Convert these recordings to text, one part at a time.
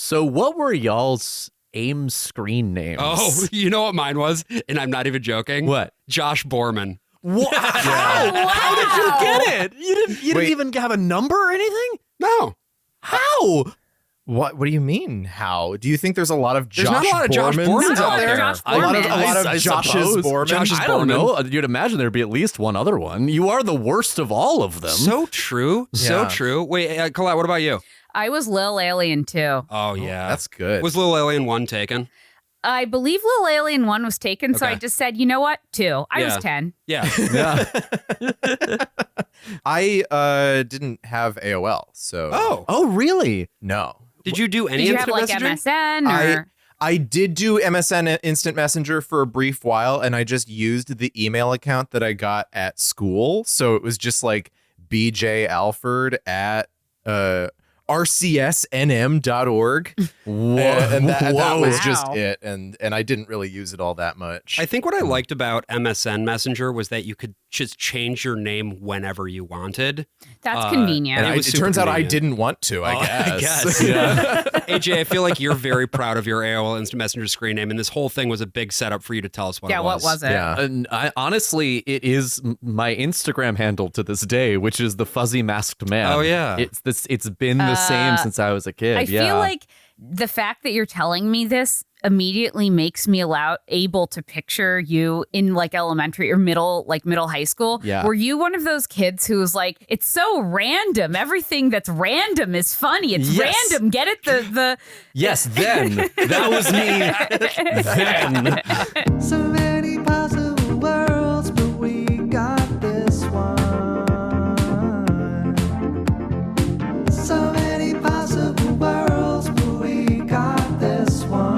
So what were y'all's AIM screen names? Oh, you know what mine was? And I'm not even joking. What? Josh Borman. What? How did you get it? You didn't even have a number or anything? No. How? What do you mean? How? Do you think there's a lot of There's not a lot of Josh Bormans out there. A lot of I Josh's suppose. Borman. I don't know. You'd imagine there'd be at least one other one. You are the worst of all of them. So true. So Yeah. true. Wait, Colette, what about you? I was Lil Alien 2. Oh, yeah. That's good. Was Little Alien 1 taken? I believe Lil Alien 1 was taken, so Okay. I just said, you know what? 2. I was Yeah. 10. Yeah. Yeah. I didn't have AOL, so Oh, really? no. Did you do any Did you have instant like messaging? MSN or? I did do MSN Instant Messenger for a brief while, and I just used the email account that I got at school. So it was just like BJ Alford at rcsnm.org. And that was just Wow. it. And I didn't really use it all that much. I think what I liked about MSN Messenger was that you could just change your name whenever you wanted. That's and convenient. it was it super turns out I convenient. didn't want to, I guess. I guess. Yeah. AJ, I feel like you're very proud of your AOL Instant Messenger screen name, and this whole thing was a big setup for you to tell us what Yeah, it was. what was it? Yeah. And honestly, it is my Instagram handle to this day, which is the fuzzy masked man. Oh, yeah. It's been the same since I was a kid. I yeah. feel like the fact that you're telling me this immediately makes me able to picture you in like elementary or middle high school. Yeah. Were you one of those kids who was like, it's so random. Everything that's random is funny. It's Yes. random. Get it? The Yes, then. That was me. Then. So many possible worlds, but we got this one. So many possible worlds, but we got this one.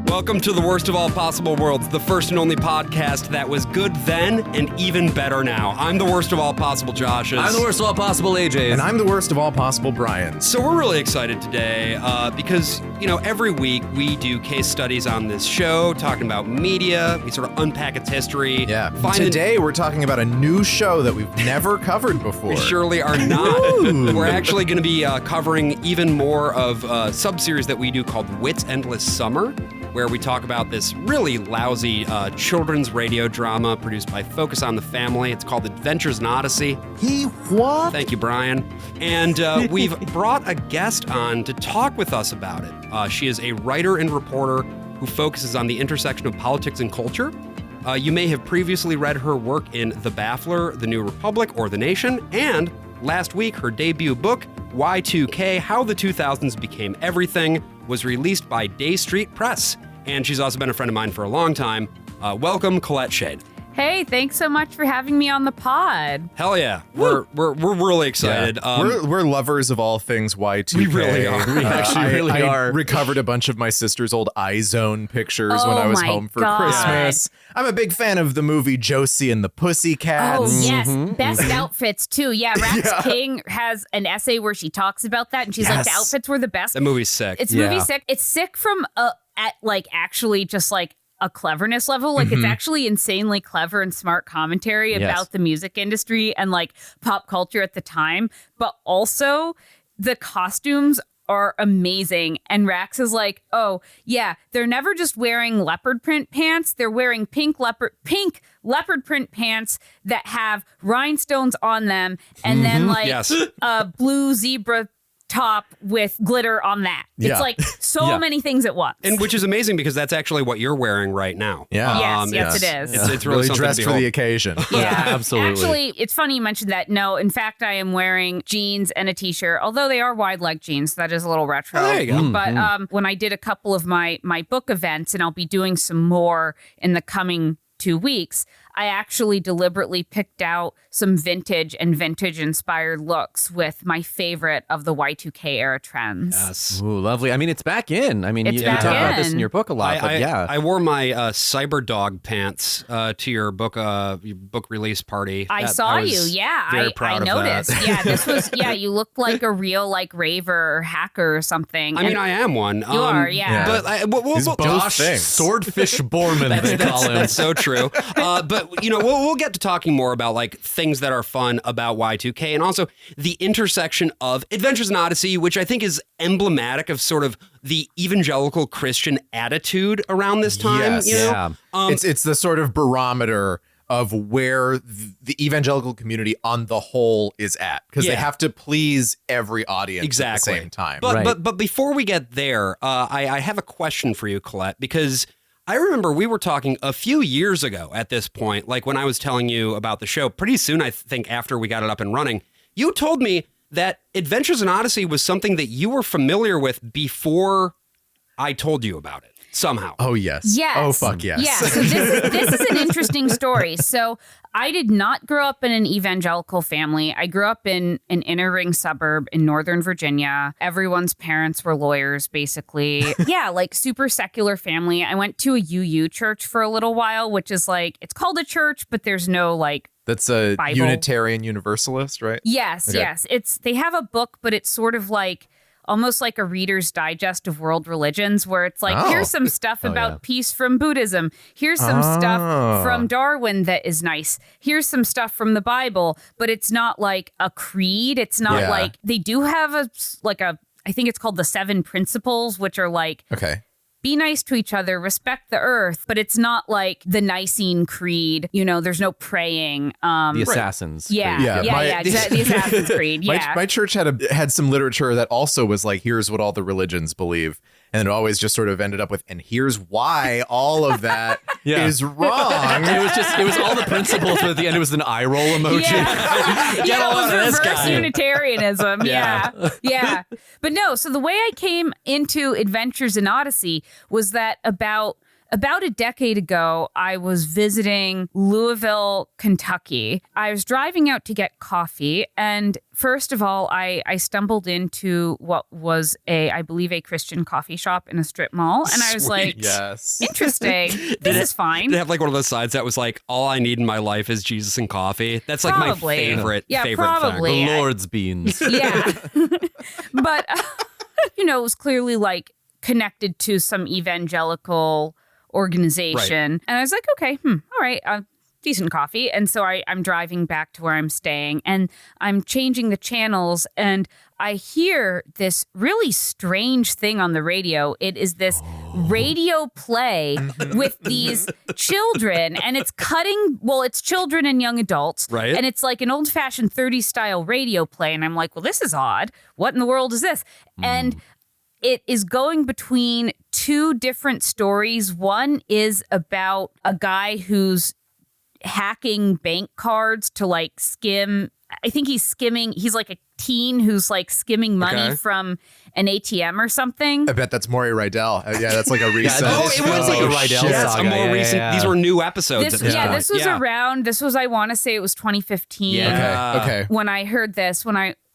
Welcome to the Worst of All Possible Worlds, the first and only podcast that was good then and even better now. I'm the worst of all possible Joshes. I'm the worst of all possible AJs. And I'm the worst of all possible Brians. So we're really excited today because, every week we do case studies on this show, talking about media. We sort of unpack its history. Yeah. Find Today we're talking about a new show that we've never covered before. We surely are not. We're actually going to be covering even more of a sub-series that we do called Whit's Endless Summer, where we talk about this really lousy children's radio drama produced by Focus on the Family. It's called Adventures in Odyssey. What? Thank you, Brian. And we've brought a guest on to talk with us about it. She is a writer and reporter who focuses on the intersection of politics and culture. You may have previously read her work in The Baffler, The New Republic, or The Nation, and last week her debut book, Y.A.K, How the 2000s Became Everything, was released by Day Street Press. And she's also been a friend of mine for a long time. Welcome, Colette Shade. Hey, thanks so much for having me on the pod. Hell yeah. We're really excited. We're lovers of all things Y2K. We really are. We actually really I are. recovered a bunch of my sister's old iZone pictures when I was my home for God. Christmas. I'm a big fan of the movie Josie and the Pussycats. Oh, yes. Best outfits, too. Yeah, Rax King has an essay where she talks about that, and she's like, the Yes. outfits were the best. That movie's sick. It's Yeah. movie sick. It's sick from actually just like a cleverness level. Like it's actually insanely clever and smart commentary about the music industry and like pop culture at the time. But also the costumes are amazing. And Rax is like, oh yeah, they're never just wearing leopard print pants. They're wearing pink leopard print pants that have rhinestones on them. And then like Yes. a blue zebra top with glitter on that. Yeah. It's like so many things at once. And which is amazing because that's actually what you're wearing right now. Yeah. Yes, it is. It's really something dressed to for the behold. occasion. Yeah, absolutely. Actually, it's funny you mentioned that. No, in fact, I am wearing jeans and a t-shirt, although they are wide leg jeans. That is a little retro. Oh, there you go. But when I did a couple of my book events, and I'll be doing some more in the coming 2 weeks, I actually deliberately picked out some vintage inspired looks with my favorite of the Y2K era trends. Yes. Ooh, lovely. I mean, it's back in. I mean, It's you back talk about this in. in your book a lot, but yeah. I wore my cyber dog pants to your book release party. I That- saw was you. Yeah, very proud I of noticed. that. Yeah, this was. Yeah, you looked like a real like raver or hacker or something. I mean, And I am one. You are, yeah. But He's both Josh things. Swordfish Borman, they call him. That's so true. But But, we'll get to talking more about like things that are fun about Y2K and also the intersection of Adventures in Odyssey, which I think is emblematic of sort of the evangelical Christian attitude around this time. Yes. Yeah. It's the sort of barometer of where the evangelical community on the whole is at, because they have to please every audience at the same time. But before we get there, I have a question for you, Colette, because I remember we were talking a few years ago at this point, like when I was telling you about the show, pretty soon, I think after we got it up and running, you told me that Adventures in Odyssey was something that you were familiar with before I told you about it. Somehow. Oh, yes. Yes. Oh, fuck yes. Yeah. So this is an interesting story. So I did not grow up in an evangelical family. I grew up in an inner ring suburb in Northern Virginia. Everyone's parents were lawyers, basically. Yeah, like super secular family. I went to a UU church for a little while, which is like, it's called a church, but there's no like That's a Bible. Unitarian Universalist, right? Yes, Okay. yes. They have a book, but it's sort of like almost like a Reader's Digest of world religions, where it's like, here's some stuff about peace from Buddhism. Here's some stuff from Darwin that is nice. Here's some stuff from the Bible, but it's not like a creed. It's not like, they do have I think it's called the 7 Principles, which are like, Okay. be nice to each other, respect the earth, but it's not like the Nicene Creed. There's no praying. The Assassins. The Assassin's Creed. Yeah. My church had some literature that also was like, here's what all the religions believe. And it always just sort of ended up with, and here's why all of that is wrong. It was all the principles, but at the end it was an eye roll emoji. Yeah, Get a it load of was this reverse guy. Unitarianism. Yeah. But no, so the way I came into Adventures in Odyssey was that about a decade ago, I was visiting Louisville, Kentucky. I was driving out to get coffee. And first of all, I stumbled into what was I believe a Christian coffee shop in a strip mall. And I was like, Yes. interesting. This is fine. Did it have like one of those signs that was like, all I need in my life is Jesus and coffee? That's like Probably. my favorite Probably. thing. The Lord's beans. Yeah. But, it was clearly like connected to some evangelical organization. Right. And I was like, okay, all right, decent coffee. And so I'm driving back to where I'm staying and I'm changing the channels and I hear this really strange thing on the radio. It is this radio play with these children and it's it's children and young adults. Right. And it's like an old fashioned 30s style radio play. And I'm like, well, this is odd. What in the world is this? And it is going between 2 different stories. One is about a guy who's hacking bank cards to like skim. I think he's like a teen who's like skimming money from an ATM or something. I bet that's Maury Rydell. Yeah, that's like a recent. it was like a Rydell Yes, saga. a more recent. Yeah. These were new episodes. This was around. This was, I want to say it was 2015. Okay. When I heard this,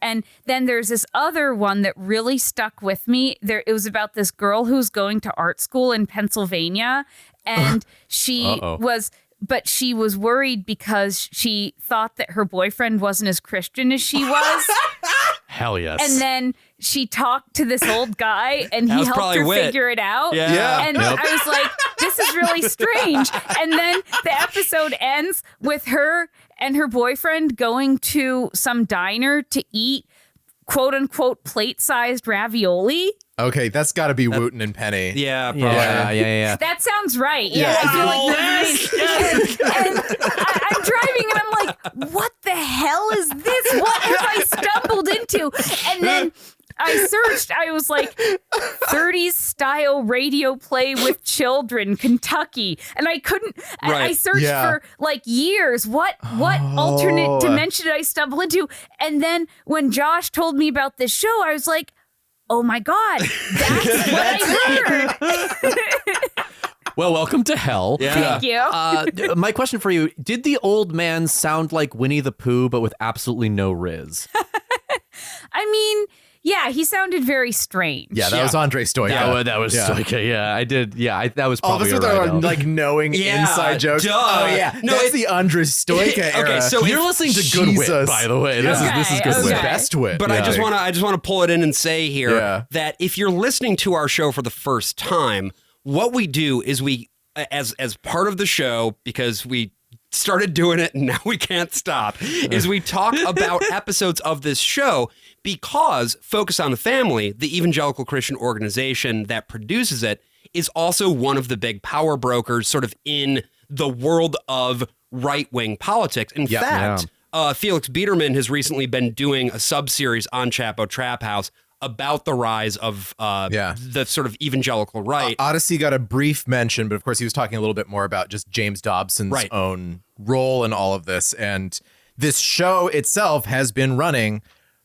and then there's this other one that really stuck with me. It was about this girl who's going to art school in Pennsylvania, and she was worried because she thought that her boyfriend wasn't as Christian as she was. Hell yes. And then she talked to this old guy and he helped her Whit. figure it out. Yeah. And I was like, this is really strange. And then the episode ends with her and her boyfriend going to some diner to eat quote unquote plate-sized ravioli. Okay, that's got to be Wooten and Penny. Yeah, probably. Yeah. That sounds right. Yeah, I feel like and I'm driving and I'm like, what the hell is this? What have I stumbled into? And then I searched. I was like, 30s style radio play with children, Kentucky. And I couldn't. I searched for like years. What alternate dimension did I stumble into? And then when Josh told me about this show, I was like, oh my God, that's what I heard. Well, welcome to hell. Thank you. My question for you, did the old man sound like Winnie the Pooh, but with absolutely no riz? I mean, yeah, he sounded very strange. Yeah, that was Andre Stoica. That was Stoica. Yeah, I did. Yeah, that was All probably of us with a our Rydell. like knowing inside jokes. Duh. Oh yeah, No, that's the Andre Stoica era. Okay, so You're listening to Good Wit, Jesus. by the way. This is good Okay. wit. Best wit. But I just want to pull it in and say here that if you're listening to our show for the first time, what we do is we as part of the show, because we started doing it and now we can't stop, is we talk about episodes of this show because Focus on the Family, the evangelical Christian organization that produces it, is also one of the big power brokers sort of in the world of right-wing politics. In fact, Felix Biederman has recently been doing a sub-series on Chapo Trap House about the rise of the sort of evangelical right. Odyssey got a brief mention, but of course he was talking a little bit more about just James Dobson's own role in all of this. And this show itself has been running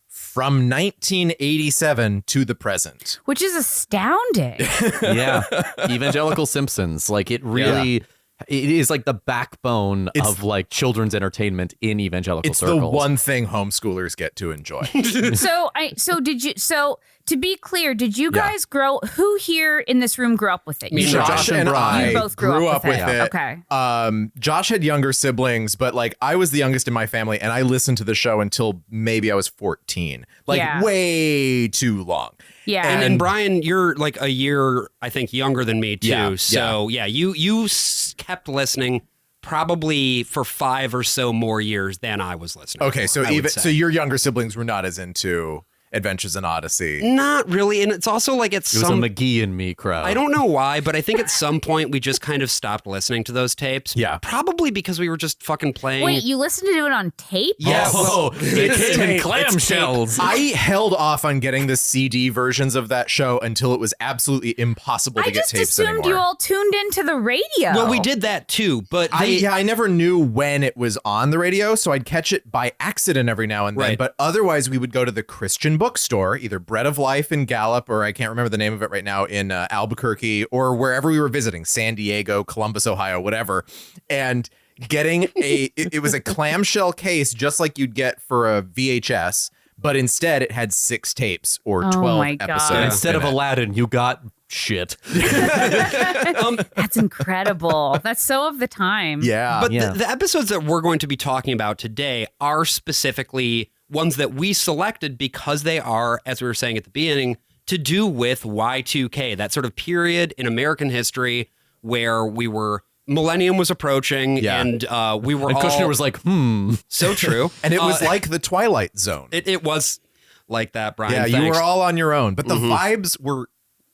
from 1987 to the present. Which is astounding. Yeah. Evangelical Simpsons. Like, it really... It is like the backbone of like children's entertainment in evangelical circles. It's the one thing homeschoolers get to enjoy. So to be clear, did you guys who here in this room grew up with it? Josh and I you both grew up with it. Okay. Josh had younger siblings, but like I was the youngest in my family and I listened to the show until maybe I was 14. Like way too long. Yeah. And Brian, you're like a year, I think, younger than me too. Yeah, so you kept listening probably for 5 or so more years than I was listening. Okay, so your younger siblings were not as into Adventures in Odyssey. Not really, and it's also like it was a McGee and me crowd. I don't know why, but I think at some point we just kind of stopped listening to those tapes. Yeah. Probably because we were just fucking playing. Wait, you listened to it on tape? Yes. It came in clamshells. I held off on getting the CD versions of that show until it was absolutely impossible to get tapes anymore. I just assumed you all tuned into the radio. Well, we did that too, but I never knew when it was on the radio, so I'd catch it by accident every now and then. Right. But otherwise, we would go to the Christian bookstore, either Bread of Life in Gallup, or I can't remember the name of it right now, in Albuquerque, or wherever we were visiting, San Diego, Columbus, Ohio, whatever, and getting it was a clamshell case just like you'd get for a VHS, but instead it had 6 tapes or 12 episodes. And instead of Aladdin, you got shit. That's incredible. That's so of the time. Yeah. But the episodes that we're going to be talking about today are specifically ones that we selected because they are, as we were saying at the beginning, to do with Y2K, that sort of period in American history where millennium was approaching and we were and Kushner was like, So true. And it was like the Twilight Zone. It was like that, Brian. Yeah, Thanks. you were all on your own, but the vibes were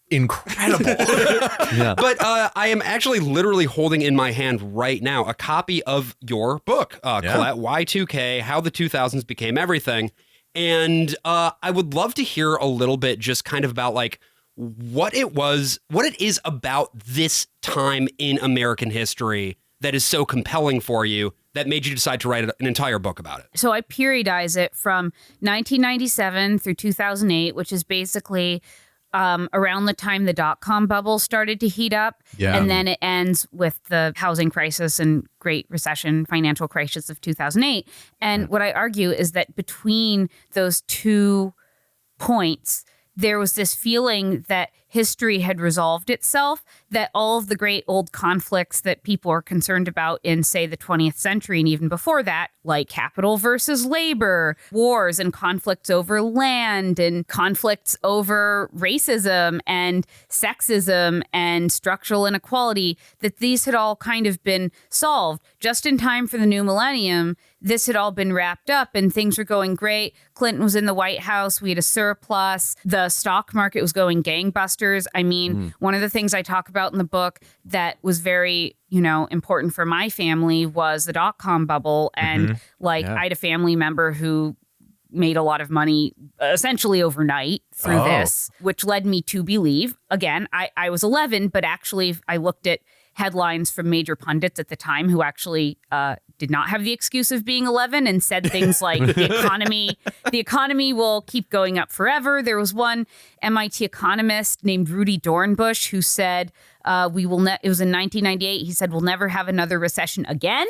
incredible. But I am actually literally holding in my hand right now a copy of your book, Colette, Y2K, How the 2000s Became Everything. And I would love to hear a little bit just kind of about like what it is about this time in American history that is so compelling for you that made you decide to write an entire book about it. So I periodize it from 1997 through 2008, which is basically around the time the dot-com bubble started to heat up. Yeah. And then it ends with the housing crisis and Great Recession, financial crisis of 2008. And what I argue is that between those 2 points, there was this feeling that history had resolved itself, that all of the great old conflicts that people are concerned about in, say, the 20th century and even before that, like capital versus labor, wars and conflicts over land and conflicts over racism and sexism and structural inequality, that these had all kind of been solved just in time for the new millennium. This had all been wrapped up and things were going great. Clinton was in the White House. We had a surplus. The stock market was going gangbusters. I mean, one of the things I talk about in the book that was very, important for my family was the dot-com bubble. And I had a family member who made a lot of money essentially overnight through this, which led me to believe, again, I was 11, but actually I looked at headlines from major pundits at the time who actually did not have the excuse of being 11 and said things like the economy will keep going up forever. There was one MIT economist named Rudy Dornbush who said it was in 1998. He said, we'll never have another recession again.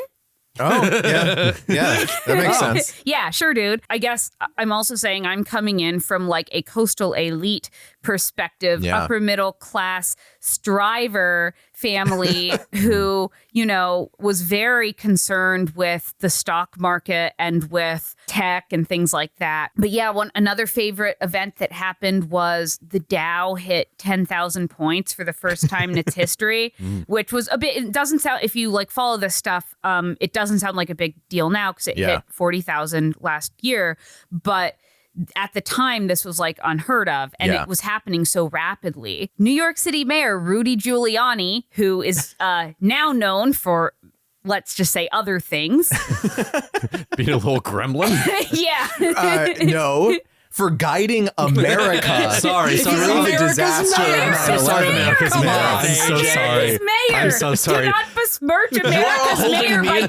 Oh, yeah. Yeah, that makes sense. Yeah, sure, dude. I guess I'm also saying I'm coming in from like a coastal elite perspective, upper middle class striver family who, you know, was very concerned with the stock market and with tech and things like that. But yeah, another favorite event that happened was the Dow hit 10,000 points for the first time in its history, which was a bit, it doesn't sound, if you like follow this stuff, it doesn't sound like a big deal now because it hit 40,000 last year. But at the time, this was like unheard of, and it was happening so rapidly. New York City Mayor Rudy Giuliani, who is now known for, let's just say, other things. Being a little gremlin? No. For guiding America. Sorry. through the disaster. I'm so sorry, America's mayor. I'm so sorry. I'm so sorry. Do not besmirch America's mayor by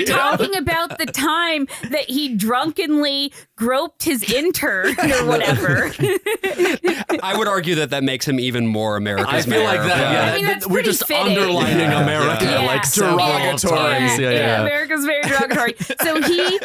talking about the time that he drunkenly groped his intern or whatever. I would argue that makes him even more America's I feel mayor. like that. Yeah. I mean, that's we're pretty just fitting. underlining America like several times. Yeah. America's very derogatory. So he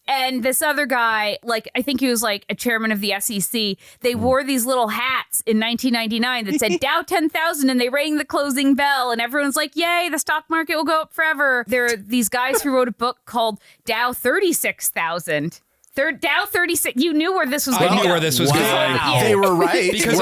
and this other guy, like, I think he was like a chairman of the SEC, they wore these little hats in 1999 that said Dow 10,000, and they rang the closing bell, and everyone's like, yay, the stock market will go up forever. There are these guys who wrote a book called Dow 36,000. Dow 36. You knew where this was going. I knew where this was going. Wow. They were right. Because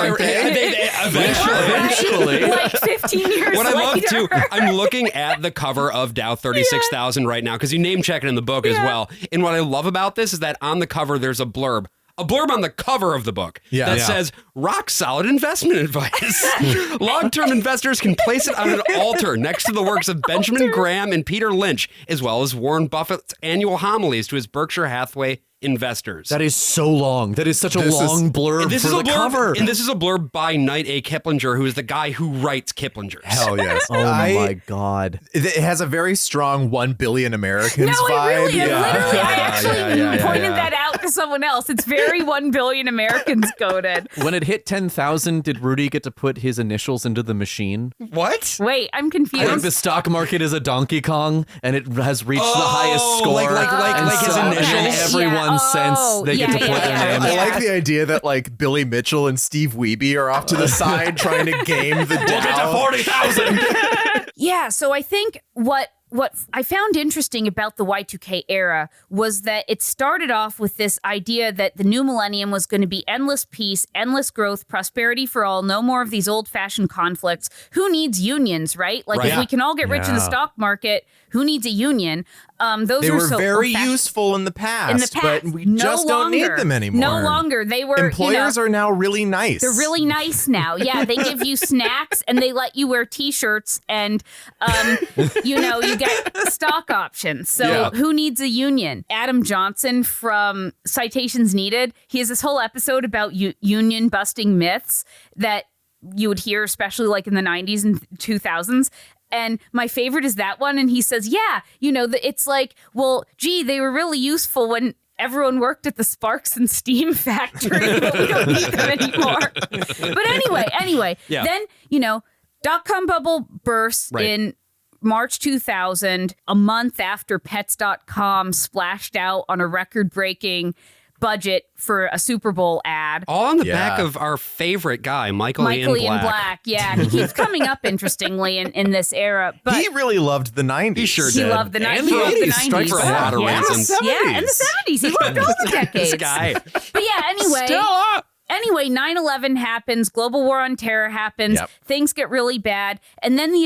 eventually. Like 15 years What I love later. too, I'm looking at the cover of Dow 36,000 right now because you name check it in the book as well. And what I love about this is that on the cover there's a blurb on the cover of the book that says rock solid investment advice. Long-term investors can place it on an altar next to the works of Benjamin Graham and Peter Lynch, as well as Warren Buffett's annual homilies to his Berkshire Hathaway investors. That is so long. That is such a long blurb for the cover. And this is a blurb by Knight A. Kiplinger, who is the guy who writes Kiplingers. Hell yes. Oh my God. It has a very strong 1 billion Americans No, vibe. it really, I actually pointed that out to someone else. It's very 1 billion Americans coded. When it hit 10,000, did Rudy get to put his initials into the machine? What? Wait, I'm confused. I think the stock market is a Donkey Kong, and it has reached the highest score. like his initials? Everyone sense they get to put their names. I like the idea that like Billy Mitchell and Steve Wiebe are off to the side trying to game the Dow. We'll get to 40,000. Yeah, so I think what I found interesting about the Y2K era was that it started off with this idea that the new millennium was going to be endless peace, endless growth, prosperity for all, no more of these old-fashioned conflicts. Who needs unions, right? Like, if we can all get rich in the stock market, who needs a union? They were very useful in the past, but we just don't need them anymore. No longer. They were. Employers are now really nice. They're really nice now. Yeah, they give you snacks and they let you wear T-shirts and, you get stock options. So who needs a union? Adam Johnson from Citations Needed, he has this whole episode about union busting myths that you would hear, especially like in the 90s and 2000s. And my favorite is that one. And he says, it's like, well, gee, they were really useful when everyone worked at the Sparks and Steam factory, but we don't need them anymore. But anyway, then, dot-com bubble bursts in March 2000, a month after Pets.com splashed out on a record-breaking budget for a Super Bowl ad. All on the back of our favorite guy, Michael Ian Black. Yeah, he keeps coming up, interestingly, in this era. But he really loved the 90s. He sure did. He loved the 90s. He loved the 90s. For a lot of reasons. Yeah, and the 70s. He loved all the decades. This guy. But yeah, anyway. Still up. Anyway, 9/11 happens, global war on terror happens, things get really bad, and then the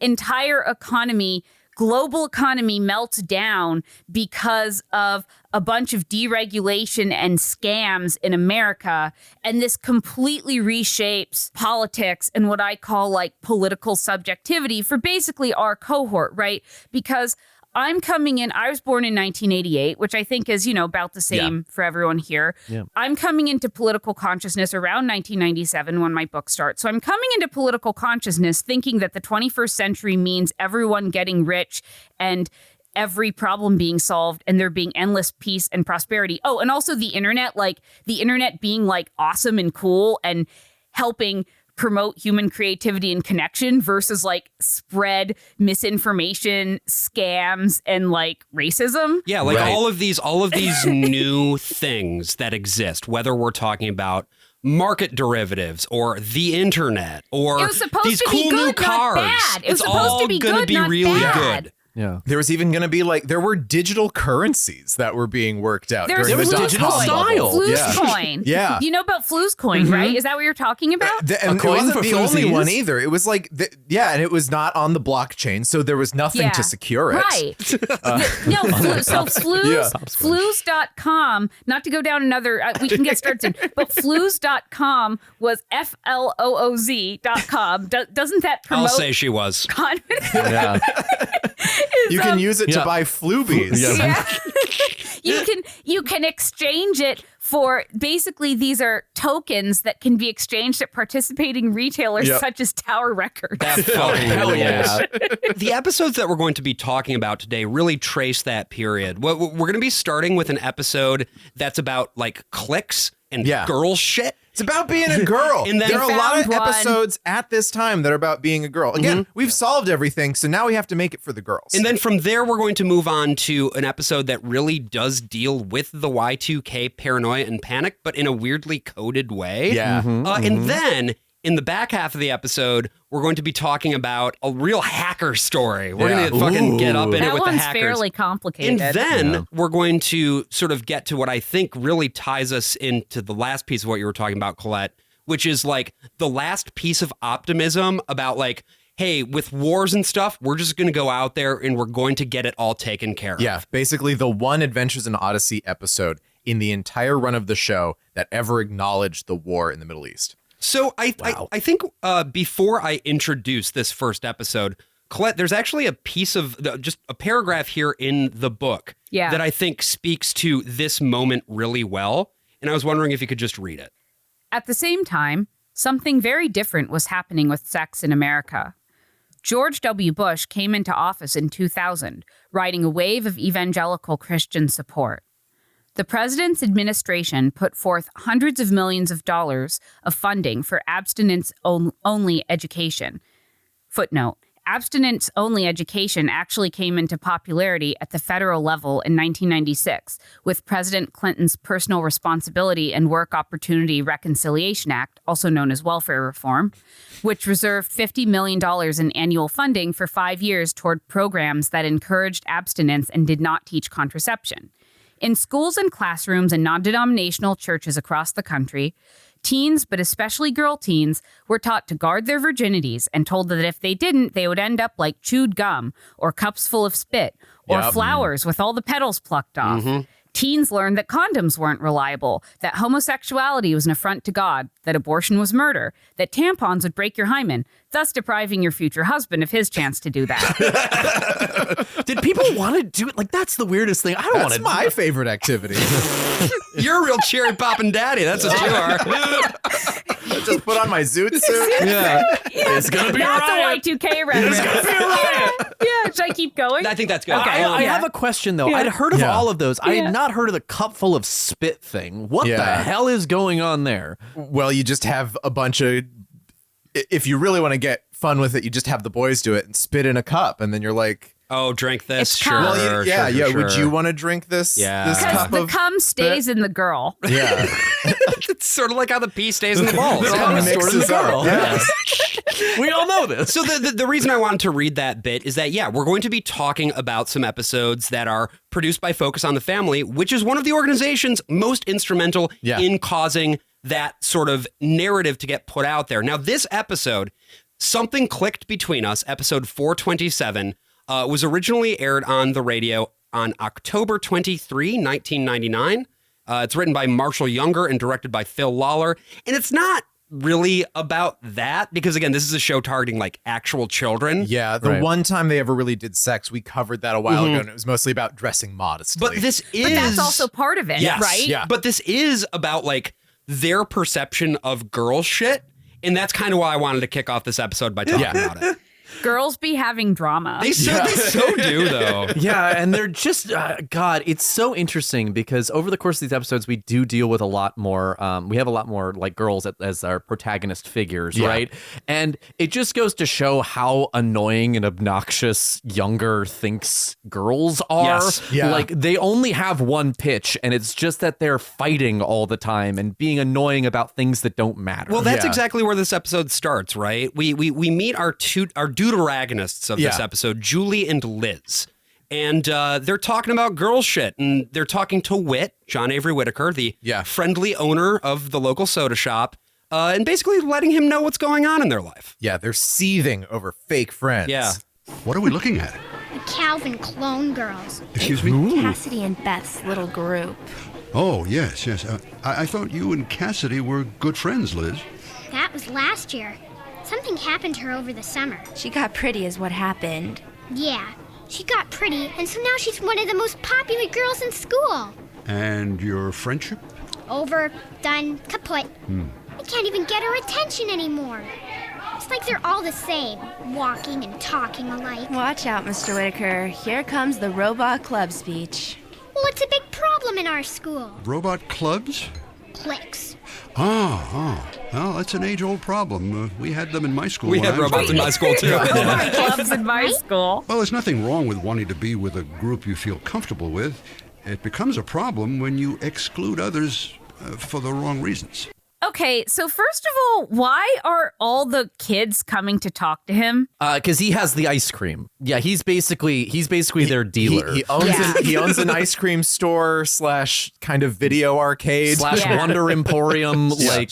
entire economy, global economy melts down because of a bunch of deregulation and scams in America, and this completely reshapes politics and what I call like political subjectivity for basically our cohort, right? Because I'm coming in, I was born in 1988, which I think is, about the same for everyone here. Yeah. I'm coming into political consciousness around 1997 when my book starts. So I'm coming into political consciousness thinking that the 21st century means everyone getting rich and every problem being solved and there being endless peace and prosperity. Oh, and also the internet being like awesome and cool and helping promote human creativity and connection versus like spread misinformation, scams, and like racism. Yeah, like all of these new things that exist, whether we're talking about market derivatives or the internet or It was supposed these to be cool good, new not cars. bad. It was It's supposed all to be gonna good, be not really bad. good. Yeah. There was even going to be there were digital currencies that were being worked out. There's during the Flu's dot-com coin. bubble. Style. Yeah. Coin. Yeah. You know about Flu's coin, right? Is that what you're talking about? And coin it wasn't for the only floozies? one either. It was and it was not on the blockchain, so there was nothing to secure it. Right. Flus.com, not to go down another, we can get started soon, but Flus.com was FLOOZ.com. Doesn't that promote I'll say she was. confidence? Yeah. You can use it to Yeah. buy Flubies. Yeah. You can exchange it for, basically these are tokens that can be exchanged at participating retailers Yep. such as Tower Records. That fucking Hell rules. yeah. The episodes that we're going to be talking about today really trace that period. We're going to be starting with an episode that's about cliques and girl shit. It's about being a girl. And then there are a lot of found one. episodes at this time that are about being a girl. Again, we've solved everything, so now we have to make it for the girls. And then from there, we're going to move on to an episode that really does deal with the Y2K paranoia and panic, but in a weirdly coded way. Yeah. And then in the back half of the episode, we're going to be talking about a real hacker story. We're Yeah. going to fucking get up in it That with the one's hackers. fairly complicated. And then we're going to sort of get to what I think really ties us into the last piece of what you were talking about, Colette, which is the last piece of optimism about hey, with wars and stuff, we're just going to go out there and we're going to get it all taken care of. Yeah, basically the one Adventures in Odyssey episode in the entire run of the show that ever acknowledged the war in the Middle East. So I think before I introduce this first episode, Colette, there's actually a piece of just a paragraph here in the book that I think speaks to this moment really well. And I was wondering if you could just read it. At the same time, something very different was happening with sex in America. George W. Bush came into office in 2000, riding a wave of evangelical Christian support. The president's administration put forth hundreds of millions of dollars of funding for abstinence-only education. Footnote: abstinence-only education actually came into popularity at the federal level in 1996 with President Clinton's Personal Responsibility and Work Opportunity Reconciliation Act, also known as welfare reform, which reserved $50 million in annual funding for 5 years toward programs that encouraged abstinence and did not teach contraception. In schools and classrooms and non-denominational churches across the country, teens, but especially girl teens, were taught to guard their virginities and told that if they didn't, they would end up like chewed gum or cups full of spit or flowers with all the petals plucked off. Teens learned that condoms weren't reliable, that homosexuality was an affront to God, that abortion was murder, that tampons would break your hymen, thus depriving your future husband of his chance to do that. Did people want to do it? That's the weirdest thing. I don't want That's to. my favorite activity. You're a real cherry popping daddy. That's what you are. Just put on my zoot suit. Yeah. It's going to be That's a riot. a Y2K reference. Yeah, should I keep going? I think that's good. I have a question, though. I'd heard of Yeah. all of those. I had not heard of the cup full of spit thing. What the Yeah. hell is going on there? Well, you just have a bunch of. If you really want to get fun with it, you just have the boys do it and spit in a cup, and then you're like, Oh, drink this. It's Sure. cum. well, sure, yeah. Would sure. you want to drink this? Yeah. This Because cup the of cum stays in the girl. yeah. It's sort of like how the pee stays in the balls. It cum is stored in the mixes up. girl. Yeah. We all know this. So the reason I wanted to read that bit is that, we're going to be talking about some episodes that are produced by Focus on the Family, which is one of the organizations most instrumental in causing that sort of narrative to get put out there. Now, this episode, Something Clicked Between Us, episode 427, was originally aired on the radio on October 23, 1999. It's written by Marshall Younger and directed by Phil Lawler. And it's not really about that because, again, this is a show targeting actual children. Yeah, the Right. one time they ever really did sex, we covered that a while ago, and it was mostly about dressing modestly. But this is... But that's also part of it, Yes, right? yeah. But this is about their perception of girl shit. And that's kind of why I wanted to kick off this episode by talking about it. Girls be having drama. They so do, though. Yeah, and they're just God. It's so interesting because over the course of these episodes, we do deal with a lot more. We have a lot more like girls as our protagonist figures, right? And it just goes to show how annoying and obnoxious younger thinks girls are. Yes. Yeah. Like they only have one pitch, and it's just that they're fighting all the time and being annoying about things that don't matter. Well, that's exactly where this episode starts, right? We meet our deuteragonists of this episode, Julie and Liz. And they're talking about girl shit. And they're talking to Whit, John Avery Whittaker, the friendly owner of the local soda shop, and basically letting him know what's going on in their life. Yeah, they're seething over fake friends. Yeah. What are we looking at? The Calvin clone girls. Excuse me? Cassidy and Beth's little group. Oh, yes. I thought you and Cassidy were good friends, Liz. That was last year. Something happened to her over the summer. She got pretty is what happened. Yeah, she got pretty, and so now she's one of the most popular girls in school. And your friendship? Over, done, kaput. I can't even get her attention anymore. It's like they're all the same, walking and talking alike. Watch out, Mr. Whittaker. Here comes the Robot Club speech. Well, it's a big problem in our school. Robot clubs? Cliques. Well, that's an age-old problem. We had them in my school. We when had I was robots in little. my school, too. Clubs in my school. Well, there's nothing wrong with wanting to be with a group you feel comfortable with. It becomes a problem when you exclude others for the wrong reasons. Okay, so first of all, why are all the kids coming to talk to him? Because he has the ice cream. Yeah, he's basically their dealer. He owns an ice cream store / kind of video arcade / Wonder Emporium, like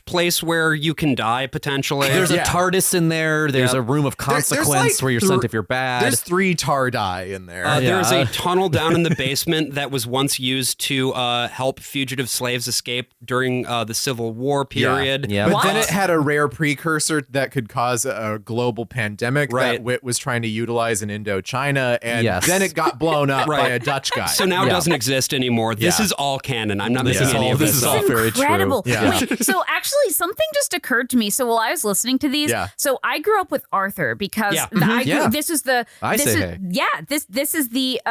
/ place where you can die, potentially. there's a TARDIS in there. There's a room of There's consequence where you're sent if you're bad. There's 3 tar dye in there. There's a tunnel down in the basement that was once used to help fugitive slaves escape during the Civil War period. Yeah. But then it had a rare precursor that could cause a global pandemic that Whit was trying to utilize in Indochina, and then it got blown up by a Dutch guy. So now it doesn't exist anymore. This is all canon. I'm not missing any of this. This is all very true. Incredible. Yeah. Wait, so actually something just occurred to me. So while I was listening to these, so I grew up with Arthur because this is the this is the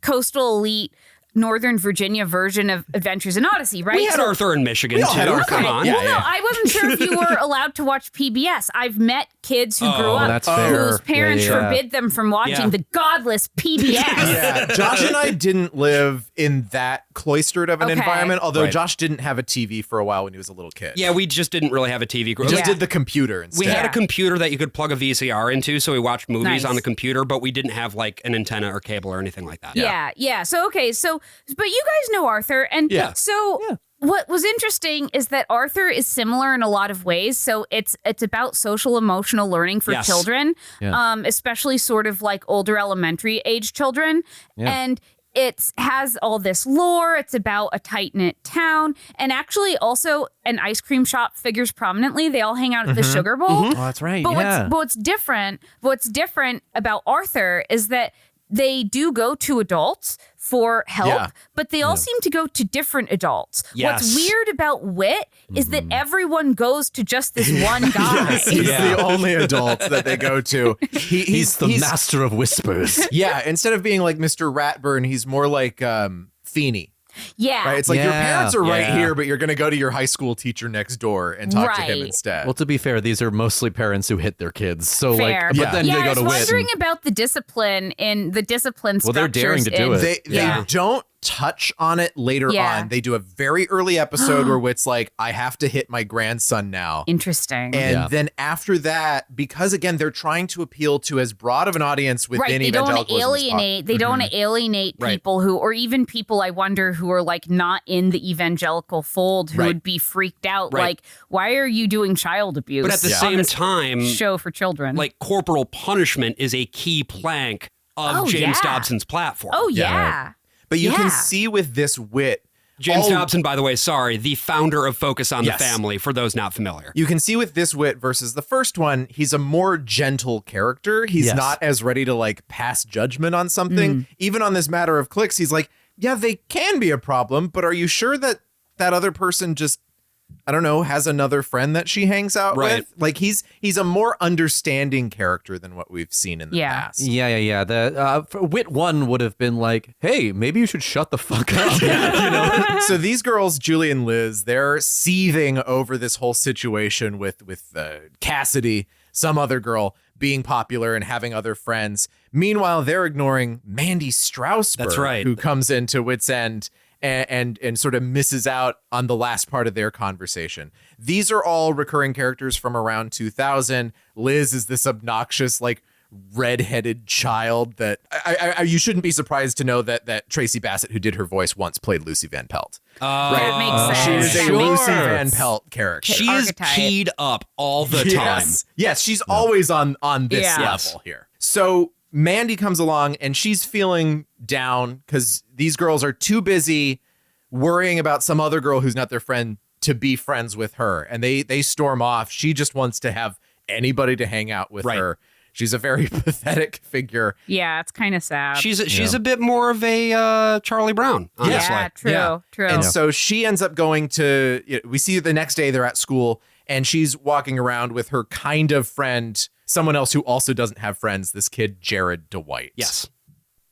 coastal elite Northern Virginia version of Adventures in Odyssey, right? We had Arthur in Michigan, too. Come on. No, I wasn't sure if you were allowed to watch PBS. I've met kids who grew up whose parents forbid them from watching the godless PBS. Josh and I didn't live in that cloistered of an environment, although Josh didn't have a TV for a while when he was a little kid. Yeah, we just didn't really have a TV. We just did the computer instead. We had a computer that you could plug a VCR into, so we watched movies on the computer, but we didn't have like an antenna or cable or anything like that. Yeah. So, but you guys know Arthur. And what was interesting is that Arthur is similar in a lot of ways. So it's about social emotional learning for children, especially sort of like older elementary age children. And it has all this lore. It's about a tight-knit town. And actually also an ice cream shop figures prominently. They all hang out at the Sugar Bowl. Oh, that's right. But what's different about Arthur is that they do go to adults for help, but they all seem to go to different adults. Yes. What's weird about Whit is that everyone goes to just this one guy. He's the only adult that they go to. He's the master of whispers. Yeah, instead of being like Mr. Ratburn, he's more like Feeney. Yeah. Right? It's like your parents are right here, but you're going to go to your high school teacher next door and talk to him instead. Well, to be fair, these are mostly parents who hit their kids. So Fair. but then they go to I was Whit. wondering about the discipline in the discipline Well, they're daring to do it. They don't touch on it later on. They do a very early episode where Whit's like, I have to hit my grandson now. Interesting. And then after that, because again, they're trying to appeal to as broad of an audience within evangelicalism. They don't want to alienate people who, or even people I wonder who are like not in the evangelical fold who would be freaked out. Like, why are you doing child abuse? But at the same time, show for children. Like corporal punishment is a key plank of James Dobson's platform. Oh, yeah. But you can see with this Whit. James Dobson, by the way, the founder of Focus on the Family, for those not familiar. You can see with this Whit versus the first one, he's a more gentle character. He's not as ready to like pass judgment on something. Even on this matter of cliques, he's like, yeah, they can be a problem, but are you sure that that other person just I don't know, has another friend that she hangs out Right. with. Like he's a more understanding character than what we've seen in the past. Yeah. The Whit 1 would have been like, hey, maybe you should shut the fuck up. You know? So these girls, Julie and Liz, they're seething over this whole situation with Cassidy, some other girl, being popular and having other friends. Meanwhile, they're ignoring Mandy Strasberg, That's right. who comes into Wit's End and sort of misses out on the last part of their conversation. These are all recurring characters from around 2000. Liz is this obnoxious, like, redheaded child that you shouldn't be surprised to know that Tracy Bassett, who did her voice once, played Lucy Van Pelt. That makes sense. She is a Lucy Van Pelt character. She is Archetype. keyed up all the time. Yes, she's always on this Yeah. level here. So Mandy comes along and she's feeling down because these girls are too busy worrying about some other girl who's not their friend to be friends with her. And they storm off. She just wants to have anybody to hang out with Right. her. She's a very pathetic figure. Yeah, it's kind of sad. She's a bit more of a Charlie Brown, honestly. yeah, true. And so she ends up going to, we see the next day they're at school and she's walking around with her kind of friend, someone else who also doesn't have friends, this kid, Jared DeWhite. Yes.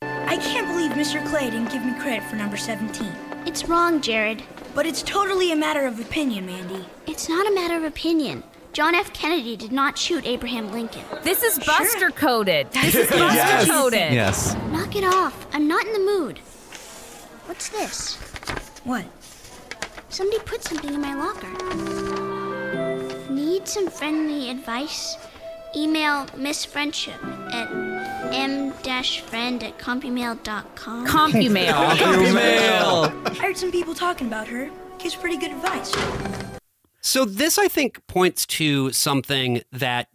I can't believe Mr. Clay didn't give me credit for number 17. It's wrong, Jared. But it's totally a matter of opinion, Mandy. It's not a matter of opinion. John F. Kennedy did not shoot Abraham Lincoln. This is Buster coded. This is Buster coded. Yes. Knock it off. I'm not in the mood. What's this? What? Somebody put something in my locker. Need some friendly advice? Email missfriendship at m-friend@compemail.com. CompuMail. I heard some people talking about her. Gives pretty good advice. So this, I think, points to something that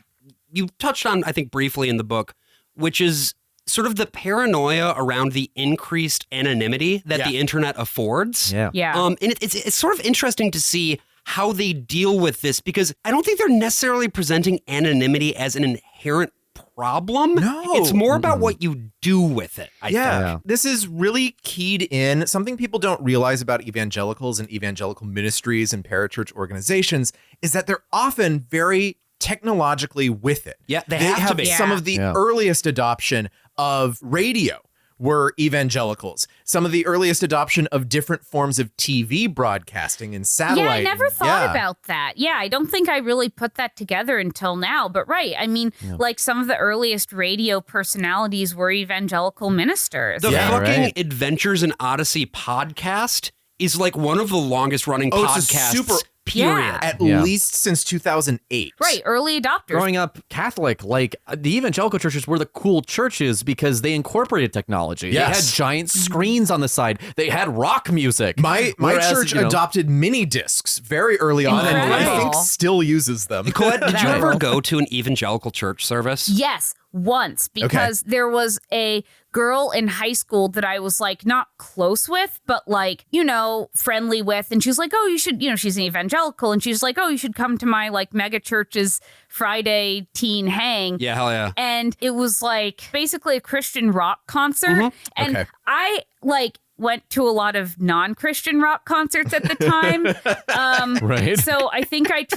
you touched on, I think, briefly in the book, which is sort of the paranoia around the increased anonymity that the internet affords. Yeah. Yeah. And it's sort of interesting to see how they deal with this, because I don't think they're necessarily presenting anonymity as an inherent problem. No. It's more about what you do with it, I think. Yeah. This is really keyed in. Something people don't realize about evangelicals and evangelical ministries and parachurch organizations is that they're often very technologically with it. Yeah, they have to be. Some of the earliest adoption of radio were evangelicals. Some of the earliest adoption of different forms of TV broadcasting and satellite. Yeah, I never thought about that. Yeah, I don't think I really put that together until now. But right, I mean, like some of the earliest radio personalities were evangelical ministers. The fucking Adventures in Odyssey podcast is like one of the longest running podcasts. Period. At least since 2008. Right, early adopters. Growing up Catholic, like the evangelical churches were the cool churches because they incorporated technology. Yes. They had giant screens on the side. They had rock music. My Whereas, church you know, adopted mini discs very early on, and I Incredible. think still uses them. Colette, did you ever go to an evangelical church service? Yes, once, because there was a girl in high school that I was like not close with, but like, you know, friendly with. And she's like, oh, you should, you know, she's an evangelical. And she's like, oh, you should come to my like mega church's Friday teen hang. Yeah, hell yeah. And it was like basically a Christian rock concert. And I like went to a lot of non-Christian rock concerts at the time. Right. So I think I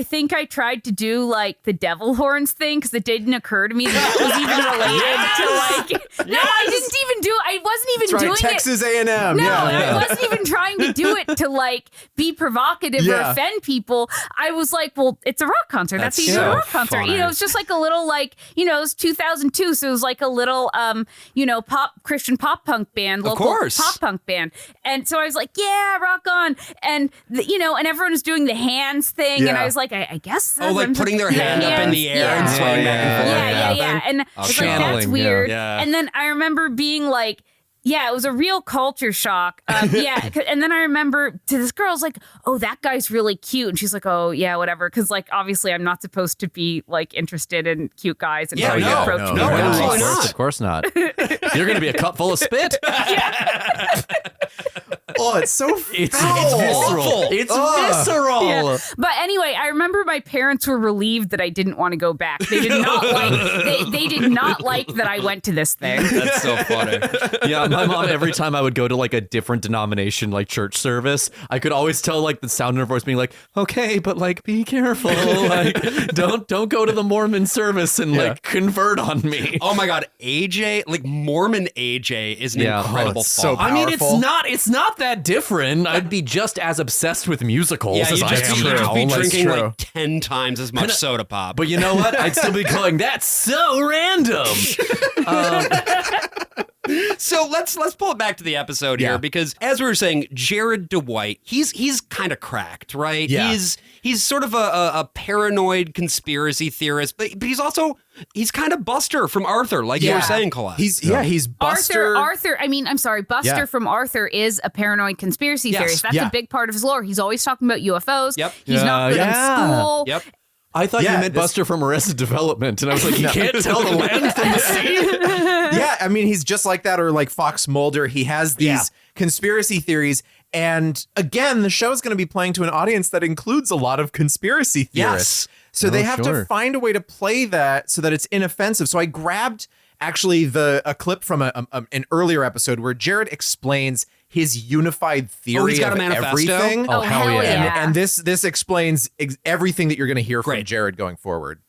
think I tried to do like the devil horns thing because it didn't occur to me that was even related to like. No, I didn't even do. I wasn't even doing Texas it. A&M. No, yeah. I wasn't even trying to do it to like be provocative or offend people. I was like, well, it's a rock concert. That's That's a so rock concert. funny. You know, it's just like a little like, you know, it was 2002, so it was like a little you know, Christian pop punk band, local course. pop punk band. And so I was like, yeah, rock on. And you know, and everyone was doing the hands thing, and I was like, I guess. Oh, like putting their hand up in the air and swaying back and forth. Yeah. And it's like, that's Channeling, weird. yeah. And then I remember being like, yeah, it was a real culture shock. Yeah. And then I remember to this girl, I was like, oh, that guy's really cute. And she's like, oh, yeah, whatever. Because, like, obviously I'm not supposed to be, like, interested in cute guys. And Yeah, how you no, approach no, people. absolutely of not. course not. You're going to be a cup full of spit. Oh, it's so It's foul. visceral. It's visceral. Yeah. But anyway, I remember my parents were relieved that I didn't want to go back. They did not like they did not like that I went to this thing. That's so funny. Yeah, my mom, every time I would go to like a different denomination, like church service, I could always tell like the sound in her voice being like, okay, but like be careful. Like don't go to the Mormon service and like convert on me. Oh my God, AJ, like Mormon AJ is an incredible it's so thought. I mean, powerful. it's not that different. I'd be just as obsessed with musicals Yeah, as you'd I just am be, now. drinking true. like 10 times as much soda pop. But you know what? I'd still be going, that's so random. So let's pull it back to the episode here, because as we were saying, Jared DeWhite, he's kind of cracked, right? Yeah. He's sort of a paranoid conspiracy theorist, but he's kind of Buster from Arthur, like you were saying, Colette. He's Buster. Buster from Arthur is a paranoid conspiracy theorist. That's a big part of his lore. He's always talking about UFOs. Yep. He's not good in school. Yep. I thought you meant Buster from Arrested Development, and I was like, you can't tell the land from the sea. Yeah, I mean, he's just like that, or like Fox Mulder. He has these conspiracy theories. And again, the show is going to be playing to an audience that includes a lot of conspiracy theorists. Yes. So they have to find a way to play that so that it's inoffensive. So I grabbed actually a clip from an earlier episode where Jared explains his unified theory he's got of a manifesto? everything. Oh, hell yeah. And this explains everything that you're going to hear from Jared going forward.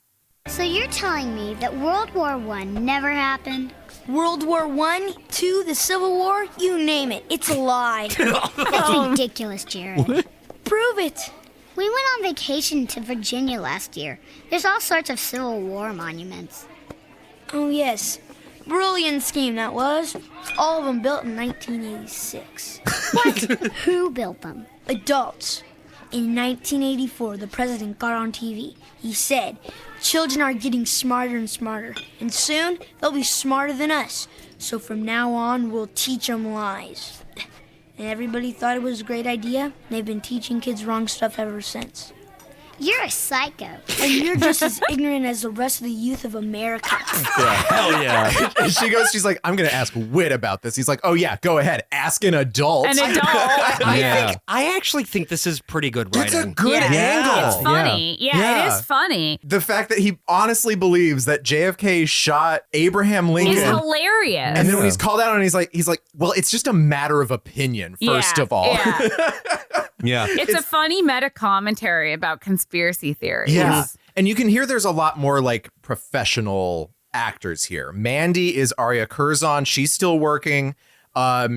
So you're telling me that World War I never happened? World War I, II, the Civil War, you name it. It's a lie. That's ridiculous, Jared. Prove it. We went on vacation to Virginia last year. There's all sorts of Civil War monuments. Oh, yes. Brilliant scheme that was. All of them built in 1986. What? Who built them? Adults. In 1984, the president got on TV. He said, children are getting smarter and smarter, and soon they'll be smarter than us. So from now on, we'll teach them lies. And everybody thought it was a great idea. They've been teaching kids wrong stuff ever since. You're a psycho. And you're just as ignorant as the rest of the youth of America. Hell yeah. And she's like, I'm going to ask Whit about this. He's like, oh yeah, go ahead. Ask an adult. An adult. I actually think this is pretty good writing. It's a good angle. It's funny. Yeah, it is funny. The fact that he honestly believes that JFK shot Abraham Lincoln It's hilarious. and then when he's called out and he's like, well, it's just a matter of opinion, first of all. Yeah. Yeah. It's a funny meta commentary about conspiracy theories. Yeah. And you can hear there's a lot more like professional actors here. Mandy is Arya Curzon. She's still working.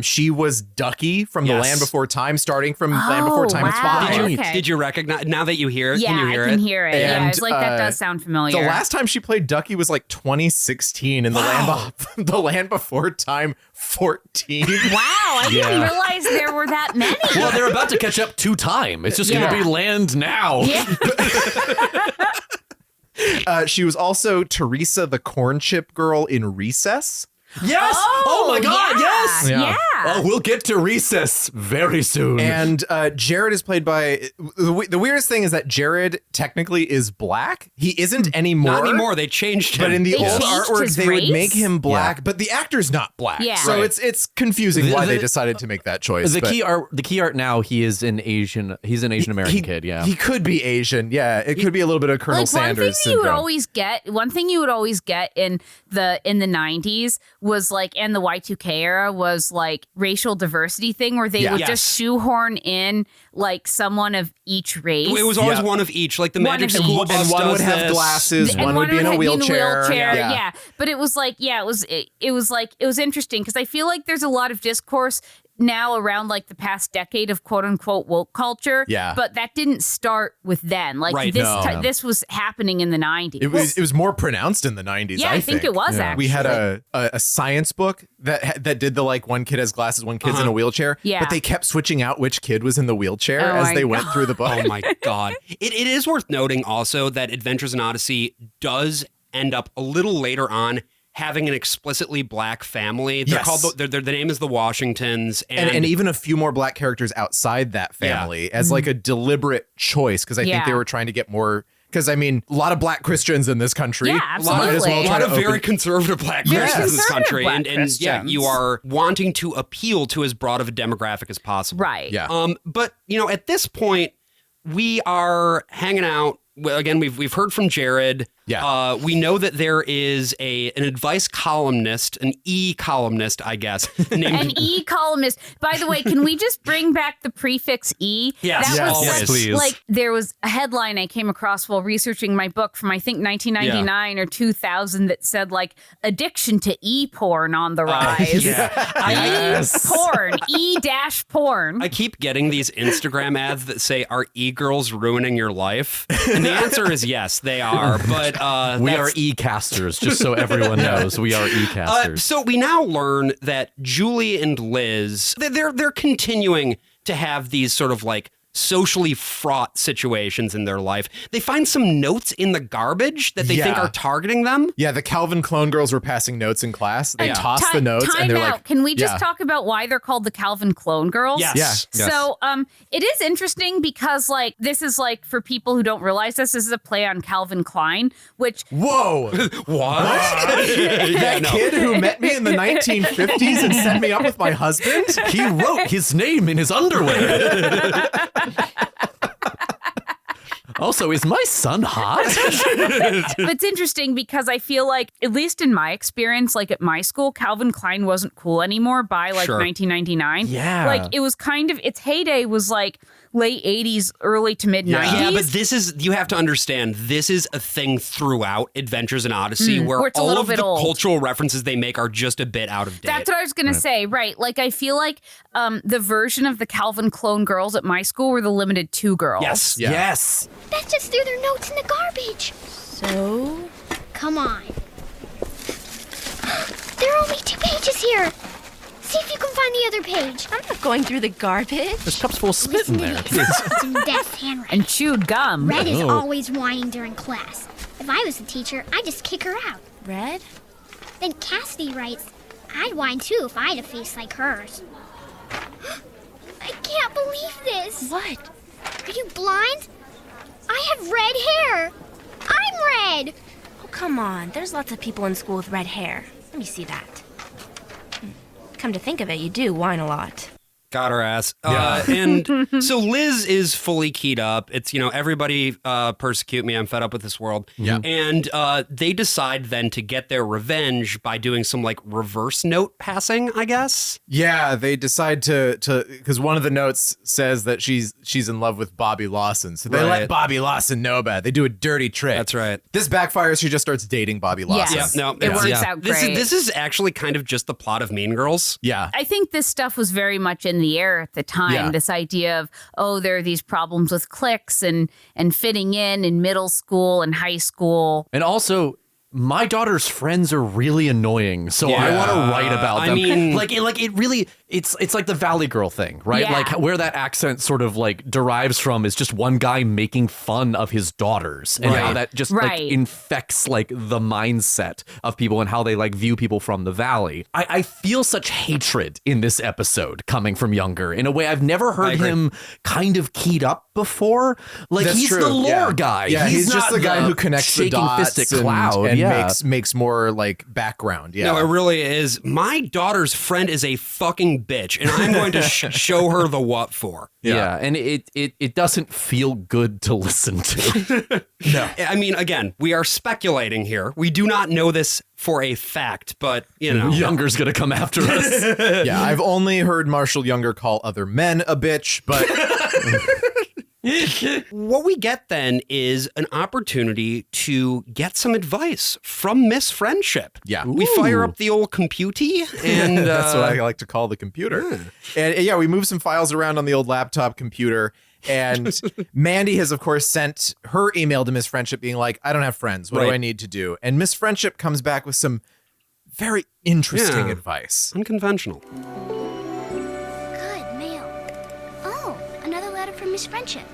She was Ducky from The Land Before Time, starting from Land Before Time 5. Did you recognize, now that you hear it, Yeah, can you hear I can hear it. Yeah, And, I was like, that does sound familiar. The last time she played Ducky was like 2016 in The Land Before Time 14. Wow, I didn't realize there were that many. Well, they're about to catch up to time. It's just going to be Land now. Yeah. She was also Teresa the Corn Chip Girl in Recess. Yes! Oh my God, yes! Yeah. Oh, we'll get to Recess very soon. And Jared is played by... The weirdest thing is that Jared technically is black. He isn't anymore. Not anymore. They changed him. But in the They old changed artwork, his they would race? make him black, but the actor's not black. Yeah. So Right. it's confusing why The- they decided to make that choice. the but key art now, he's an Asian American kid, yeah. He could be Asian. Yeah, it could be a little bit of Colonel Like Sanders one thing you would always get in the 90s was like, and the Y2K era was like racial diversity thing where they would just shoehorn in like someone of each race. It was always one of each, like the One Magic of each. School And Bus one would does have this. glasses, And one would be in a wheelchair. Yeah. But it was like, it was interesting because I feel like there's a lot of discourse now around like the past decade of quote unquote woke culture. Yeah. But that didn't start with then. Like Right, this was happening in the 90s. It was more pronounced in the 90s. Yeah, I think it was actually. We had a science book that did the like one kid has glasses, one kid's in a wheelchair. Yeah. But they kept switching out which kid was in the wheelchair as my they went through the book. Oh my God. It is worth noting also that Adventures in Odyssey does end up a little later on having an explicitly black family. They're called the name is the Washingtons, and even a few more black characters outside that family as like a deliberate choice, because I think they were trying to get more Because, I mean, a lot of black Christians in this country. Yeah, absolutely. A lot of very conservative black Christians in this country. Black And yeah, you are wanting to appeal to as broad of a demographic as possible. Right. Yeah. But, at this point, we are hanging out. Well, again, we've heard from Jared. Yeah. We know that there is an advice columnist, an e-columnist, I guess. Named An e-columnist. By the way, can we just bring back the prefix e? Yes, that was always. such, Please. like, there was a headline I came across while researching my book from, I think, 1999 or 2000 that said, like, addiction to e-porn on the rise. E-porn. E-porn. I keep getting these Instagram ads that say, "Are e-girls ruining your life?" And the answer is yes, they are. But we are e-casters, just so everyone knows. We are e-casters. So we now learn that Julie and Liz, they're continuing to have these sort of like socially fraught situations in their life. They find some notes in the garbage that they think are targeting them. Yeah, the Calvin Clone girls were passing notes in class. They toss the notes and Time they're out. like, Can we just talk about why they're called the Calvin Clone Girls? Yes. Yeah. So it is interesting because like this is like for people who don't realize this is a play on Calvin Klein, which whoa, What? that kid who met me in the 1950s and set me up with my husband? He wrote his name in his underwear. Also, is my son hot? But it's interesting because I feel like, at least in my experience, like at my school, Calvin Klein wasn't cool anymore by like 1999. Yeah. Like it was kind of, its heyday was like late 80s, early to mid 90s. Yeah, but you have to understand, this is a thing throughout Adventures in Odyssey where it's a all little of the bit old. cultural references they make are just a bit out of date. That's what I was going to say, right. Like, I feel like the version of the Calvin Clone girls at my school were the Limited 2 girls. Yes. Yeah. Yes. Beth just threw their notes in the garbage. So? Come on. There are only 2 pages here. See if you can find the other page. I'm not going through the garbage. There's cups full of spit in there. It's in Beth's handwriting. And chewed gum. Red is always whining during class. If I was the teacher, I'd just kick her out. Red? Then Cassidy writes, I'd whine too if I had a face like hers. I can't believe this. What? Are you blind? I have red hair. I'm red. Oh, come on. There's lots of people in school with red hair. Let me see that. Come to think of it, you do whine a lot. Got her ass. And so Liz is fully keyed up. It's, everybody persecute me. I'm fed up with this world. Yeah. And they decide then to get their revenge by doing some like reverse note passing, I guess. Yeah, they decide to because one of the notes says that she's in love with Bobby Lawson. So they Right. let Bobby Lawson know about it. They do a dirty trick. That's right. This backfires. She just starts dating Bobby Lawson. Yes. No, It works out great. This is actually kind of just the plot of Mean Girls. Yeah. I think this stuff was very much in the air at the time. Yeah. This idea of, there are these problems with cliques and fitting in middle school and high school. And also, my daughter's friends are really annoying, so I Yeah. want to write about I them. mean- it really, it's like the Valley Girl thing, right? Yeah. Like where that accent sort of like derives from is just one guy making fun of his daughters and how Right. that just Right. like infects like the mindset of people and how they like view people from the Valley. I feel such hatred in this episode coming from Younger in a way I've never heard agree. him kind of keyed up before. Like That's he's true. the lore Yeah. guy. Yeah, he's just not the guy who connects the shaking dots fisted cloud and yeah. makes more like background. Yeah. No, it really is. My daughter's friend is a fucking bitch, and I'm going to show her the what for. Yeah, and it doesn't feel good to listen to. No. I mean, again, we are speculating here. We do not know this for a fact, but, Younger's gonna come after us. Yeah, I've only heard Marshall Younger call other men a bitch, but What we get then is an opportunity to get some advice from Miss Friendship. Yeah. We fire up the old computey, and that's what I like to call the computer. And yeah, we move some files around on the old laptop computer. And Mandy has, of course, sent her email to Miss Friendship being like, I don't have friends. What do Right. I need to do? And Miss Friendship comes back with some very interesting Yeah. advice. unconventional. Good mail. Oh, another letter from Miss Friendship.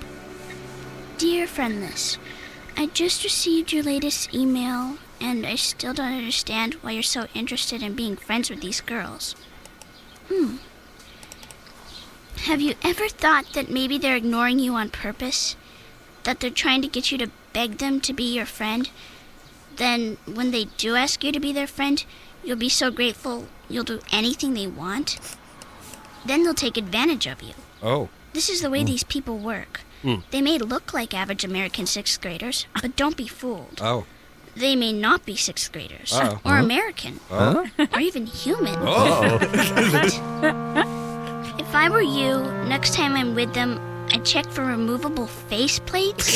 Dear Friendless, I just received your latest email, and I still don't understand why you're so interested in being friends with these girls. Have you ever thought that maybe they're ignoring you on purpose? That they're trying to get you to beg them to be your friend, then when they do ask you to be their friend, you'll be so grateful you'll do anything they want. Then they'll take advantage of you. Oh. This is the way these people work. They may look like average American 6th graders, but don't be fooled. Oh. They may not be 6th graders, Oh. or American, or even human. Oh. If I were you, next time I'm with them, I'd check for removable face plates.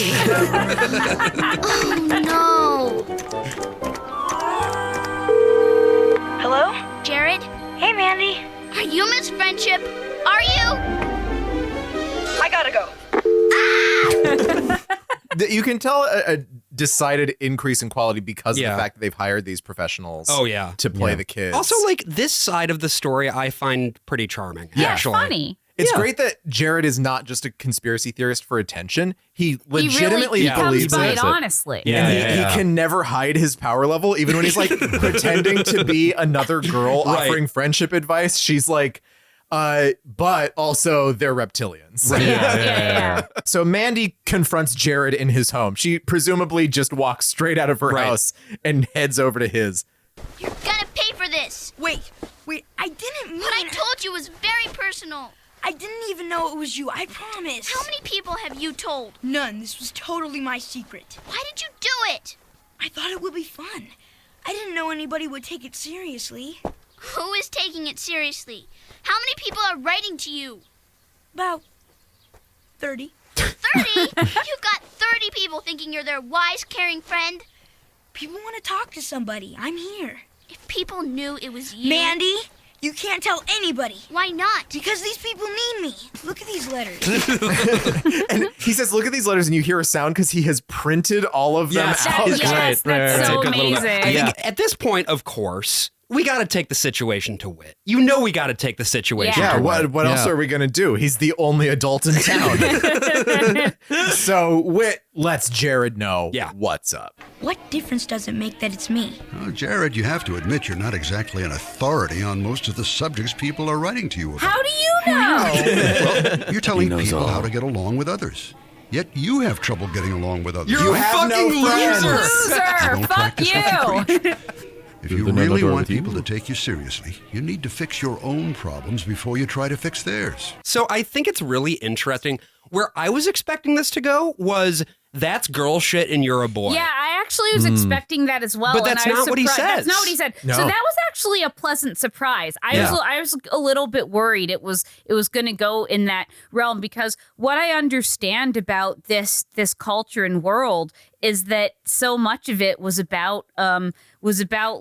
Oh, no. Hello? Jared? Hey, Mandy. Are you Miss Friendship? Are you? I gotta go. You can tell a decided increase in quality because of Yeah. the fact that they've hired these professionals Oh, yeah. to play the kids. Also, like, this side of the story I find pretty charming, Yeah, actually. funny. It's great that Jared is not just a conspiracy theorist for attention. He legitimately he really believes comes by it. it honestly. Yeah. And he can never hide his power level, even when he's like pretending to be another girl Right. offering friendship advice. She's like, but also they're reptilians. Yeah. So Mandy confronts Jared in his home. She presumably just walks straight out of her Right. house and heads over to his. You're gonna pay for this. Wait, I didn't mean... What I told you was very personal. I didn't even know it was you, I promise. How many people have you told? None. This was totally my secret. Why did you do it? I thought it would be fun. I didn't know anybody would take it seriously. Who is taking it seriously? How many people are writing to you? About 30. 30? You've got 30 people thinking you're their wise, caring friend. People want to talk to somebody. I'm here. If people knew it was you... Mandy, you can't tell anybody. Why not? Because these people need me. Look at these letters. And he says, look at these letters, and you hear a sound because he has printed all of them Yes. out. Yes, that's so a good little bit. amazing. I think at this point, of course, we got to take the situation to Whit. You know we got to take the situation Yeah. Yeah, to Whit. what else are we going to do? He's the only adult in town. So Whit lets Jared know what's up. What difference does it make that it's me? Well, Jared, you have to admit you're not exactly an authority on most of the subjects people are writing to you about. How do you know? Well, you're telling people how to get along with others. Yet you have trouble getting along with others. You're You a have no fucking friends. loser. Loser, don't fuck practice what you you. preach. If you really want people to take you seriously, you need to fix your own problems before you try to fix theirs. So I think it's really interesting. Where I was expecting this to go was that's girl shit and you're a boy. Yeah, I actually was expecting that as well. But and that's I was not what he surprised. says. That's not what he said. No. So that was actually a pleasant surprise. I was a little bit worried it was going to go in that realm because what I understand about this culture and world is that so much of it was about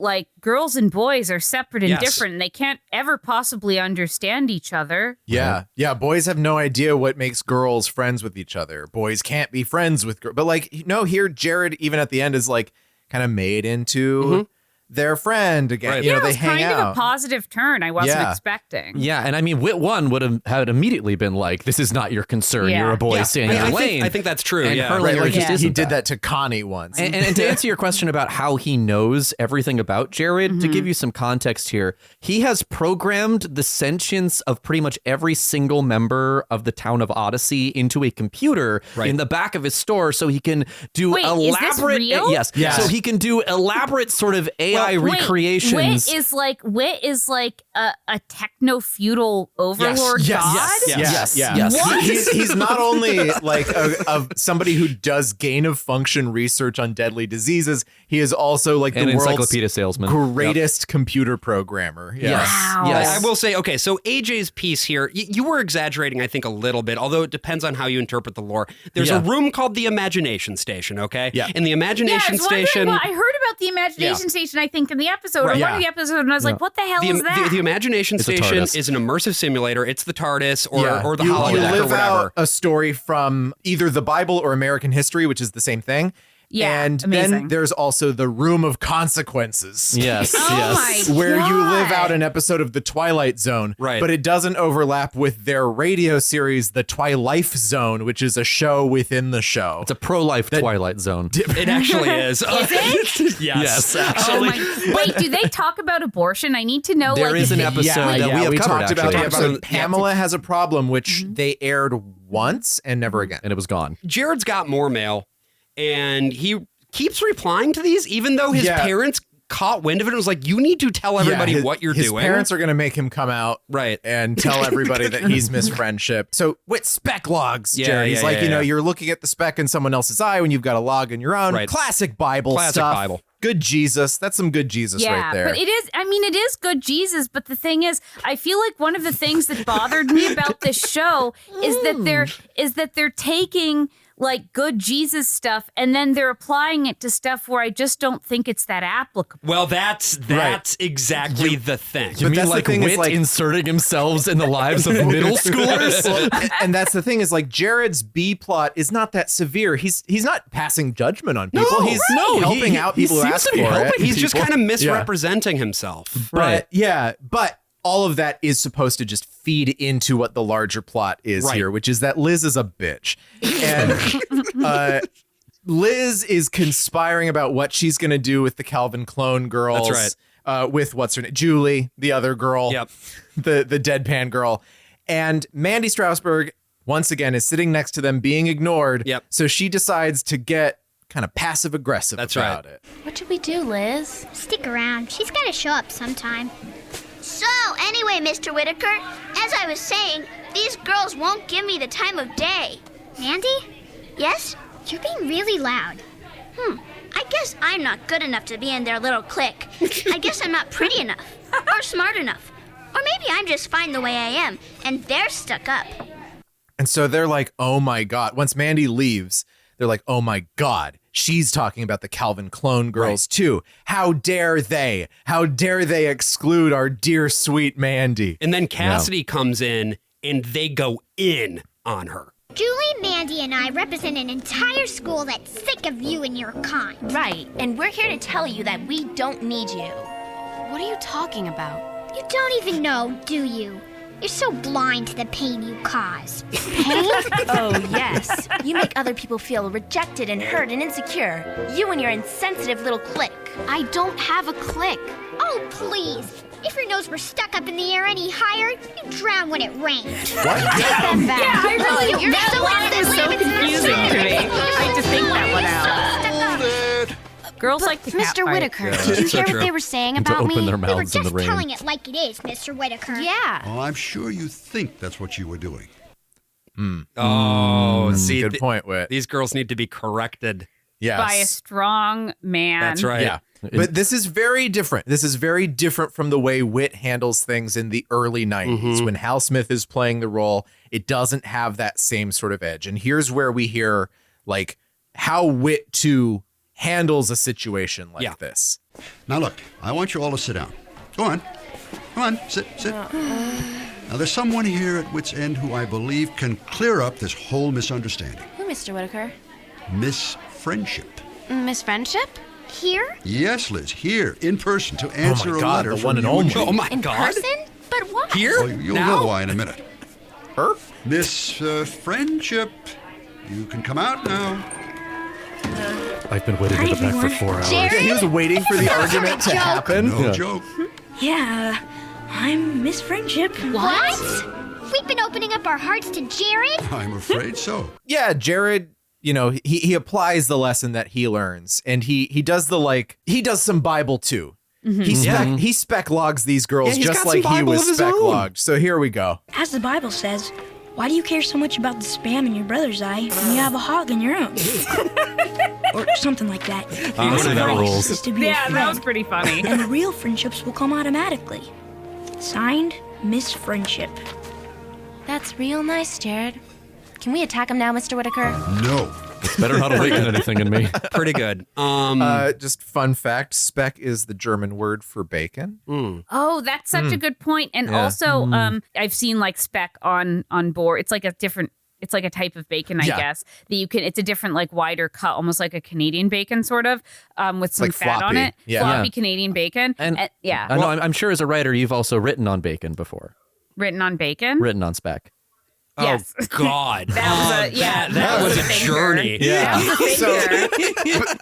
like girls and boys are separate and Yes. different and they can't ever possibly understand each other. Yeah. Yeah. Boys have no idea what makes girls friends with each other. Boys can't be friends with girls. But like, no, here, Jared, even at the end, is like kind of made into their friend again. Right. You know, it they was hang kind of out. a positive turn I wasn't Yeah. expecting. Yeah, and I mean, Whit 1 would have had immediately been like, "This is not your concern. Yeah. You're a boy staying in your lane." I think that's true. And yeah. Hurley Right, like just he isn't did that. that to Connie once. And to answer your question about how he knows everything about Jared, to give you some context here, he has programmed the sentience of pretty much every single member of the town of Odyssey into a computer in the back of his store so he can do Wait, is this elaborate real? yes. So he can do elaborate sort of AI Wait, recreations. Whit is like a techno feudal overlord god. Yes. What? He's not only like somebody who does gain of function research on deadly diseases, he is also like An the world's encyclopedia salesman. greatest computer programmer. Yes. Wow. Yes. I will say, okay, so AJ's piece here, you were exaggerating, I think, a little bit, although it depends on how you interpret the lore. There's a room called the Imagination Station, okay? Yeah. And the Imagination Station... I heard about the Imagination Station, I think, in the episode, or one of the episodes, and I was like, what the hell is that? The Imagination It's a Station TARDIS. is an immersive simulator. It's the TARDIS or the you holodeck or live whatever. out a story from either the Bible or American history, which is the same thing. Yeah, and amazing. then there's also the Room of Consequences. Yes. Oh yes. my Where you live God. out an episode of The Twilight Zone. Right. But it doesn't overlap with their radio series, The Twilife Zone, which is a show within the show. It's a pro-life Twilight Zone. It actually is. Is it? Yes. Oh Actually. my! Wait, do they talk about abortion? I need to know. There like, is an if- episode that we have covered, talked about actually. the episode. Pamela has a problem, which they aired once and never again. And it was gone. Jared's got more mail. and he keeps replying to these, even though his parents caught wind of it and was like, you need to tell everybody what you're doing. His parents are going to make him come out and tell everybody that he's Miss Friendship. So Whit spec logs, Jared. He's like, you're looking at the speck in someone else's eye when you've got a log in your own. Right. Classic Bible stuff. Good Jesus. That's some good Jesus right there. But it is good Jesus. But the thing is, I feel like one of the things that bothered me about this show is that they're taking like good Jesus stuff and then they're applying it to stuff where I just don't think it's that applicable. Well, that's exactly the thing. You mean like Whit inserting himself in the lives of middle schoolers? And that's the thing is like Jared's B plot is not that severe. He's not passing judgment on people. He's helping out people who ask for it. He's just kind of misrepresenting himself. But all of that is supposed to just feed into what the larger plot is here, which is that Liz is a bitch. And Liz is conspiring about what she's going to do with the Calvin clone girls. That's right. With what's her name? Julie, the other girl. Yep. The deadpan girl. And Mandy Strasberg, once again, is sitting next to them being ignored. Yep. So she decides to get kind of passive aggressive about it. What should we do, Liz? Stick around. She's got to show up sometime. So, anyway, Mr. Whittaker, as I was saying, these girls won't give me the time of day. Mandy? Yes? You're being really loud. I guess I'm not good enough to be in their little clique. I guess I'm not pretty enough, or smart enough. Or maybe I'm just fine the way I am, and they're stuck up. And so they're like, oh my God. Once Mandy leaves, they're like, oh my God. She's talking about the Calvin clone girls too. How dare they? How dare they exclude our dear sweet Mandy? And then Cassidy comes in and they go in on her. Julie, Mandy, and I represent an entire school that's sick of you and your kind. Right, and we're here to tell you that we don't need you. What are you talking about? You don't even know, do you? You're so blind to the pain you cause. Pain? Oh, yes. You make other people feel rejected and hurt and insecure. You and your insensitive little clique. I don't have a clique. Oh, please. If your nose were stuck up in the air any higher, you'd drown when it rained. What? I really, You're that so line is so confusing to me. I had to think that one out. Girls like to Mr. Whittaker, did you hear what they were saying about me? Open their We were mouths in just the rain. telling it like it is, Mr. Whittaker. Yeah. Well, I'm sure you think that's what you were doing. Oh, see, Good point, Whit. these girls need to be corrected. Yes. by a strong man. That's right. Yeah. But this is very different. This is very different from the way Whit handles things in the early 90s. When Hal Smith is playing the role, it doesn't have that same sort of edge. And here's where we hear like how Whit 2 handles a situation like this. Now, look, I want you all to sit down. Go on. Come on, sit. Now, there's someone here at Wit's End who I believe can clear up this whole misunderstanding. Who, Mr. Whittaker? Miss Friendship. Miss Friendship? Here? Yes, Liz, here, in person, to answer a letter the from one and you only. Julie. Oh, my In God. person? But why? Here? Oh, you'll Now? know why in a minute. Her? Miss Friendship, you can come out now. I've been waiting in the back for 4 hours. Jared? He was waiting for the argument to happen. No joke. Yeah, I'm Miss Friendship. What? We've been opening up our hearts to Jared? I'm afraid so. Yeah, Jared, you know, he applies the lesson that he learns, and he does he does some Bible too. He spec logs these girls he's just got some like he Bible was of his spec own. logged. So here we go. As the Bible says, why do you care so much about the spam in your brother's eye when you have a hog in your own? Or something like that. Honestly, that Christ rules. is to be a Yeah, that was friend, pretty funny. and the real friendships will come automatically. Signed, Miss Friendship. That's real nice, Jared. Can we attack him now, Mr. Whittaker? No. It's better not awaken anything in me. Pretty good. Just fun fact, spec is the German word for bacon. Oh, that's such a good point. And also, I've seen like spec on board. It's like a type of bacon, I guess, that you can, it's a different, like wider cut, almost like a Canadian bacon sort of, with some like fat floppy. on it. Yeah. Floppy Yeah. Canadian bacon. And yeah. I know, I'm sure as a writer, you've also written on bacon before. Written on bacon? Written on spec. Yes. Oh, God. That was a, yeah. That was a thinker. journey. That was a thinker.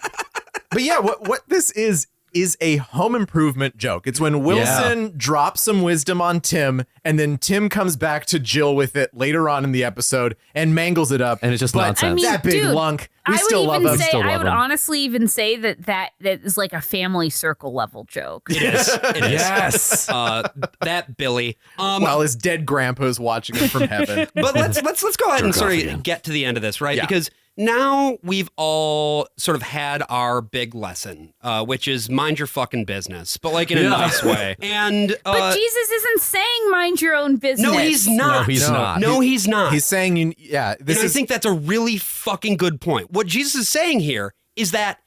But yeah, what this is is a home improvement joke. It's when Wilson drops some wisdom on Tim, and then Tim comes back to Jill with it later on in the episode and mangles it up. And it's just nonsense. I mean, that big dude, lunk, we still love him. I would honestly even say that is like a family circle level joke. It is. It is. Yes. That Billy. While his dead grandpa's watching him from heaven. But let's go ahead and sort again. of get to the end of this, right? Yeah. Because now we've all sort of had our big lesson, which is mind your fucking business, but like in a nice way. And but Jesus isn't saying mind your own business. no, he's not. No, he's not. No, he's not. He's saying, I think that's a really fucking good point. What Jesus is saying here is that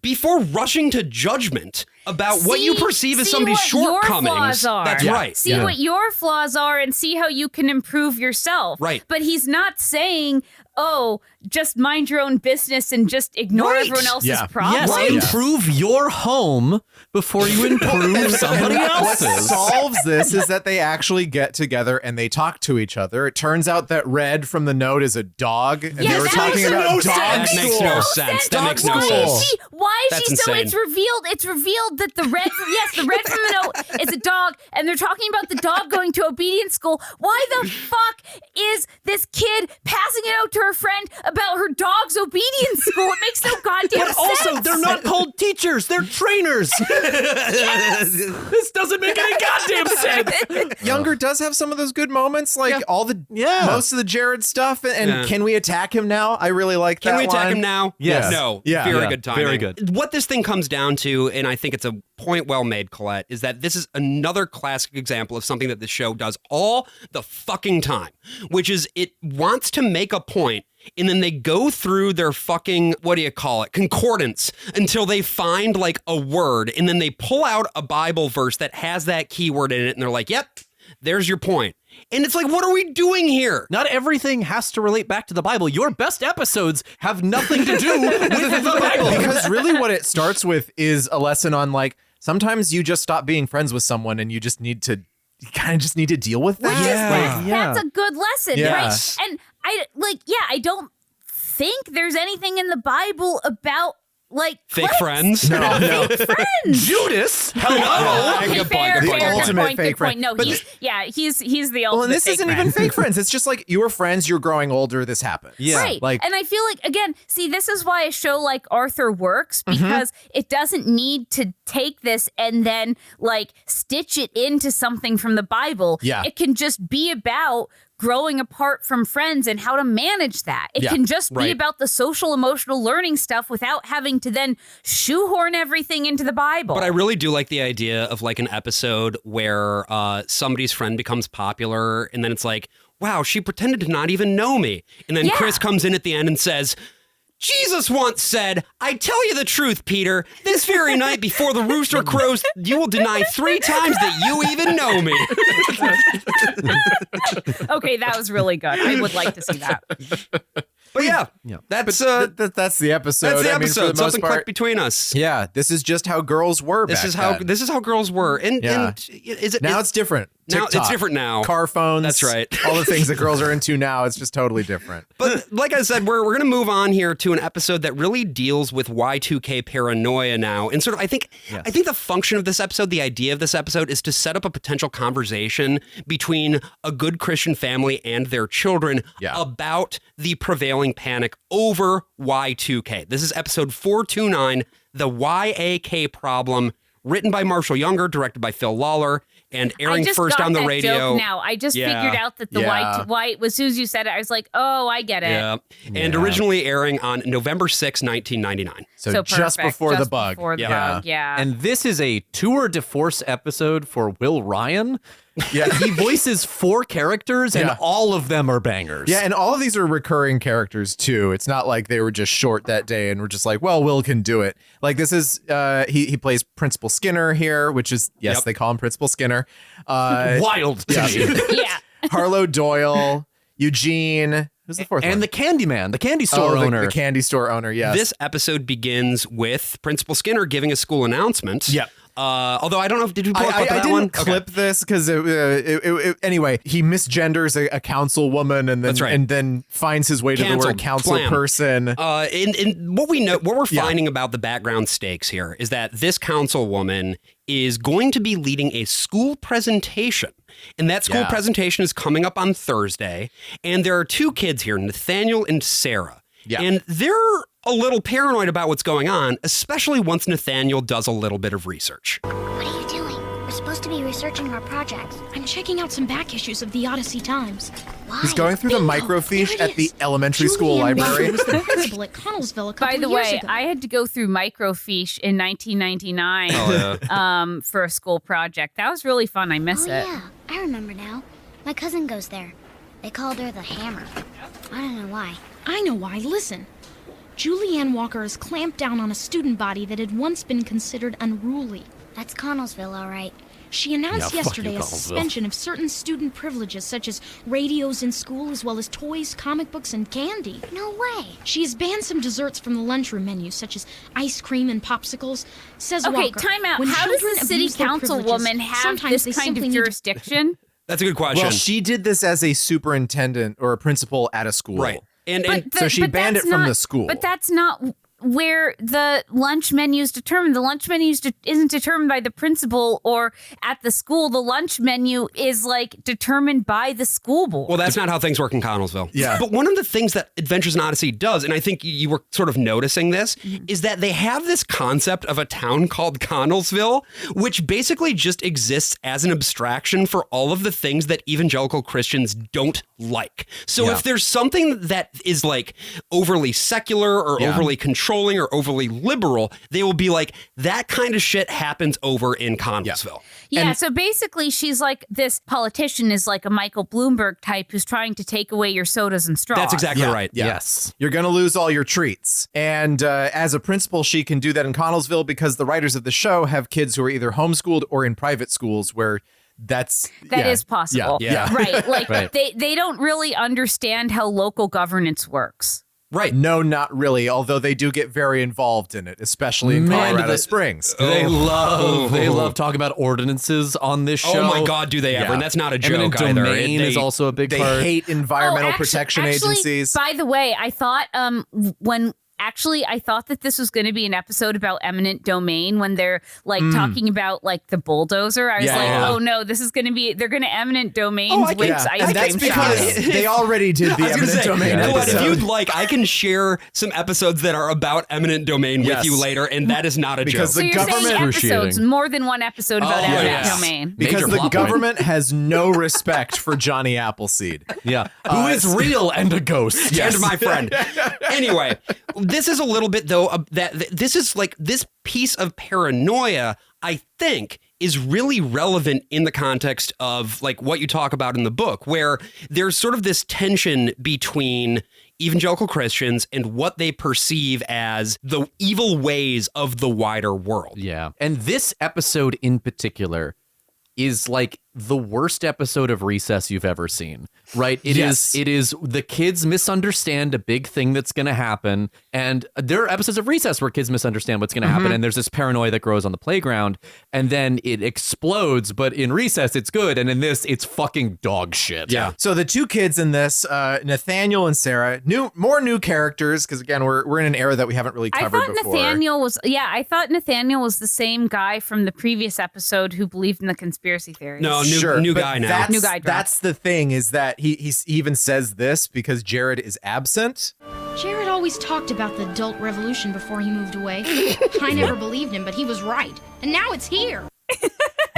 before rushing to judgment about what you perceive as somebody's shortcomings, that's right. See what your flaws are and see how you can improve yourself. Right. But he's not saying, oh, just mind your own business and just ignore everyone else's problems. Yes, improve your home before you improve somebody what else's. solves this is that they actually get together and they talk to each other. It turns out that Red from the note is a dog, and they were that talking makes about no dog That sense. makes no sense. That makes no sense. Why is That's she so? insane. It's revealed that the red from the note is a dog, and they're talking about the dog going to obedience school. Why the fuck is this kid passing it out to her friend about her dog's obedience school? It makes no goddamn sense. Also, they're not called teachers; they're trainers. This doesn't make any goddamn sense. Younger does have some of those good moments, like all the most of the Jared stuff. And can we attack him now? I really like that. Can we attack line. him now? Yes. No. Yeah. Very Yeah. good timing. Very good. What this thing comes down to, and I think it's a point well made, Colette, is that this is another classic example of something that the show does all the fucking time, which is it wants to make a point, and then they go through their fucking, concordance until they find like a word, and then they pull out a Bible verse that has that keyword in it, and they're like, yep, there's your point. And it's like, what are we doing here? Not everything has to relate back to the Bible. Your best episodes have nothing to do with the Bible. Because really what it starts with is a lesson on like, sometimes you just stop being friends with someone and you kind of just need to deal with that. That's a good lesson, Yes. right? And I don't think there's anything in the Bible about like Fake cliques. friends? No. Fake friends. Judas. Hello. Good point. Ultimate fake Good point. friend. No, But he's the ultimate. Well, and this fake isn't friend. even fake friends. It's just like you were friends, you're growing older, this happened. Yeah. Right. Like, and I feel like, again, see, this is why a show like Arthur works, because it doesn't need to take this and then like stitch it into something from the Bible. Yeah. It can just be about growing apart from friends and how to manage that. It can just be about the social emotional learning stuff without having to then shoehorn everything into the Bible. But I really do like the idea of like an episode where somebody's friend becomes popular, and then it's like, wow, she pretended to not even know me. And then Chris comes in at the end and says, Jesus once said, I tell you the truth, Peter, this very night before the rooster crows, you will deny 3 times that you even know me. Okay, that was really good. I would like to see that. But that's that's the episode. that's the I mean, episode. for the most Something part, clicked between us. yeah, this is just how girls were This back is how then. this is how girls were. And is it Now it's different. Now it's TikTok, different now. Car phones. That's right. All the things that girls are into now, it's just totally different. But like I said, we're going to move on here to an episode that really deals with Y2K paranoia now. And sort of, I think the function of this episode, the idea of this episode, is to set up a potential conversation between a good Christian family and their children about the prevailing panic over Y2K. This is episode 429, The Y.A.K. Problem, written by Marshall Younger, directed by Phil Lawler, and airing first on the radio. Now I just figured out that the white was, as soon as you said it, I was like, oh, I get it. Yeah. And originally airing on November 6, 1999. So just perfect. before Just the bug. before the bug, yeah. And this is a tour de force episode for Will Ryan. Yeah. He voices 4 characters, and all of them are bangers. Yeah, and all of these are recurring characters too. It's not like they were just short that day and we're just like, well, Will can do it. Like this is he plays Principal Skinner here, which is they call him Principal Skinner. Wild to me. Yeah. Harlow Doyle, Eugene. Who's the fourth one? And the Candyman, the candy store owner. The candy store owner, yes. This episode begins with Principal Skinner giving a school announcement. Yep. Although I don't know if did we pull a clip of I that didn't one? clip this because anyway, he misgenders a councilwoman and then That's right. and then finds his way to the word council Slam. person. And what we're finding about the background stakes here is that this councilwoman is going to be leading a school presentation. And that school presentation is coming up on Thursday. And there are two kids here, Nathaniel and Sarah. Yeah. And they're a little paranoid about what's going on, especially once Nathaniel does a little bit of research. What are you doing? We're supposed to be researching our projects. I'm checking out some back issues of the Odyssey Times. Why? He's going through the microfiche at the elementary school library. Was the principal at Connellsville a couple By the years way, ago. I had to go through microfiche in 1999 for a school project. That was really fun. I miss it. Yeah, I remember now. My cousin goes there. They called her the Hammer. I don't know why. I know why. Listen. Julianne Walker has clamped down on a student body that had once been considered unruly. That's Connellsville, all right. She announced Yeah, fuck yesterday you, a Connellsville. suspension of certain student privileges, such as radios in school, as well as toys, comic books, and candy. No way. She has banned some desserts from the lunchroom menu, such as ice cream and popsicles. Says Okay, Walker, time out. when How does children the city abuse their councilwoman privileges, have sometimes they this kind simply of need to- jurisdiction? That's a good question. Well, she did this as a superintendent or a principal at a school. Right. And so she banned it that's from not- the school. But that's not where the lunch menu is determined. The lunch menu isn't determined by the principal or at the school. The lunch menu is like determined by the school board. Well, that's not how things work in Connellsville. Yeah. But one of the things that Adventures in Odyssey does, and I think you were sort of noticing this, is that they have this concept of a town called Connellsville, which basically just exists as an abstraction for all of the things that evangelical Christians don't like. So if there's something that is like overly secular or overly controlling or overly liberal, they will be like, that kind of shit happens over in Connellsville. Yeah, so basically she's like, this politician is like a Michael Bloomberg type who's trying to take away your sodas and straws. That's exactly right. Yeah. Yes. You're going to lose all your treats. And as a principal, she can do that in Connellsville because the writers of the show have kids who are either homeschooled or in private schools where that is possible. Yeah. Right. Like Right. they don't really understand how local governance works. Right. No, not really, although they do get very involved in it, especially in Man, Colorado they- Springs. They love talking about ordinances on this show. Oh my God, do they ever? Yeah. And that's not a Eminent joke either. domain is also a big They part. hate environmental Actually- protection agencies. By the way, I thought I thought that this was going to be an episode about eminent domain when they're like talking about like the bulldozer. I was like, oh no, this is going to be, they're going to eminent domains with ice and cream that's because shops. they already did the I was gonna eminent say, domain Colette, if episode. you'd like, I can share some episodes that are about eminent domain Yes. with you later, and that is not a Because joke. So you're government- saying episodes, Excruciating. more than one episode about eminent yes. domain. Because Major the plot point. government has no respect for Johnny Appleseed. Yeah. Who is real and a ghost. And my friend. Anyway, this is a little bit though that this is like this piece of paranoia, I think, is really relevant in the context of like what you talk about in the book, where there's sort of this tension between evangelical Christians and what they perceive as the evil ways of the wider world. Yeah. And this episode in particular is like the worst episode of Recess you've ever seen, right? It is the kids misunderstand a big thing that's going to happen. And there are episodes of Recess where kids misunderstand what's going to happen. And there's this paranoia that grows on the playground and then it explodes. But in Recess, it's good. And in this, it's fucking dog shit. Yeah. So the two kids in this, Nathaniel and Sarah, more new characters, because again, we're in an era that we haven't really I covered thought before. Nathaniel was the same guy from the previous episode who believed in the conspiracy theories. No, Sure, new but guy now. That's, New guy dropped. that's the thing is that he even says this because Jared is absent. Jared always talked about the adult revolution before he moved away. I never believed him, but he was right. And now it's here.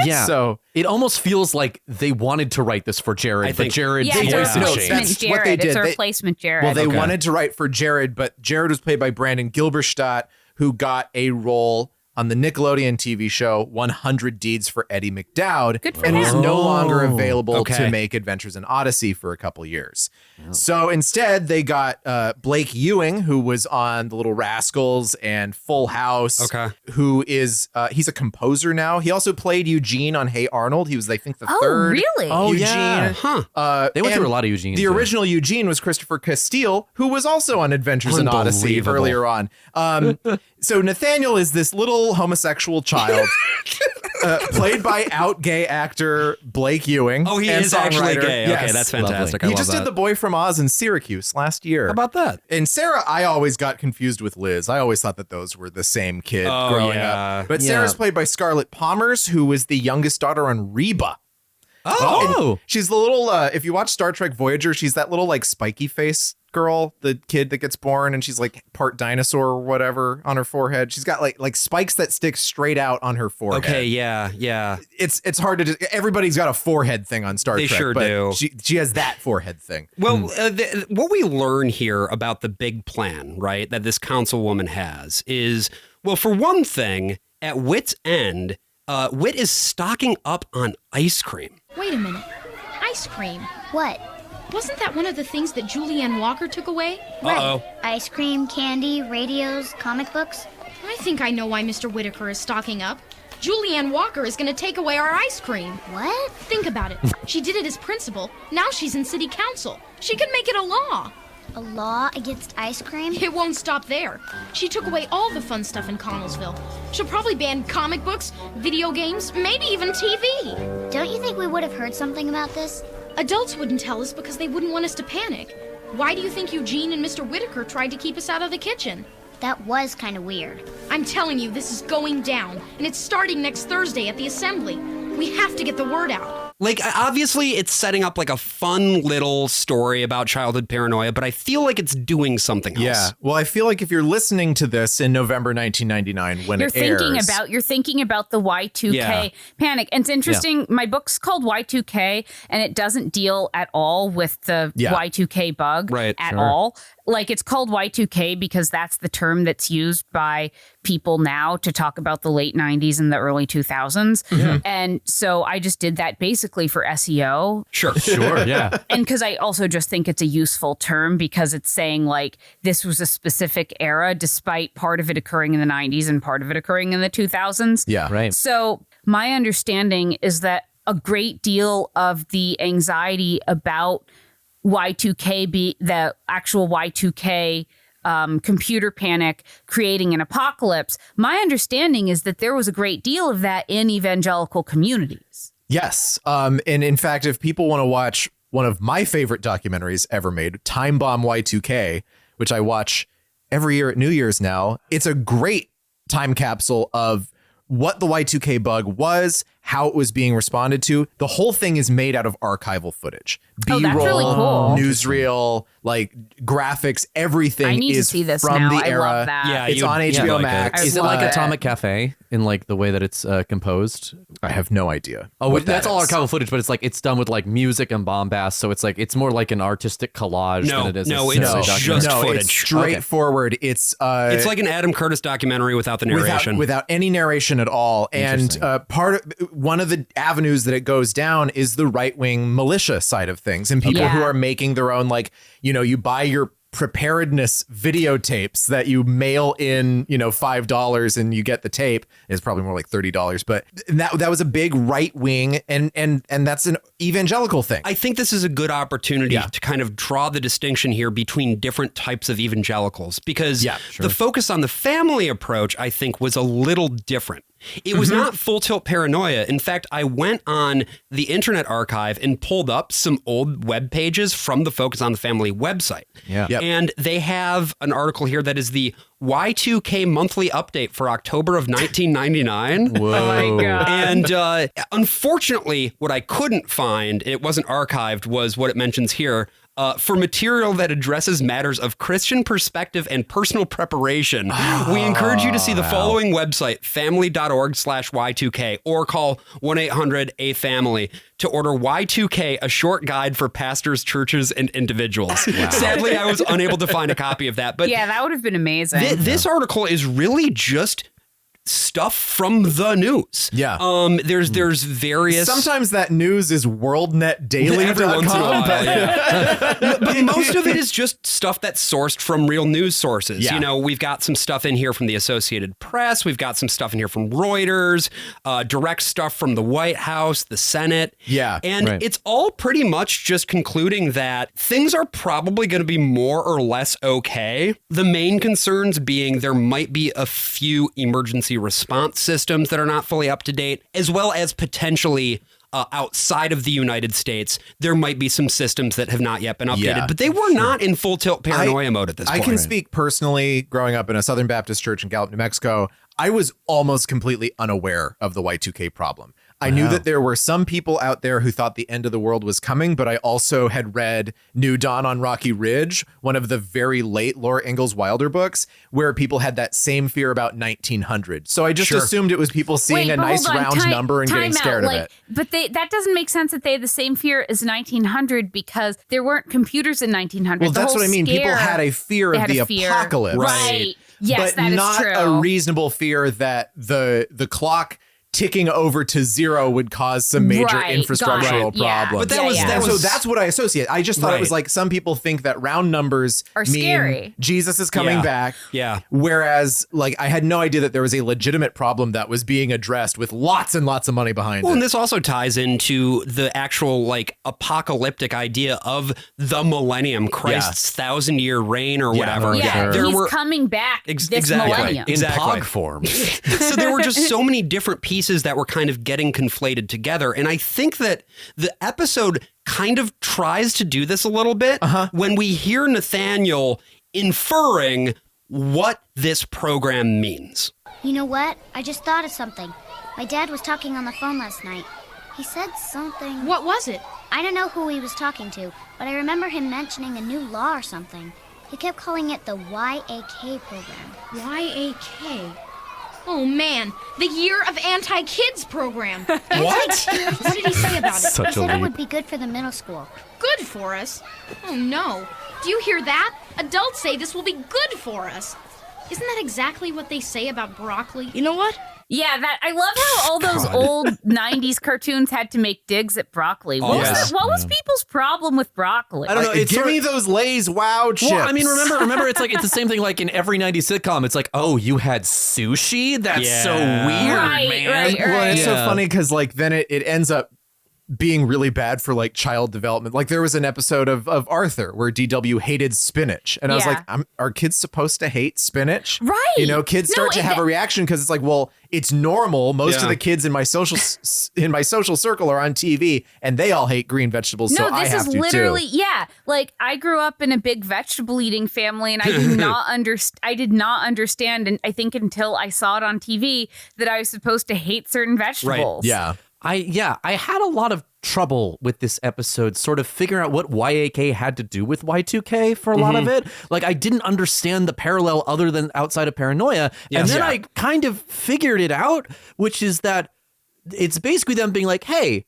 Yeah. So it almost feels like they wanted to write this for Jared, I think- but Jared Yeah, it's a voice no, changed. replacement that's what they Jared. It's did. a They- replacement Jared. Well, they Okay. wanted to write for Jared, but Jared was played by Brandon Gilberstadt, who got a role on the Nickelodeon TV show 100 Deeds for Eddie McDowd. Good for and he's him. no longer available Okay. to make Adventures in Odyssey for a couple years. So instead, they got Blake Ewing, who was on The Little Rascals and Full House, Okay. who is, he's a composer now. He also played Eugene on Hey Arnold. He was, I think, the third. Really? Oh, Eugene. yeah. Huh. They went and through a lot of Eugene. The original Eugene was Christopher Castile, who was also on Adventures in Odyssey Unbelievable. earlier on. So Nathaniel is this little beautiful homosexual child. Played by out gay actor Blake Ewing. Oh, he and is actually songwriter. gay. Yes. Okay, that's fantastic. He just did The Boy from Oz in Syracuse last year. How about that? And Sarah, I always got confused with Liz. I always thought that those were the same kid growing up. But Sarah's played by Scarlett Palmers, who was the youngest daughter on Reba. Oh, and she's the little, if you watch Star Trek Voyager, she's that little like spiky face girl, the kid that gets born and she's like part dinosaur or whatever on her forehead. She's got like spikes that stick straight out on her forehead. Okay, yeah. It's hard to, everybody's got a forehead thing on Star Trek. They sure but do. She has that forehead thing. Well, what we learn here about the big plan, right, that this councilwoman has is, well, for one thing, at Whit's end, Whit is stocking up on ice cream. Wait a minute. Ice cream? What? Wasn't that one of the things that Julianne Walker took away? Right. Ice cream, candy, radios, comic books. I think I know why Mr. Whittaker is stocking up. Julianne Walker is going to take away our ice cream. What? Think about it. She did it as principal. Now she's in city council. She could make it a law. A law against ice cream? It won't stop there. She took away all the fun stuff in Connellsville. She'll probably ban comic books, video games, maybe even TV. Don't you think we would have heard something about this? Adults wouldn't tell us because they wouldn't want us to panic. Why do you think Eugene and Mr. Whittaker tried to keep us out of the kitchen? That was kind of weird. I'm telling you, this is going down, and it's starting next Thursday at the assembly. We have to get the word out. Like, obviously, it's setting up like a fun little story about childhood paranoia, but I feel like it's doing something else. Yeah. Well, I feel like if you're listening to this in November 1999 when it airs, you're thinking about the Y2K panic. And it's interesting. My book's called Y2K, and it doesn't deal at all with the Y2K bug at all. Like, it's called Y2K because that's the term that's used by people now to talk about the late 90s and the early 2000s. Mm-hmm. And so I just did that basically for SEO. Sure, yeah. And because I also just think it's a useful term because it's saying, like, this was a specific era despite part of it occurring in the 90s and part of it occurring in the 2000s. Yeah, right. So my understanding is that a great deal of the anxiety about Y2K, the actual Y2K computer panic creating an apocalypse, my understanding is that there was a great deal of that in evangelical communities. Yes. And in fact, if people want to watch one of my favorite documentaries ever made, Time Bomb Y2K, which I watch every year at New Year's now, it's a great time capsule of what the Y2K bug was, how it was being responded to. The whole thing is made out of archival footage. B-roll, that's really cool. newsreel, like graphics, everything I need is to see this from now. the era. I love that. Yeah, It's on HBO like Max. Is it like love Atomic Cafe in like the way that it's composed? I have no idea. Oh, what that's that all is. archival footage, but it's like it's done with like music and bombast, so it's like it's more like an artistic collage than it is. No, a it's simply just documentary. footage. It's straightforward. It's like an Adam Curtis documentary without the narration. without any narration at all. And one of the avenues that it goes down is the right-wing militia side of things, and people who are making their own, like, you know, you buy your preparedness videotapes that you mail in, you know, $5 and you get the tape. It's probably more like $30, but that was a big right wing and that's an evangelical thing. I think this is a good opportunity to kind of draw the distinction here between different types of evangelicals, because the focus on the family approach, I think, was a little different. It was not full tilt paranoia. In fact, I went on the Internet Archive and pulled up some old web pages from the Focus on the Family website. Yeah. Yep. And they have an article here that is the Y2K monthly update for October of 1999. Whoa. Oh my God. And unfortunately, what I couldn't find, it wasn't archived, was what it mentions here. For material that addresses matters of Christian perspective and personal preparation, we encourage you to see the following website, family.org/Y2K, or call 1-800-A-FAMILY to order Y2K, a short guide for pastors, churches, and individuals. Wow. Sadly, I was unable to find a copy of that. But yeah, that would have been amazing. This article is really just stuff from the news. Yeah. There's various. Sometimes that news is WorldNetDaily. Every once in a while, yeah. But most of it is just stuff that's sourced from real news sources. Yeah. You know, we've got some stuff in here from the Associated Press. We've got some stuff in here from Reuters, direct stuff from the White House, the Senate. Yeah. And it's all pretty much just concluding that things are probably going to be more or less okay. The main concerns being there might be a few emergency response systems that are not fully up to date, as well as potentially outside of the United States, there might be some systems that have not yet been updated, but they were not in full tilt paranoia mode at this point. I can speak personally, growing up in a Southern Baptist church in Gallup, New Mexico, I was almost completely unaware of the Y2K problem. I knew that there were some people out there who thought the end of the world was coming, but I also had read New Dawn on Rocky Ridge, one of the very late Laura Ingalls Wilder books, where people had that same fear about 1900. So I just assumed it was people seeing a nice round number and getting scared of it. But that doesn't make sense that they had the same fear as 1900 because there weren't computers in 1900. Well, that's what I mean. People had a fear of the apocalypse. Right. Yes, but that is not true. a reasonable fear that the clock ticking over to zero would cause some major infrastructural problems. But that was so that's what I associate. I just thought it was like some people think that round numbers are mean scary. Jesus is coming back. Yeah. Whereas like I had no idea that there was a legitimate problem that was being addressed with lots and lots of money behind it. And this also ties into the actual like apocalyptic idea of the millennium, Christ's 1,000-year reign or whatever. Yeah, he's coming back this millennium. In pog form. So there were just so many different pieces that were kind of getting conflated together. And I think that the episode kind of tries to do this a little bit when we hear Nathaniel inferring what this program means. You know what? I just thought of something. My dad was talking on the phone last night. He said something. What was it? I don't know who he was talking to, but I remember him mentioning a new law or something. He kept calling it the Y.A.K. program. Y.A.K.? Oh man, the Year of Anti-Kids program. What? What did he say about it? He said it would be good for the middle school. Good for us? Oh no. Do you hear that? Adults say this will be good for us. Isn't that exactly what they say about broccoli? You know what? Yeah, that I love how all those old 90s cartoons had to make digs at broccoli. What was people's problem with broccoli? I don't know. Give me those Lay's Wow chips. Well, I mean, remember, it's like it's the same thing. Like in every 90s sitcom, it's like, oh, you had sushi. That's so weird, man. Right. Well, it's so funny because like then it ends up being really bad for like child development. Like there was an episode of Arthur where DW hated spinach. And I was like, are kids supposed to hate spinach? Right. You know, kids start to have a reaction because it's like, well, it's normal. Most of the kids in my social circle are on TV and they all hate green vegetables. So I have to too. No, this is literally, like I grew up in a big vegetable eating family and I did not understand. And I think until I saw it on TV that I was supposed to hate certain vegetables. Right. Yeah. I had a lot of trouble with this episode sort of figuring out what Y.A.K. had to do with Y2K for a lot of it. Like I didn't understand the parallel other than outside of paranoia. And then I kind of figured it out, which is that it's basically them being like, hey,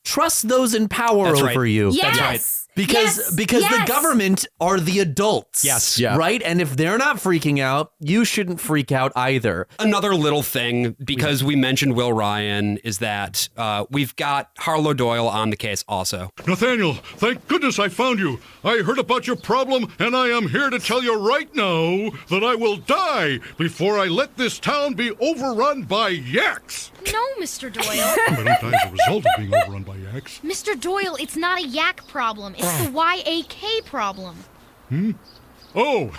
trust those in power over you. Yes. That's right. Because the government are the adults. Yes. Yeah. Right? And if they're not freaking out, you shouldn't freak out either. Another little thing, because we mentioned Will Ryan, is that we've got Harlow Doyle on the case also. Nathaniel, thank goodness I found you. I heard about your problem, and I am here to tell you right now that I will die before I let this town be overrun by yaks. No, Mr. Doyle. I don't die as a result of being overrun by yaks. Mr. Doyle, it's not a yak problem. It's the Y.A.K. problem. Oh,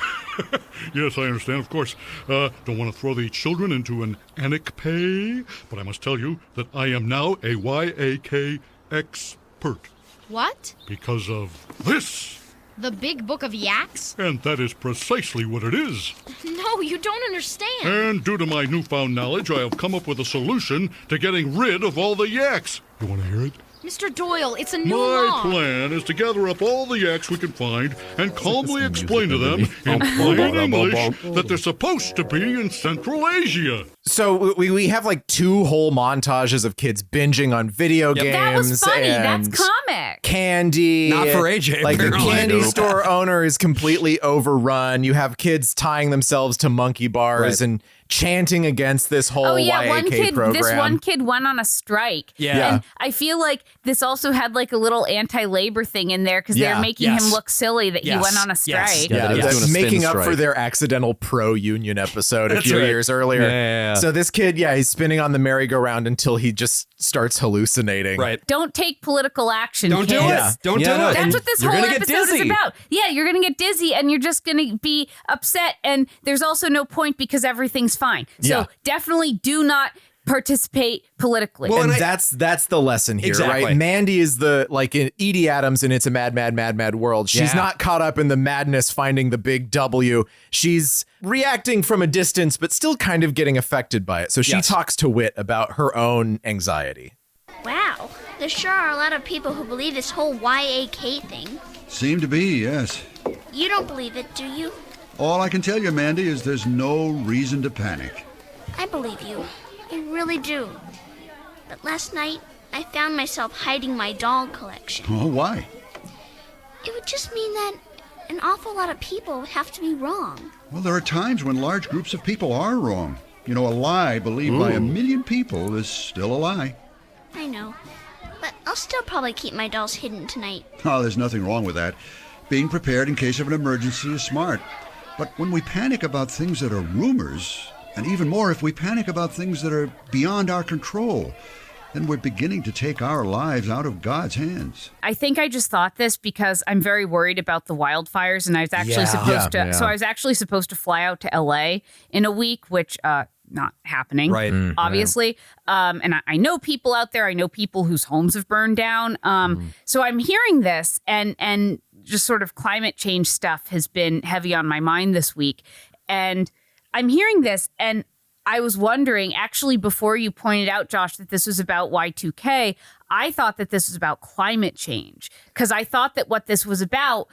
yes, I understand, of course. Don't want to throw the children into an anecpay, but I must tell you that I am now a Y.A.K. expert. What? Because of this. The Big Book of Yaks? And that is precisely what it is. No, you don't understand. And due to my newfound knowledge, I have come up with a solution to getting rid of all the yaks. You want to hear it? Mr. Doyle, it's a new My law. plan is to gather up all the yaks we can find and calmly explain to them in plain English that they're supposed to be in Central Asia. So we have like 2 whole montages of kids binging on video games. That was funny. And That's comic. candy. Not for AJ, Like the apparently. candy store owner is completely overrun. You have kids tying themselves to monkey bars and chanting against this whole Y.A.K. program. This one kid went on a strike. Yeah. And I feel like this also had like a little anti-labor thing in there because they're making him look silly that he went on a strike. Yeah, that's doing a spin making up strike. for their accidental pro-union episode a few right. years earlier. Yeah. So this kid, he's spinning on the merry-go-round until he just starts hallucinating. Right. Don't take political action. Don't do kids. it. Don't do no, it. That's what this You're whole gonna get episode is dizzy. about. Yeah, you're going to get dizzy and you're just going to be upset. And there's also no point because everything's is fine. So definitely do not participate politically. Well, and that's the lesson here, right? Mandy is the, like in Edie Adams in It's a Mad, Mad, Mad, Mad World. She's not caught up in the madness finding the big W. She's reacting from a distance, but still kind of getting affected by it. So she talks to Whit about her own anxiety. Wow, there sure are a lot of people who believe this whole Y.A.K. thing. Seem to be, yes. You don't believe it, do you? All I can tell you, Mandy, is there's no reason to panic. I believe you. I really do. But last night, I found myself hiding my doll collection. Oh, why? It would just mean that an awful lot of people would have to be wrong. Well, there are times when large groups of people are wrong. You know, a lie believed by 1 million people is still a lie. I know. But I'll still probably keep my dolls hidden tonight. Oh, there's nothing wrong with that. Being prepared in case of an emergency is smart. But when we panic about things that are rumors, and even more if we panic about things that are beyond our control, then we're beginning to take our lives out of God's hands. I think I just thought this because I'm very worried about the wildfires, and I was actually supposed to. So I was actually supposed to fly out to LA in a week, which not happening, right? Obviously. And I know people out there. I know people whose homes have burned down. So I'm hearing this, and just sort of climate change stuff has been heavy on my mind this week, and I'm hearing this, and I was wondering, actually, before you pointed out, Josh, that this was about Y2K, I thought that this was about climate change, because I thought that what this was about,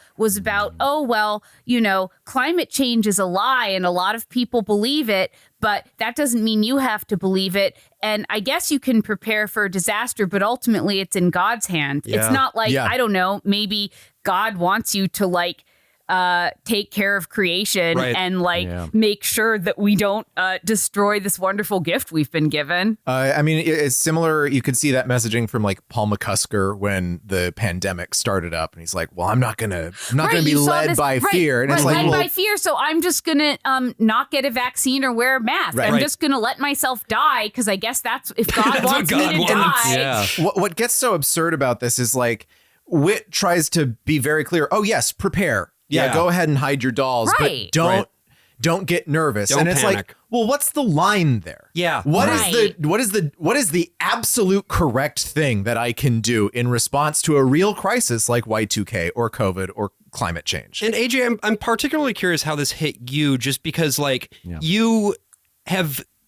oh, well, you know, climate change is a lie and a lot of people believe it, but that doesn't mean you have to believe it. And I guess you can prepare for a disaster, but ultimately it's in God's hand. It's not like, I don't know, maybe God wants you to like, take care of creation and make sure that we don't destroy this wonderful gift we've been given. I mean, it's similar. You could see that messaging from like Paul McCusker when the pandemic started up, and he's like, "Well, I'm not gonna be led by fear." And it's like, led by fear, so I'm just gonna not get a vaccine or wear a mask. I'm just gonna let myself die because I guess that's if God wants me to die. Yeah. What gets so absurd about this is like Whit tries to be very clear. Oh yes, prepare. Yeah, go ahead and hide your dolls, but don't get nervous. Don't it's panic. like, well, what's the line there? Yeah. What is the absolute correct thing that I can do in response to a real crisis like Y2K or COVID or climate change? And AJ, I'm particularly curious how this hit you, just because like you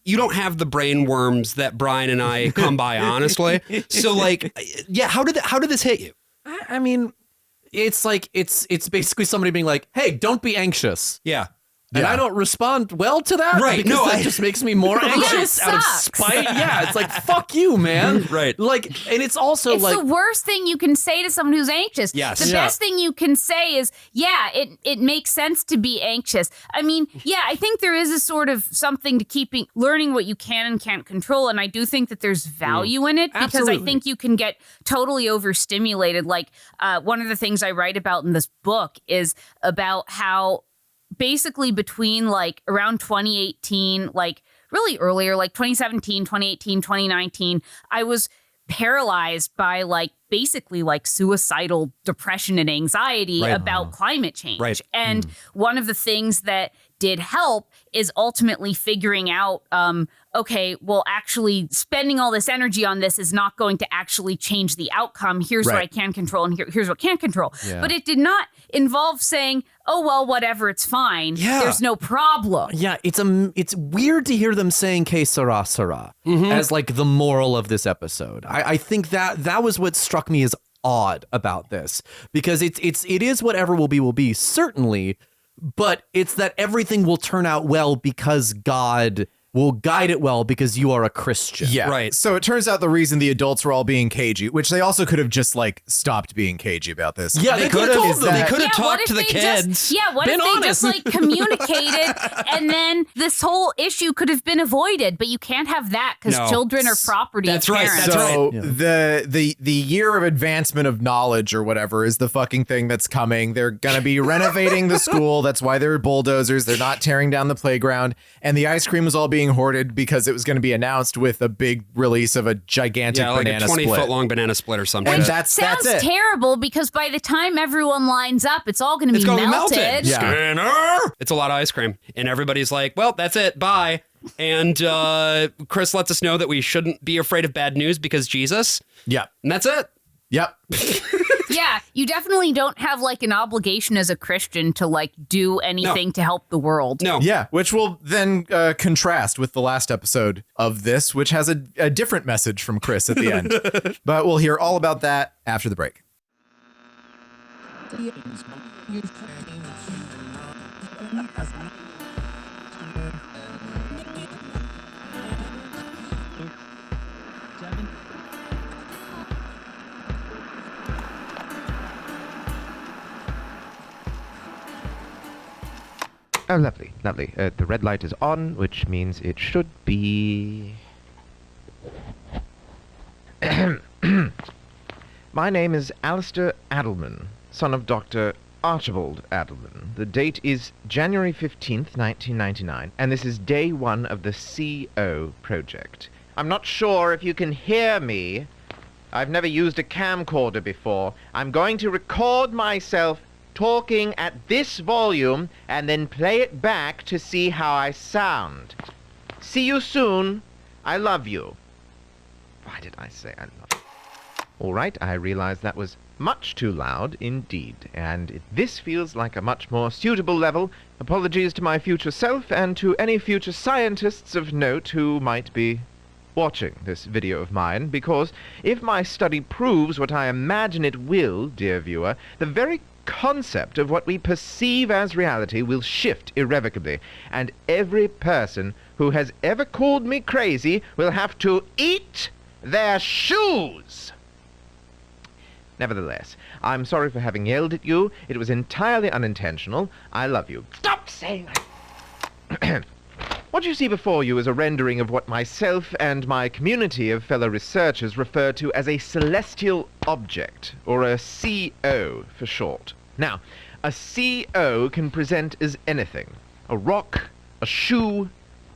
don't have the brain worms that Brian and I come by, honestly. So like, how did this hit you? I mean, it's like it's basically somebody being like, "Hey, don't be anxious." Yeah. And I don't respond well to that, because that just makes me more anxious out of spite. Yeah, it's like, fuck you, man. Right. Like, and it's also it's the worst thing you can say to someone who's anxious. Yes. The best thing you can say is, it makes sense to be anxious. I mean, I think there is a sort of something to learning what you can and can't control. And I do think that there's value in it, because I think you can get totally overstimulated. Like, one of the things I write about in this book is about how basically between like around 2018, like really earlier, like 2017, 2018, 2019, I was paralyzed by like basically like suicidal depression and anxiety about climate change. And one of the things that did help is ultimately figuring out, okay, well, actually spending all this energy on this is not going to actually change the outcome. Here's what I can control, and here's what can't control. Yeah. But it did not involve saying, oh, well, whatever, it's fine. Yeah. There's no problem. Yeah, it's weird to hear them saying que sera sera as like the moral of this episode. I think that was what struck me as odd about this, because it is whatever will be, certainly, but it's that everything will turn out well because God will guide it well because you are a Christian. Yeah. Right. So it turns out the reason the adults were all being cagey, which they also could have just like stopped being cagey about this. Yeah, they could have. They could have talked to the kids. What if they just like communicated and then this whole issue could have been avoided? But you can't have that because children are property of parents. So the year of advancement of knowledge or whatever is the fucking thing that's coming. They're going to be renovating the school. That's why they're bulldozers. They're not tearing down the playground. And the ice cream was all being hoarded because it was going to be announced with a big release of a gigantic banana split. Like a 20-foot long banana split or something. And that's it. Terrible, because by the time everyone lines up, it's all going to be melted. Yeah. Skinner! It's a lot of ice cream. And everybody's like, well, that's it. Bye. And Chris lets us know that we shouldn't be afraid of bad news because Jesus. Yep. And that's it. Yep. Yeah, you definitely don't have like an obligation as a Christian to like do anything to help the world. No. Yeah, which will then contrast with the last episode of this, which has a different message from Chris at the end. But we'll hear all about that after the break. Oh, lovely, lovely. The red light is on, which means it should be... My name is Alistair Adelman, son of Dr. Archibald Adelman. The date is January 15th, 1999, and this is day one of the CO project. I'm not sure if you can hear me. I've never used a camcorder before. I'm going to record myself talking at this volume and then play it back to see how I sound. See you soon. I love you. Why did I say I love you? All right, I realize that was much too loud indeed, and this feels like a much more suitable level. Apologies to my future self and to any future scientists of note who might be watching this video of mine, because if my study proves what I imagine it will, dear viewer, the very concept of what we perceive as reality will shift irrevocably, and every person who has ever called me crazy will have to eat their shoes. Nevertheless, I'm sorry for having yelled at you. It was entirely unintentional. I love you. Stop saying I... What you see before you is a rendering of what myself and my community of fellow researchers refer to as a celestial object, or a CO for short. Now, a CO can present as anything: a rock, a shoe,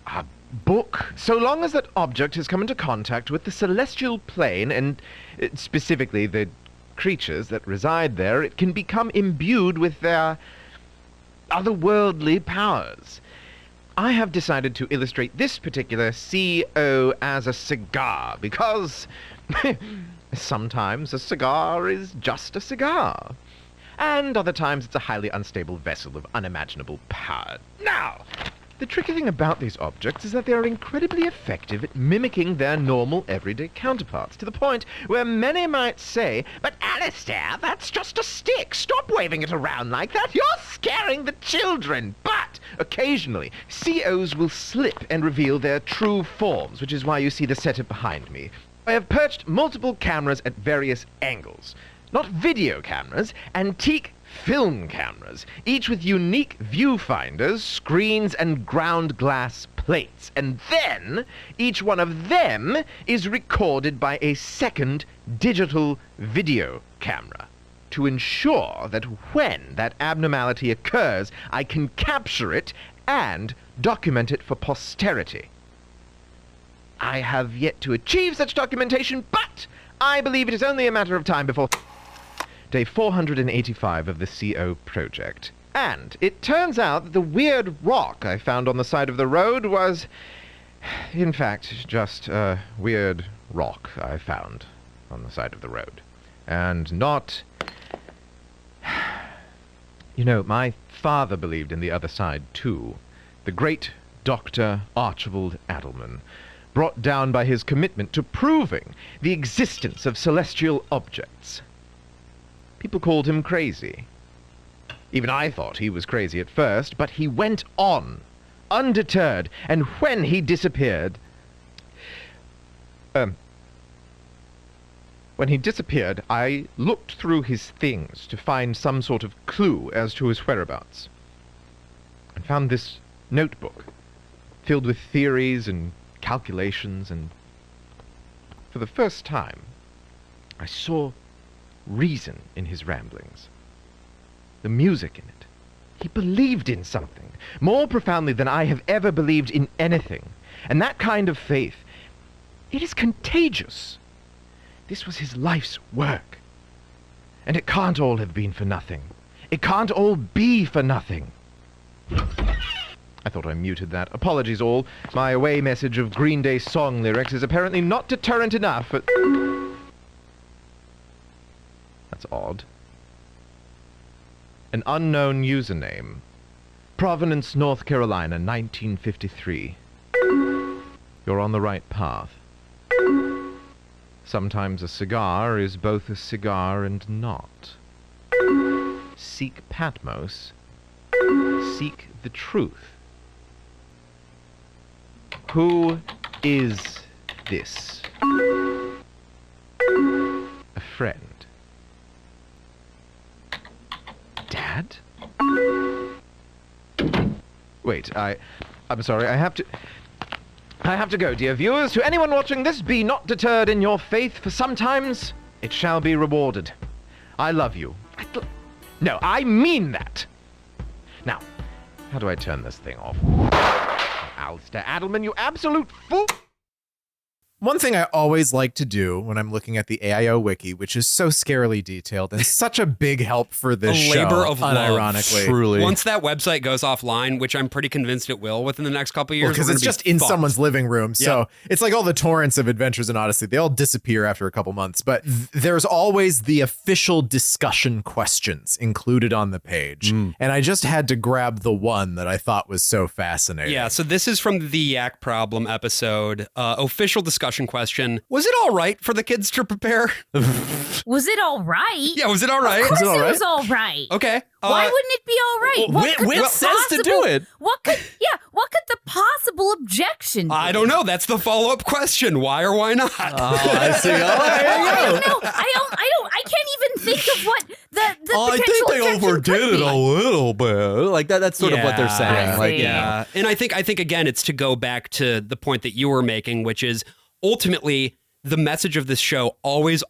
a book, so long as that object has come into contact with the celestial plane and specifically the creatures that reside there. It can become imbued with their otherworldly powers. I have decided to illustrate this particular CO as a cigar because sometimes a cigar is just a cigar, and other times it's a highly unstable vessel of unimaginable power. Now, the tricky thing about these objects is that they are incredibly effective at mimicking their normal everyday counterparts, to the point where many might say, "But Alistair, that's just a stick. Stop waving it around like that. You're scaring the children." But occasionally, COs will slip and reveal their true forms, which is why you see the setup behind me. I have perched multiple cameras at various angles. Not video cameras, antique film cameras, each with unique viewfinders, screens, and ground glass plates. And then, each one of them is recorded by a second digital video camera to ensure that when that abnormality occurs, I can capture it and document it for posterity. I have yet to achieve such documentation, but I believe it is only a matter of time before day 485 of the CO project. And it turns out that the weird rock I found on the side of the road was, in fact, just a weird rock I found on the side of the road. And not... You know, my father believed in the other side, too. The great Dr. Archibald Adelman, brought down by his commitment to proving the existence of celestial objects. People called him crazy. Even I thought he was crazy at first, but he went on, undeterred, and when he disappeared... When he disappeared, I looked through his things to find some sort of clue as to his whereabouts, and found this notebook, filled with theories and calculations, and for the first time, I saw reason in his ramblings. The music in it. He believed in something more profoundly than I have ever believed in anything. And that kind of faith, it is contagious. This was his life's work. And it can't all have been for nothing. It can't all be for nothing. I thought I muted that. Apologies all. My away message of Green Day song lyrics is apparently not deterrent enough. That's odd. An unknown username. Providence, North Carolina, 1953. You're on the right path. Sometimes a cigar is both a cigar and not. Seek Patmos. Seek the truth. Who is this? A friend. Dad? Wait, I'm sorry, I have to go, dear viewers. To anyone watching this, be not deterred in your faith, for sometimes it shall be rewarded. I love you. No, I mean that. Now, how do I turn this thing off? Alistair, Adelman, you absolute fool! One thing I always like to do when I'm looking at the AIO wiki, which is so scarily detailed and such a big help for this show, labor of love, unironically. Truly. Once that website goes offline, which I'm pretty convinced it will within the next couple of years, because it's just in someone's living room. So Yep. it's like all the torrents of Adventures in Odyssey. They all disappear after a couple months. But there's always the official discussion questions included on the page. And I just had to grab the one that I thought was so fascinating. Yeah, so this is from the Y.A.K problem episode. Official discussion question. Was it all right for the kids to prepare? Was it all right? Yeah, was it all right? Of course Was it all right? it was all right. Okay. Why wouldn't it be all right? Whit says to do it. What could the possible objection be? I don't know. That's the follow-up question. Why or why not? Oh, I see. Oh, there you I go. don't know. I can't even think of what the I potential think they objection overdid could it be. a little bit. Like that's sort of what they're saying. I Like, see. Yeah. And I think again, it's to go back to the point that you were making, which is ultimately the message of this show always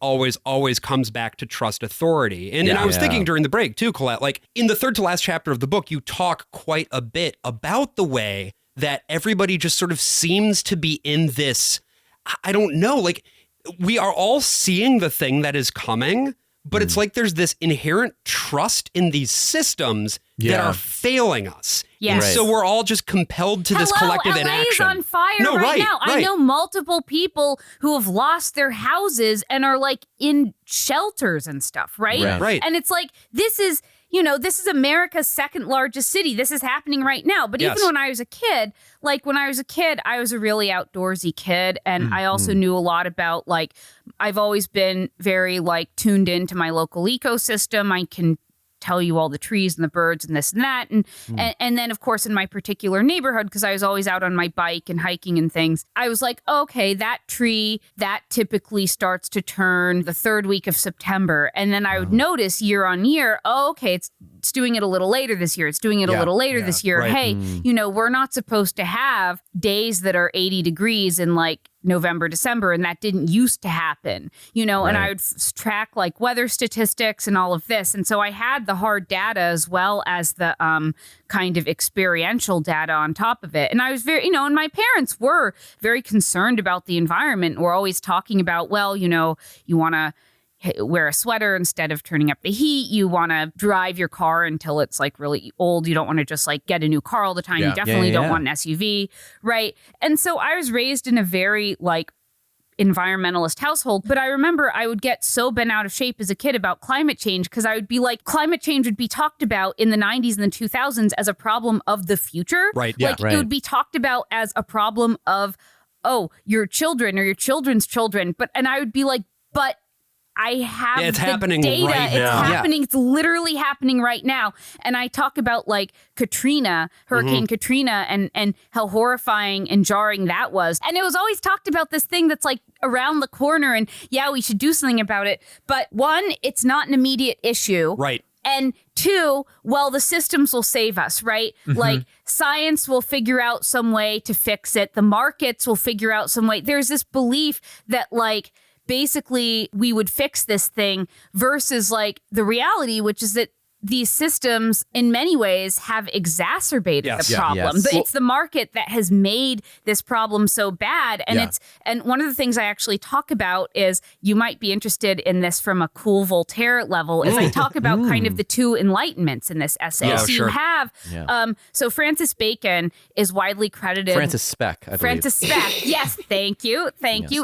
comes back to trust authority. And I was thinking during the break too, Colette, like in the third to last chapter of the book, you talk quite a bit about the way that everybody just sort of seems to be in this, I don't know, like we are all seeing the thing that is coming, but it's like there's this inherent trust in these systems that are failing us. Yes. And so we're all just compelled to this collective LA inaction. is on fire right now. I know multiple people who have lost their houses and are like in shelters and stuff, right? Right. And it's like, this is America's second largest city. This is happening right now. But even when I was a kid, I was a really outdoorsy kid. And I also knew a lot about, like, I've always been very, like, tuned into my local ecosystem. I can tell you all the trees and the birds and this and that. And then, of course, in my particular neighborhood, because I was always out on my bike and hiking and things, I was like, okay, that tree, that typically starts to turn the third week of September. And then I would notice year on year, okay, it's doing it a little later this year. It's doing it a little later this year. Right. Hey, we're not supposed to have days that are 80 degrees in like November, December, and that didn't used to happen, and I would track like weather statistics and all of this. And so I had the hard data as well as the kind of experiential data on top of it. And I was very, and my parents were very concerned about the environment. We're always talking about, well, you want to wear a sweater instead of turning up the heat. You want to drive your car until it's like really old. You don't want to just like get a new car all the time. You definitely don't want an SUV, right? And so I was raised in a very like environmentalist household, but I remember I would get so bent out of shape as a kid about climate change because I would be like, climate change would be talked about in the 90s and the 2000s as a problem of the future. Right. Like it would be talked about as a problem of, your children or your children's children. And I would be like, but I have it's the happening data. right It's now. happening. It's literally happening right now. And I talk about like Hurricane Katrina, and how horrifying and jarring that was. And it was always talked about this thing that's like around the corner and we should do something about it. But one, it's not an immediate issue. Right. And two, well, the systems will save us, right? Like science will figure out some way to fix it. The markets will figure out some way. There's this belief that like, basically we would fix this thing versus like the reality, which is that these systems in many ways have exacerbated the problem. It's the market that has made this problem so bad. And and one of the things I actually talk about is, you might be interested in this from a cool Voltaire level, is I talk about kind of the two enlightenments in this essay. You have, so Francis Bacon is widely credited. Francis Speck, I believe. Francis Speck, yes, thank you,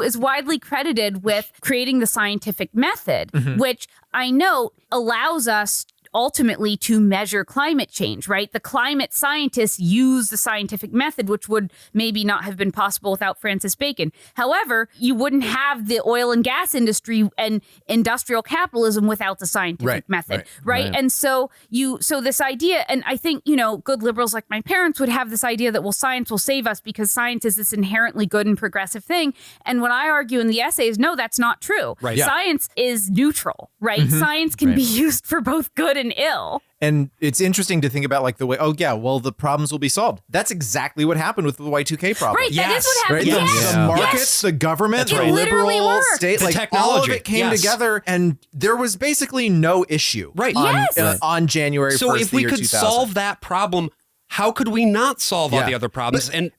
is widely credited with creating the scientific method, which I note allows us ultimately to measure climate change, right? The climate scientists use the scientific method, which would maybe not have been possible without Francis Bacon. However, you wouldn't have the oil and gas industry and industrial capitalism without the scientific method, right? And so this idea, and I think, good liberals like my parents would have this idea that, well, science will save us because science is this inherently good and progressive thing. And what I argue in the essay is, no, that's not true. Science is neutral, right? Science can be used for both good and ill. And it's interesting to think about like the way, the problems will be solved. That's exactly what happened with the Y2K problem. Right, that is what happened. The markets, the government, the liberal state, the technology. All of it came together, and there was basically no issue on January 1st, So if we could 2000. solve that problem, how could we not solve all the other problems? And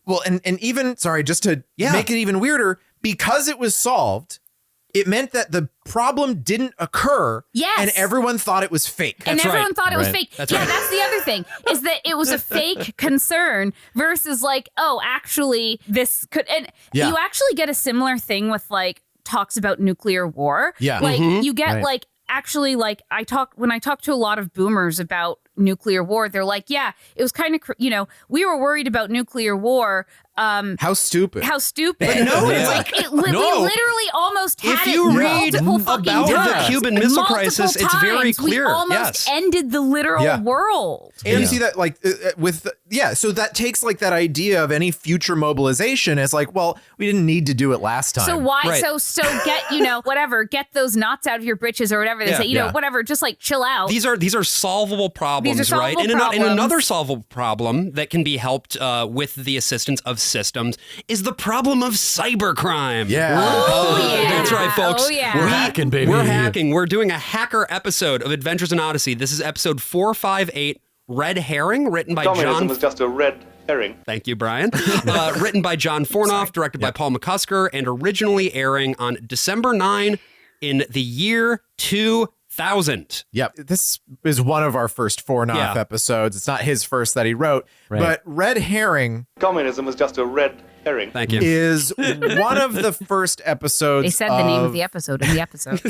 even, just to make it even weirder, because it was solved, it meant that the problem didn't occur, and everyone thought it was fake. And everyone thought it was fake. That's the other thing, is that it was a fake concern versus like, oh, actually this could, and you actually get a similar thing with like talks about nuclear war. Like you get like, actually, like when I talk to a lot of boomers about nuclear war, they're like, yeah, it was kind of, we were worried about nuclear war. How stupid. But no, like we literally almost had if you read about the Cuban Missile Crisis, it's very clear. We almost ended the literal world. And you see that like so that takes like that idea of any future mobilization as like, well, we didn't need to do it last time. So why? So get whatever, get those knots out of your britches or whatever they say. Whatever, just like chill out. These are solvable problems, right? And another solvable problem that can be helped with the assistance of systems is the problem of cybercrime. That's right, folks. We're hacking, baby. We're hacking. We're doing a hacker episode of Adventures in Odyssey. This is episode 458, Red Herring, written by Communism was just a red herring. Thank you, Brian. Written by John Fornoff, directed by Paul McCusker, and originally airing on December 9 in the year 2000. Yep. This is one of our first Fornoff episodes. It's not his first that he wrote, but Red Herring. Communism was just a red herring. Thank you. Is one of the first episodes. They said the name of the episode in the episode.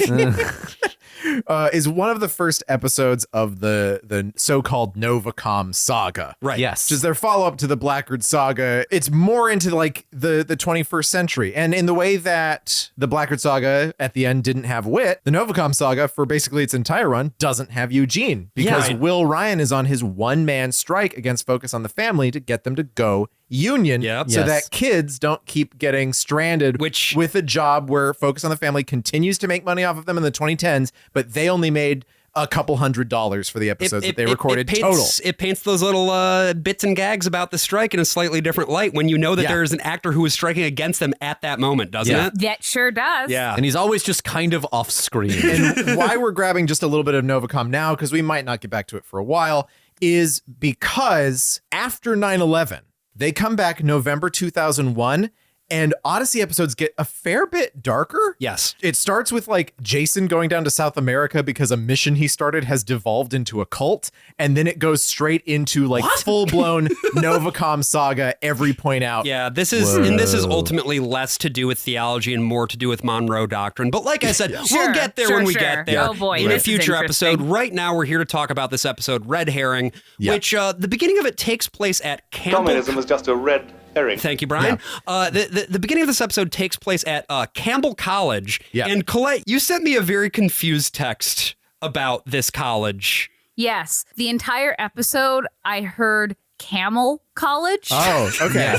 Is one of the first episodes of the so-called Novacom saga. Right. Yes. Which is their follow-up to the Blackguard saga. It's more into like the 21st century. And in the way that the Blackguard saga at the end didn't have Whit, the Novacom saga for basically its entire run doesn't have Eugene. Because Will Ryan is on his one-man strike against Focus on the Family to get them to go union so that kids don't keep getting stranded with a job where Focus on the Family continues to make money off of them in the 2010s, but they only made a couple $100s for the episodes that they recorded total. It paints those little bits and gags about the strike in a slightly different light when you know that there's an actor who is striking against them at that moment, doesn't it? That sure does. Yeah. And he's always just kind of off screen. And why we're grabbing just a little bit of Novacom now, because we might not get back to it for a while, is because after 9/11, they come back November 2001, and Odyssey episodes get a fair bit darker. Yes. It starts with like Jason going down to South America because a mission he started has devolved into a cult. And then it goes straight into like full-blown Novacom saga, every point out. Yeah, this is ultimately less to do with theology and more to do with Monroe Doctrine. But like I said, we'll get there when we get there. Oh boy, in a future episode. Right now, we're here to talk about this episode, Red Herring, which the beginning of it takes place at Campbell. Communism was just a red herring. Thank you, Brian. The beginning of this episode takes place at Campbell College. And Colette, you sent me a very confused text about this college. Yes. The entire episode, I heard Camel College. Oh, okay.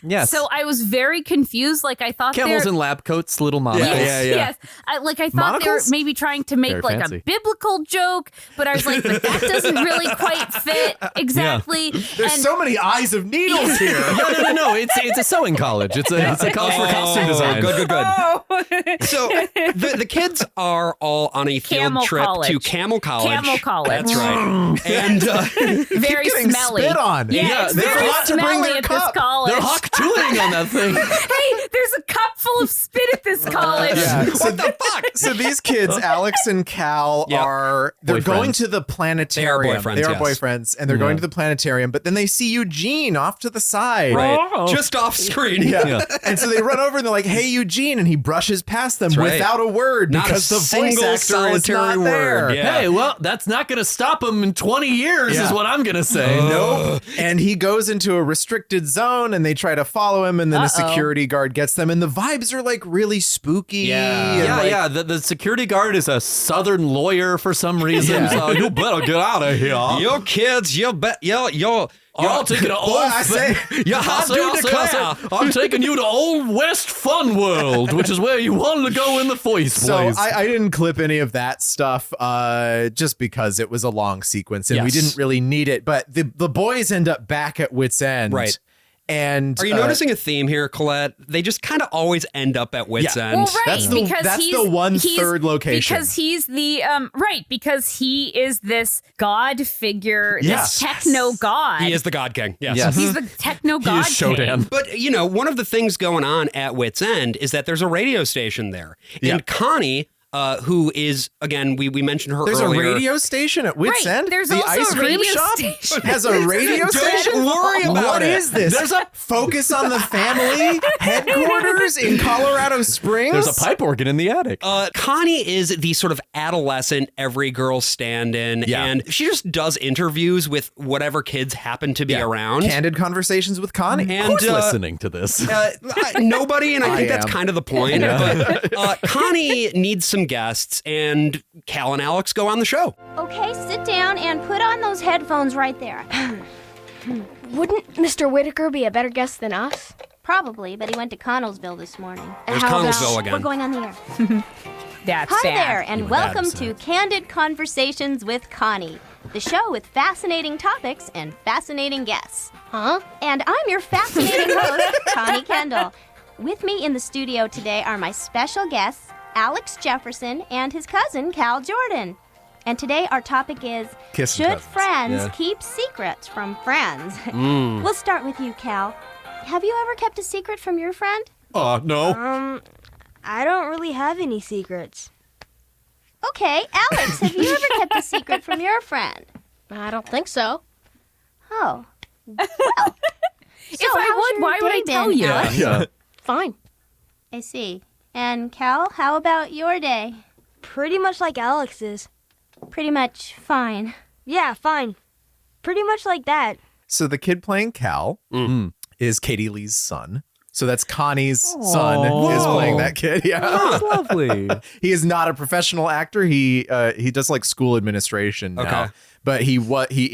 Yes. So I was very confused. Like I thought camels in lab coats, little monocles. Yes. I thought they were maybe trying to make Very like fancy. a biblical joke, but I was like, but that doesn't really quite fit exactly. There's so many eyes of needles here. No. It's a sewing college. It's a college for costume design. Good. So the kids are all on a field Camel trip college. to Camel College. Camel College. That's right. And very getting smelly. spit on. Yeah, it's they very forgot to bring smelly their at cup. this college. They're hawk-tooing on that thing. Hey, there's a cup full of spit at this college. Yeah. what the fuck? So these kids, Alex and Cal, they're Boyfriends. going to the planetarium. boyfriends, They are yes. boyfriends, and they're going to the planetarium, but then they see Eugene off to the side. Right. Oh. Just off screen. Yeah. And so they run over and they're like, "Hey, Eugene," and he brushes past them right. without a word Not because a the voice single actor is solitary not there. word. Yeah. Hey, well, that's not going to stop him in 20 years, Yeah. is what I'm going to say. Nope. And he goes into a restricted zone and they try to follow him and then a security guard gets them and the vibes are like really spooky. Yeah. and, Yeah, like, yeah. The security guard is a Southern lawyer for some reason. So you better get out of here. Yo, kids, you'll bet, yo. I'll take it to Boy, I say, I'm taking you to Old West Fun World, which is where you wanted to go in the first So place. I didn't clip any of that stuff just because it was a long sequence and we Yes. didn't really need it. But the boys end up back at Wit's End. Right. And Are you noticing a theme here, Colette? They just kind of always end up at Wit's End. Well, right, That's the- because that's he's the one he's- third location. Because he's the because he is this god figure, Yes. this techno god. He is the God King. Yes. Yes. He's the techno he god is Shodan. king. But, you know, one of the things going on at Wit's End is that there's a radio station there. Yeah. And Connie, who is, again, we mentioned her There's earlier. a radio station at Wit's Right, End? there's the also ice a cream radio shop station. has a radio station? Don't worry about What it. is this? There's a Focus on the Family headquarters in Colorado Springs? There's a pipe organ in the attic. Connie is the sort of adolescent every girl stand-in, Yeah. and she just does interviews with whatever kids happen to be around. Candid conversations with Connie. And Who's listening to this? nobody, and I think that's am. kind of the point. But Connie needs some guests, and Cal and Alex go on the show. Okay, sit down and put on those headphones right there. Wouldn't Mr. Whittaker be a better guest than us? Probably, but he went to Connellsville this morning. There's How about- Connellsville again. We're going on the air. That's Hi bad. there, and welcome to Candid Conversations with Connie, the show with fascinating topics and fascinating guests. Huh? And I'm your fascinating host, Connie Kendall. With me in the studio today are my special guests, Alex Jefferson and his cousin, Cal Jordan. And today our topic is, Kissing should cousins. friends Yeah. keep secrets from friends? We'll start with you, Cal. Have you ever kept a secret from your friend? No. I don't really have any secrets. Okay, Alex, have you ever kept a secret from your friend? I don't think so. Oh, well. If I would, why would I tell you? Alex? Yeah. Fine. I see. And Cal, how about your day? Pretty much like Alex's. Pretty much fine. Yeah, fine. Pretty much like that. So the kid playing Cal is Katie Lee's son. So that's Connie's son is playing that kid. Yeah. That's lovely. He is not a professional actor. He does like school administration now. Okay. But he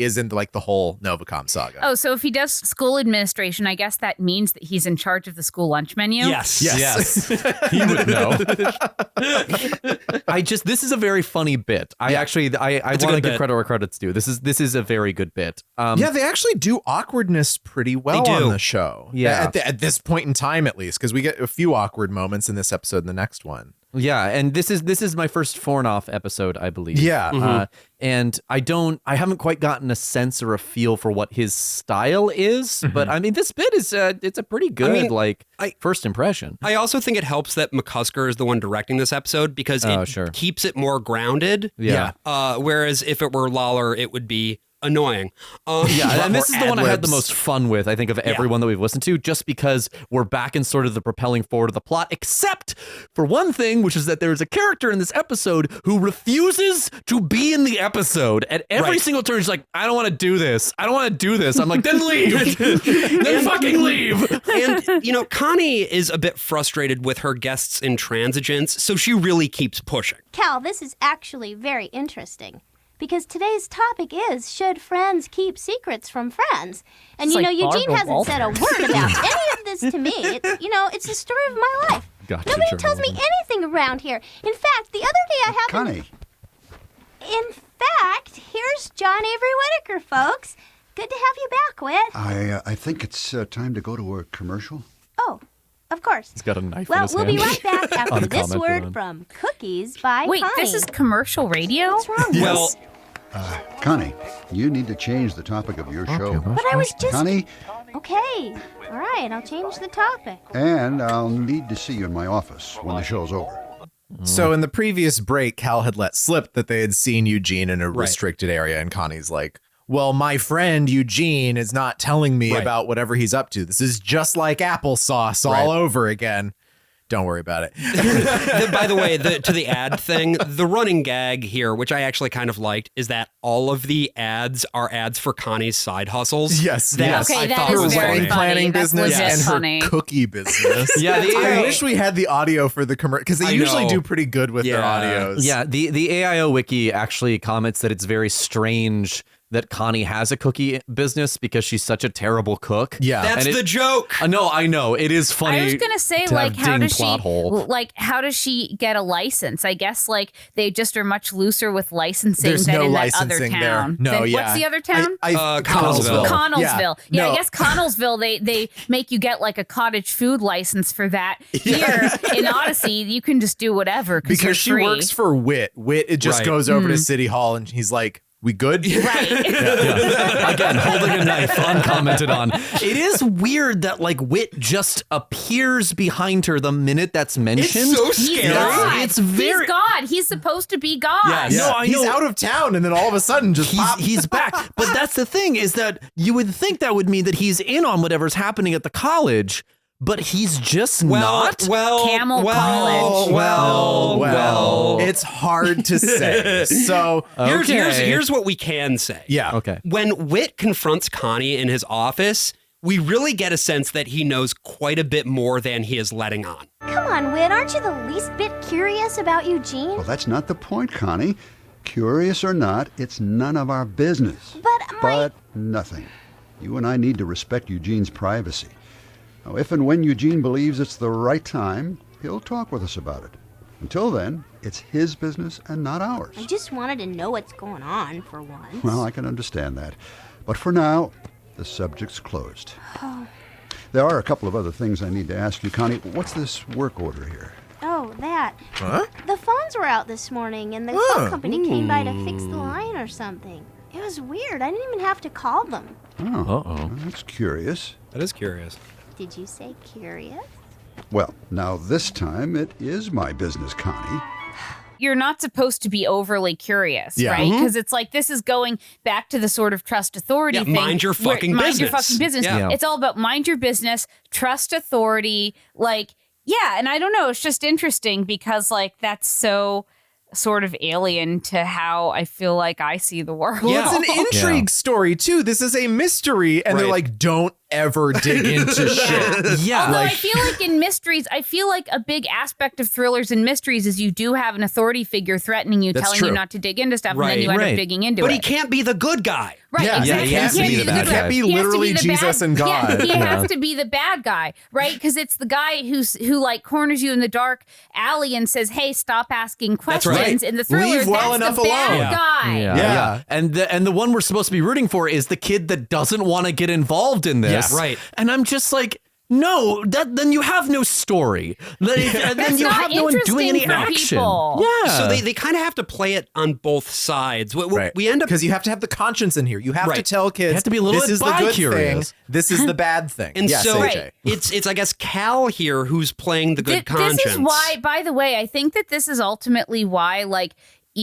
is in like the whole Novacom saga. Oh, so if he does school administration, I guess that means that he's in charge of the school lunch menu? Yes. Yes. He would know. This is a very funny bit. I want to good give bit. credit where credit's due. This is a very good bit. Yeah, they actually do awkwardness pretty well They do. on the show. Yeah. At this point in time, at least, because we get a few awkward moments in this episode and the next one. Yeah, and this is my first Fornoff episode, I believe. Yeah. And I haven't quite gotten a sense or a feel for what his style is, but I mean, this bit is it's a pretty good first impression. I also think it helps that McCusker is the one directing this episode because it keeps it more grounded. Yeah. Whereas if it were Lawler, it would be annoying. Yeah, and this is the one I had the ad-libs. most fun with, I think, of everyone that we've listened to, just because we're back in sort of the propelling forward of the plot, except for one thing, which is that there's a character in this episode who refuses to be in the episode. At every single turn, she's like, I don't want to do this. I don't want to do this. I'm like, then leave. Then fucking leave. And, you know, Connie is a bit frustrated with her guests' intransigence, so she really keeps pushing. Cal, this is actually very interesting. Because today's topic is, should friends keep secrets from friends? And It's you know, like Eugene Barbara hasn't said a word about any of this to me. It's the story of my life. Gotcha, Nobody tells me Geraldine. anything around here. In fact, the other day I happened... Connie, In fact, here's John Avery Whittaker, folks. Good to have you back, Whit. I think it's time to go to a commercial. Oh, Of course. He's got a knife in Well, his we'll hand. be right back after this Uncommented word on. from Cookies by Wait, Connie. this is commercial radio? What's wrong? Well, Connie, you need to change the topic of your show. But I was just... Connie, Okay. All right, I'll change the topic. and I'll need to see you in my office when the show's over. So in the previous break, Cal had let slip that they had seen Eugene in a restricted area, and Connie's like, well, my friend Eugene is not telling me about whatever he's up to. This is just like applesauce all over again. Don't worry about it. By the way, to the ad thing, the running gag here, which I actually kind of liked, is that all of the ads are ads for Connie's side hustles. Yes. That Okay, I that thought is was very funny. funny. Planning That's business legit and funny. her cookie business. Yeah, I wish we had the audio for the commercial because they I usually know. do pretty good with their audios. Yeah, the AIO wiki actually comments that it's very strange that Connie has a cookie business because she's such a terrible cook. Yeah. That's And the joke. No, I know. It is funny. I was gonna say, to like, have how ding does she, plot hole. like, how does she get a license? I guess, like, they just are much looser with licensing There's than no in that other licensing town. there. No, Then yeah. What's the other town? Connellsville. Connellsville. Yeah, No. I guess Connellsville, they make you get like a cottage food license for that. Here in Odyssey, you can just do whatever Because she free. works for Whit. Whit, it just Right. goes over to City Hall and he's like, we good? Right. Again, holding a knife, uncommented on. It is weird that like Whit just appears behind her the minute that's mentioned. It's so He's scary. God. It's very. He's God. He's supposed to be God. Yes. Yeah, No, I he's know. out of town and then all of a sudden just pop. He's back. But that's the thing is that you would think that would mean that he's in on whatever's happening at the college, but he's just not. Camel College. Well. It's hard to say. So Here's what we can say. yeah. Okay. When Whit confronts Connie in his office, we really get a sense that he knows quite a bit more than he is letting on. Come on, Whit, aren't you the least bit curious about Eugene? Well, that's not the point, Connie. Curious or not, it's none of our business. But nothing. You and I need to respect Eugene's privacy. Now, if and when Eugene believes it's the right time, he'll talk with us about it. Until then, it's his business and not ours. I just wanted to know what's going on for once. Well, I can understand that. But for now, the subject's closed. Oh. There are a couple of other things I need to ask you, Connie. What's this work order here? Oh, that. Huh? The phones were out this morning, and the phone company came by to fix the line or something. It was weird. I didn't even have to call them. Oh, Uh-oh. that's curious. That is curious. Did you say curious? Well, now this time it is my business, Connie. You're not supposed to be overly curious, Yeah. right? Because it's like this is going back to the sort of trust authority Yeah, thing. mind your where- fucking Mind your business. fucking business. Yeah. It's all about mind your business, trust authority. Like, yeah, and I don't know. It's just interesting because, like, that's so sort of alien to how I feel like I see the world. Well, it's an intrigue story too. This is a mystery, and they're like, "Don't ever dig into shit." Yeah. Although I feel like in mysteries, I feel like a big aspect of thrillers and mysteries is you do have an authority figure threatening you, That's telling true. you not to dig into stuff, and then you end up digging into But it. he can't be the good guy. Right, Yeah, exactly. he has to be the bad guy. He can't be literally Jesus and God. Yeah, he Yeah. has to be the bad guy, right? Because it's the guy who like corners you in the dark alley and says, "Hey, stop asking That's questions." right. In the thriller, Leave well that's enough the bad alone. guy. Yeah. And the one we're supposed to be rooting for is the kid that doesn't want to get involved in this. Yeah, right. And I'm just like, no, then you have no story. Then you have no one doing any action. Yeah. So they kind of have to play it on both sides. We end up because you have to have the conscience in here. You have to Right. tell kids You have to be a little this bit is the good bi-curious. thing. This is the bad thing. And yes, so AJ. it's I guess Cal here who's playing the good conscience. This is why, by the way, I think that this is ultimately why, like,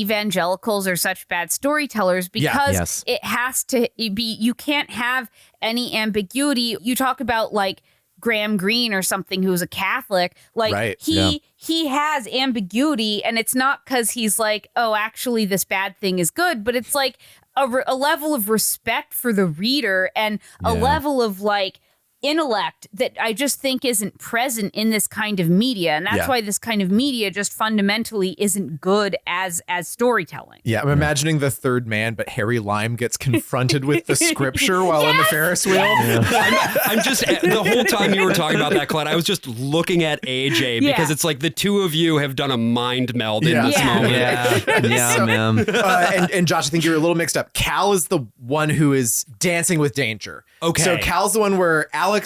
evangelicals are such bad storytellers, because Yes. it has to be, you can't have any ambiguity. You talk about like Graham Greene or something who's a Catholic, like Right. he has ambiguity, and it's not because he's like, oh, actually this bad thing is good, but it's like a level of respect for the reader and a level of like intellect that I just think isn't present in this kind of media, and that's Yeah. why this kind of media just fundamentally isn't good as storytelling. Yeah, I'm imagining the third man, but Harry Lime gets confronted with the scripture while on the Ferris wheel. I'm just the whole time you were talking about that, Colette, I was just looking at AJ because Yeah. it's like the two of you have done a mind meld in Yeah. this Yeah. moment. Yeah, man. And Josh, I think you're a little mixed up. Cal is the one who is dancing with danger. Okay. So Cal's the one where Alex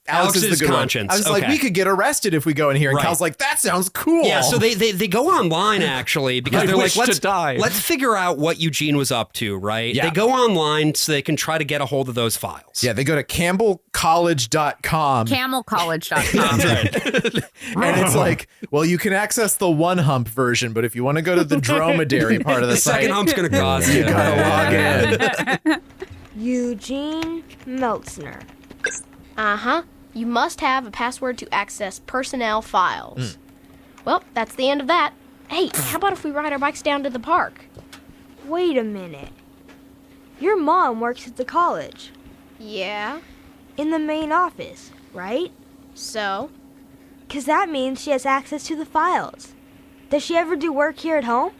Alex is the good conscience. one. I was like, we could get arrested if we go in here. And Cal's like, that sounds cool. Yeah, so they go online, actually, because they're like, die. Let's figure out what Eugene was up to, right? Yeah. They go online so they can try to get a hold of those files. Yeah, they go to campbellcollege.com. Camelcollege.com. And it's like, well, you can access the one hump version, but if you want to go to the dromedary part of the site, second hump's going to cost you gotta log in. Eugene Meltzner. Uh-huh. You must have a password to access personnel files. Well, that's the end of that. Hey, how about if we ride our bikes down to the park? Wait a minute. Your mom works at the college. Yeah. In the main office, right? So? 'Cause that means she has access to the files. Does she ever do work here at home?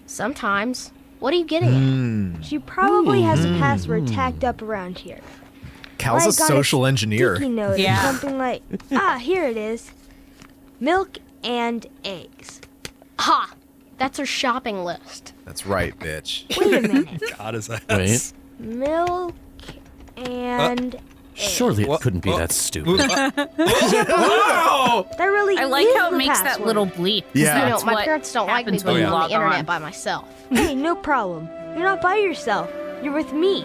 Sometimes. What are you getting at? She probably has a password tacked up around here. Cal's a social engineer. Sticky note or something like, here it is. Milk and eggs. Ha! That's her shopping list. That's right, bitch. Wait a minute. God is that? Wait. Milk and eggs. Surely it couldn't be that stupid. That really I like is how it the makes that password. little bleep. Yeah. You know, That's my what parents don't like me happens when being you on log the internet on. by myself. Hey, no problem. You're not by yourself. You're with me.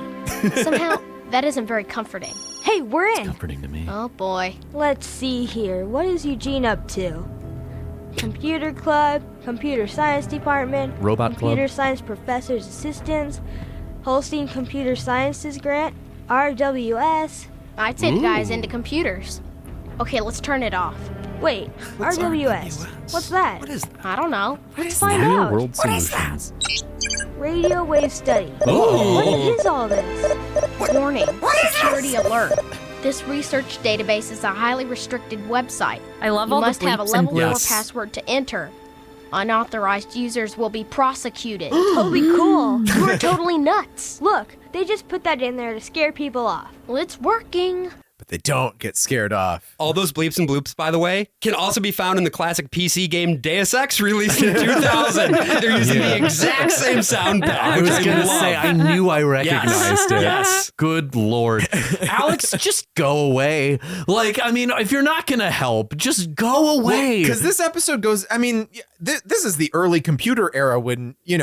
Somehow, that isn't very comforting. Hey, we're in. Comforting to me. Oh boy. Let's see here. What is Eugene up to? Computer club, computer science department, Robot club? computer science professor's assistants, Holstein Computer Sciences grant, RWS. I'd say the guy is into computers. Okay, let's turn it off. Wait, RWS. What's that? What is that? I don't know. Let's find Real out. world solutions. Radio wave study. Oh. What is all this? Warning, security alert. This research database is a highly restricted website. I love You all must the have a bleeps and level 4 Yes. password to enter. Unauthorized users will be prosecuted. Totally cool. You are totally nuts. Look, they just put that in there to scare people off. Well, it's working. But they don't get scared off. All those bleeps and bloops, by the way, can also be found in the classic PC game Deus Ex, released in 2000. They're using the exact same sound pack, I which was I going to love. say, I knew I recognized it. Yes. Good Lord. Alex, just go away. Like, I mean, if you're not going to help, just go away. Because this episode goes, I mean, this is the early computer era when, you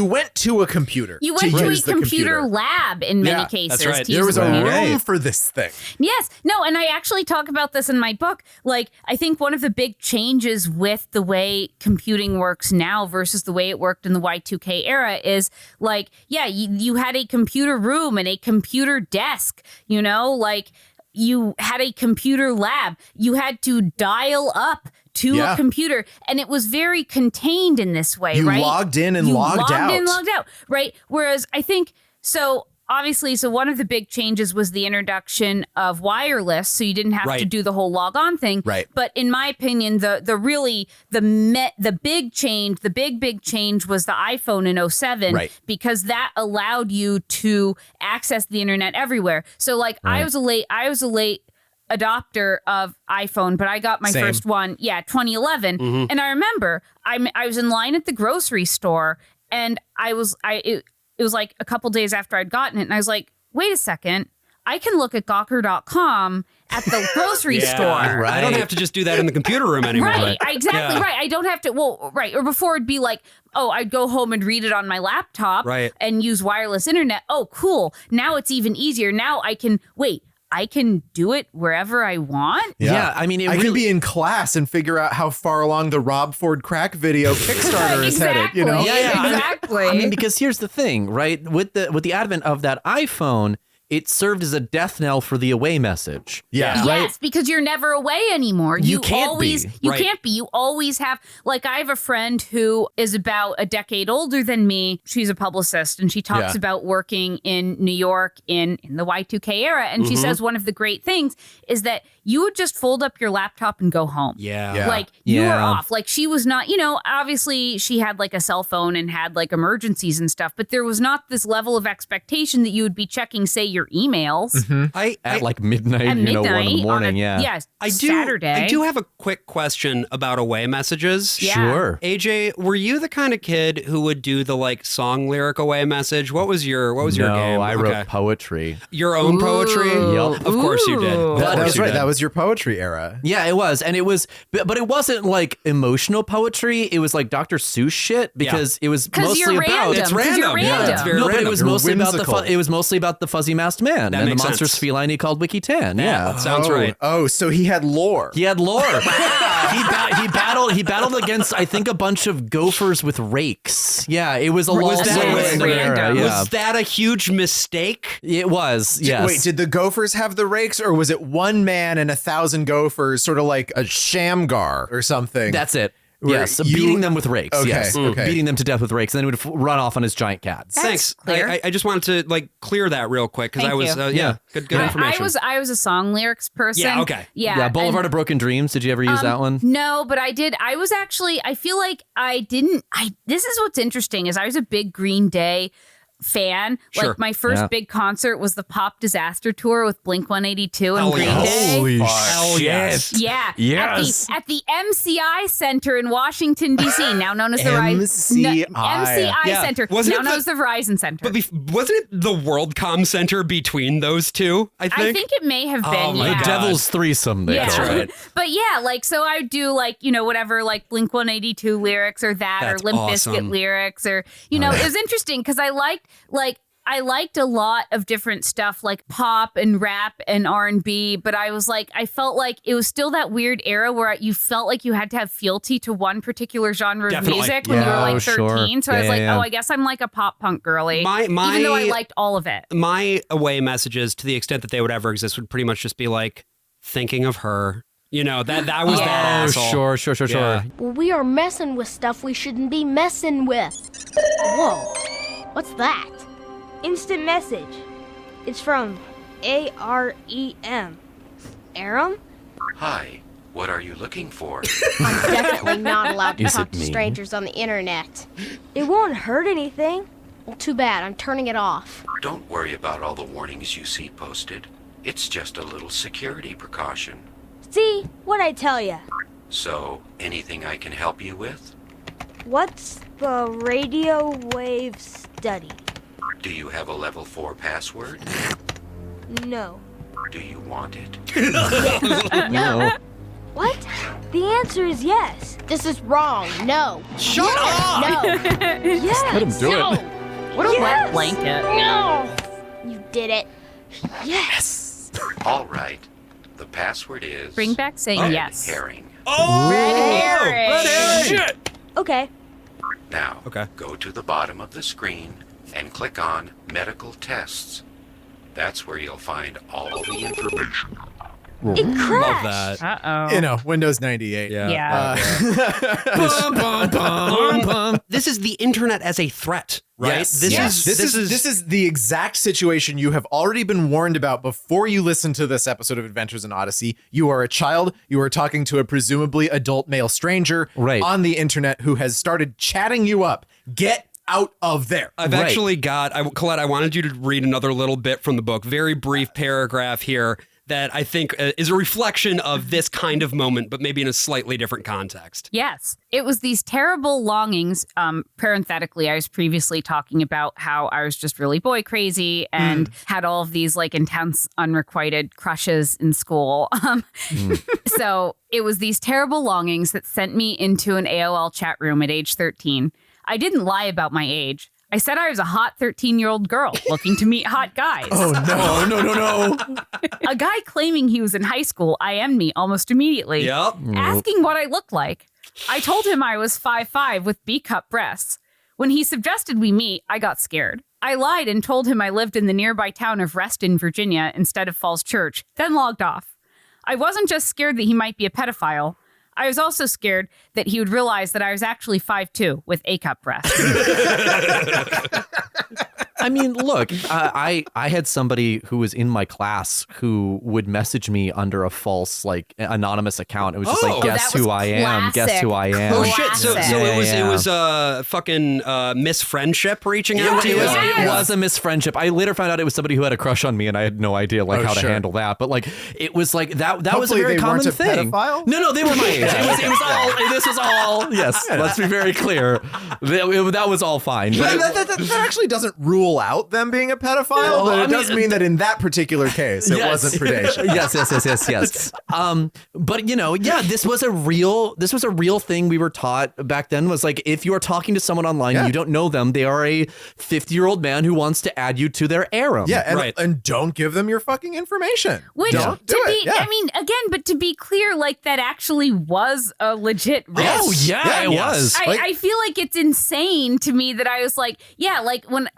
went to a computer. You went to a use the computer lab in many cases. that's right. to use There was the a computer. room for this thing. Yes. No, and I actually talk about this in my book. Like, I think one of the big changes with the way computing works now versus the way it worked in the Y2K era is like, yeah, you had a computer room and a computer desk, like you had a computer lab. You had to dial up to a computer, and it was very contained in this way, You right? logged in and logged out. Logged out, right? Whereas I think, obviously, one of the big changes was the introduction of wireless, so you didn't have to do the whole log on thing. Right. But in my opinion, the big change was the iPhone in 07, Right. because that allowed you to access the internet everywhere. So I was a late adopter of iPhone, but I got my Same. first one, 2011. And I remember I was in line at the grocery store, and it was like a couple days after I'd gotten it, and I was like, wait a second, I can look at Gawker.com at the grocery store. I don't have to just do that in the computer room anymore. Right, exactly right. I don't have to, or before it'd be like, oh, I'd go home and read it on my laptop and use wireless internet. Oh, cool. Now it's even easier. Now I can do it wherever I want. Yeah, I mean, I can be in class and figure out how far along the Rob Ford crack video Kickstarter is headed. Exactly. I mean, because here's the thing, right? With the advent of that iPhone, it served as a death knell for the away message. Yeah. Right? Yes, because you're never away anymore. You can't be. You can't be. You always have. Like, I have a friend who is about a decade older than me. She's a publicist, and she talks about working in New York in the Y2K era. And she says one of the great things is that you would just fold up your laptop and go home. Yeah. Like, you were off. Like, she was not, obviously she had like a cell phone and had like emergencies and stuff, but there was not this level of expectation that you would be checking, say, your your emails. At like midnight, At 1 in the midnight morning. on a- Saturday. I do have a quick question about away messages. Yeah. Sure. AJ, were you the kind of kid who would do the like song lyric away message? What was your game? No, I wrote poetry. Your own poetry? Yep. Of course you did. That was right. That was your poetry era. Yeah, it was. And it was, but it wasn't like emotional poetry. It was like Dr. Seuss shit because it was mostly about. It's random. Yeah, it's very no, random. but it was mostly about it was mostly about the fuzzy masked man That and the makes monstrous sense. feline he called Wiki Tan. Yeah, sounds right. Oh, so he had lore. He had lore. He battled against, I think, a bunch of gophers with rakes. Yeah, it was a lot. Was that a huge mistake? It was. Yes. Wait, did the gophers have the rakes, or was it one man and 1,000 gophers, sort of like a Shamgar or something? That's it. Where Yes, beating them with rakes. Okay, Yes, okay. beating them to death with rakes, and then he would run off on his giant cats. Thanks. clear. I just wanted to like clear that real quick because Thank I was you. good information. I was a song lyrics person. Yeah, okay. Yeah. Boulevard of Broken Dreams. Did you ever use that one? No, but I did. I was actually, I feel like I didn't. This is what's interesting is I was a big Green Day fan. Sure. Like my first Yeah. big concert was the Pop Disaster Tour with Blink-182 and Green Day. Holy Hell shit. yes. Yeah. Yes. At the MCI Center in Washington, D.C., now known as the MCI. MCI Yeah. Center, Wasn't now it known the- as the Verizon Center. But wasn't it the WorldCom Center between those two? I think it may have been. Oh my yeah. The Devil's Threesome. They Yeah. call it. But yeah, like, so I would do like, whatever, like Blink-182 lyrics or that, That's or Limp awesome. Bizkit lyrics, or, it was interesting because I liked a lot of different stuff like pop and rap and R&B, but I was like, I felt like it was still that weird era where you felt like you had to have fealty to one particular genre Definitely. of music when you were Yeah, like oh, 13. sure. So I was Yeah, like, yeah, yeah. oh, I guess I'm like a pop punk girly. My- even though I liked all of it. my away messages, to the extent that they would ever exist, would pretty much just be like thinking of her. That was that Oh, asshole. sure. Yeah. Well, we are messing with stuff we shouldn't be messing with. Whoa, what's that? Instant message. It's from AREM. Aram? Hi, what are you looking for? I'm definitely not allowed to Is talk it to me? strangers on the internet. It won't hurt anything. Well, too bad. I'm turning it off. Don't worry about all the warnings you see posted. It's just a little security precaution. See, what'd I tell ya? So, anything I can help you with? What's the radio wave study? Do you have a level 4 password? No. Do you want it? No. What? The answer is yes. This is wrong. No. Shut up! No. Yes. Let him do No. it. What a Yes. wet blanket. No. You did it. Yes. All right. The password is... Bring back saying red yes. herring. Oh, Red herring. Red herring. Shit. Okay. Now, Okay. go to the bottom of the screen and click on Medical Tests. That's where you'll find all the information. It Love crashed. that. Uh-oh. Windows 98. Yeah. This is the internet as a threat, right? Yes. This is the exact situation you have already been warned about before you listen to this episode of Adventures in Odyssey. You are a child. You are talking to a presumably adult male stranger on the internet who has started chatting you up. Get out of there. I've actually got, Colette, I wanted you to read another little bit from the book. Very brief paragraph here that I think is a reflection of this kind of moment, but maybe in a slightly different context. Yes. It was these terrible longings. Parenthetically, I was previously talking about how I was just really boy crazy and had all of these like intense unrequited crushes in school. So it was these terrible longings that sent me into an AOL chat room at age 13. I didn't lie about my age. I said I was a hot 13-year-old girl looking to meet hot guys. Oh, no. A guy claiming he was in high school IM'd me almost immediately. Yep. Asking what I looked like. I told him I was 5'5" with B-cup breasts. When he suggested we meet, I got scared. I lied and told him I lived in the nearby town of Reston, Virginia, instead of Falls Church, then logged off. I wasn't just scared that he might be a pedophile. I was also scared that he would realize that I was actually 5'2" with A-cup breasts. I mean, look, I had somebody who was in my class who would message me under a false, like, anonymous account. It was just like, guess who I am, guess who I am. Oh shit! So it was a fucking Miss Friendship reaching out to you. It was a Miss Friendship. I later found out it was somebody who had a crush on me, and I had no idea how to handle that. But like, it was like that was a very common thing. Pedophile? No, they were my age. This was all. Yes, let's be very clear. That was all fine. But that actually doesn't rule out them being a pedophile, but it does mean that in that particular case, it wasn't predation. Yes. But this was a real thing we were taught back then. Was like, if you are talking to someone online, you don't know them, they are a 50-year-old man who wants to add you to their harem. Yeah, and don't give them your fucking information. Which, don't do it. I mean, again, but to be clear, like, that actually was a legit risk. Oh, yeah, it was. I feel like it's insane to me that I was like, when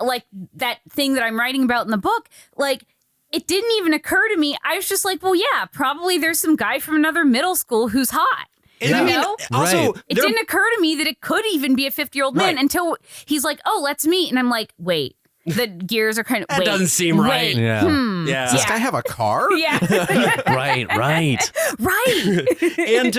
that thing that I'm writing about in the book, like, it didn't even occur to me. I was just like, well, yeah, probably there's some guy from another middle school who's hot. And I mean, also, it didn't occur to me that it could even be a 50-year-old man until he's like, oh, let's meet. And I'm like, wait. The gears are kind of. That doesn't seem right. Yeah. Does this guy have a car? Yeah. Right. And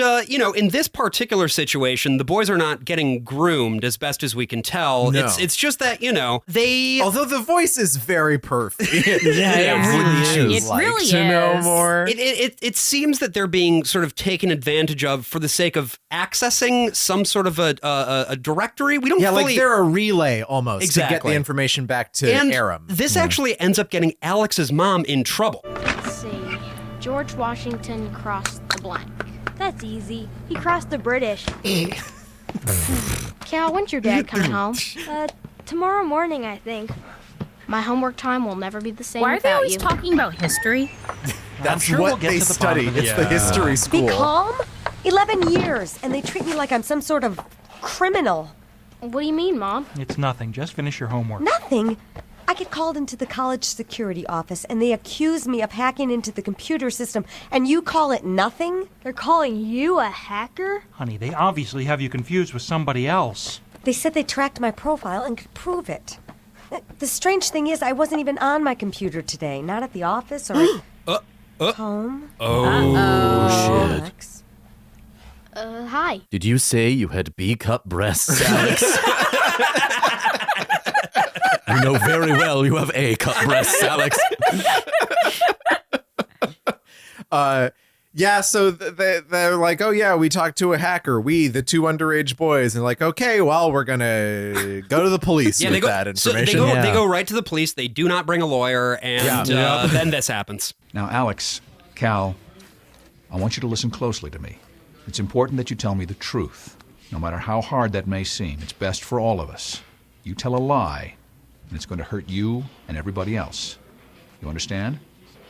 in this particular situation, the boys are not getting groomed as best as we can tell. No. It's just that they. Although the voice is very perfect. It really is. It really is. To know more. It seems that they're being sort of taken advantage of for the sake of accessing some sort of a directory. We don't. Yeah, like they're a relay almost to get the information back to Aram. This actually ends up getting Alex's mom in trouble. Let's see. George Washington crossed the blank. That's easy. He crossed the British. Cal, when's your dad coming home? Tomorrow morning, I think. My homework time will never be the same Why are they without always you. talking about history? That's what they study. It's the history school. Be calm? 11 years, and they treat me like I'm some sort of criminal. What do you mean, Mom? It's nothing. Just finish your homework. Nothing? I get called into the college security office, and they accuse me of hacking into the computer system, and you call it nothing? They're calling you a hacker? Honey, they obviously have you confused with somebody else. They said they tracked my profile and could prove it. The strange thing is, I wasn't even on my computer today. Not at the office or home. Oh, shit. Alex. Hi. Did you say you had B-cup breasts, Alex? You know very well you have A-cup breasts, Alex. Yeah, so they're like, oh yeah, we talked to a hacker. We, the two underage boys, and like, okay, well, we're gonna go to the police with that information. So they go right to the police. They do not bring a lawyer, and then this happens. Now, Alex, Cal, I want you to listen closely to me. It's important that you tell me the truth, no matter how hard that may seem. It's best for all of us. You tell a lie, and it's going to hurt you and everybody else. You understand?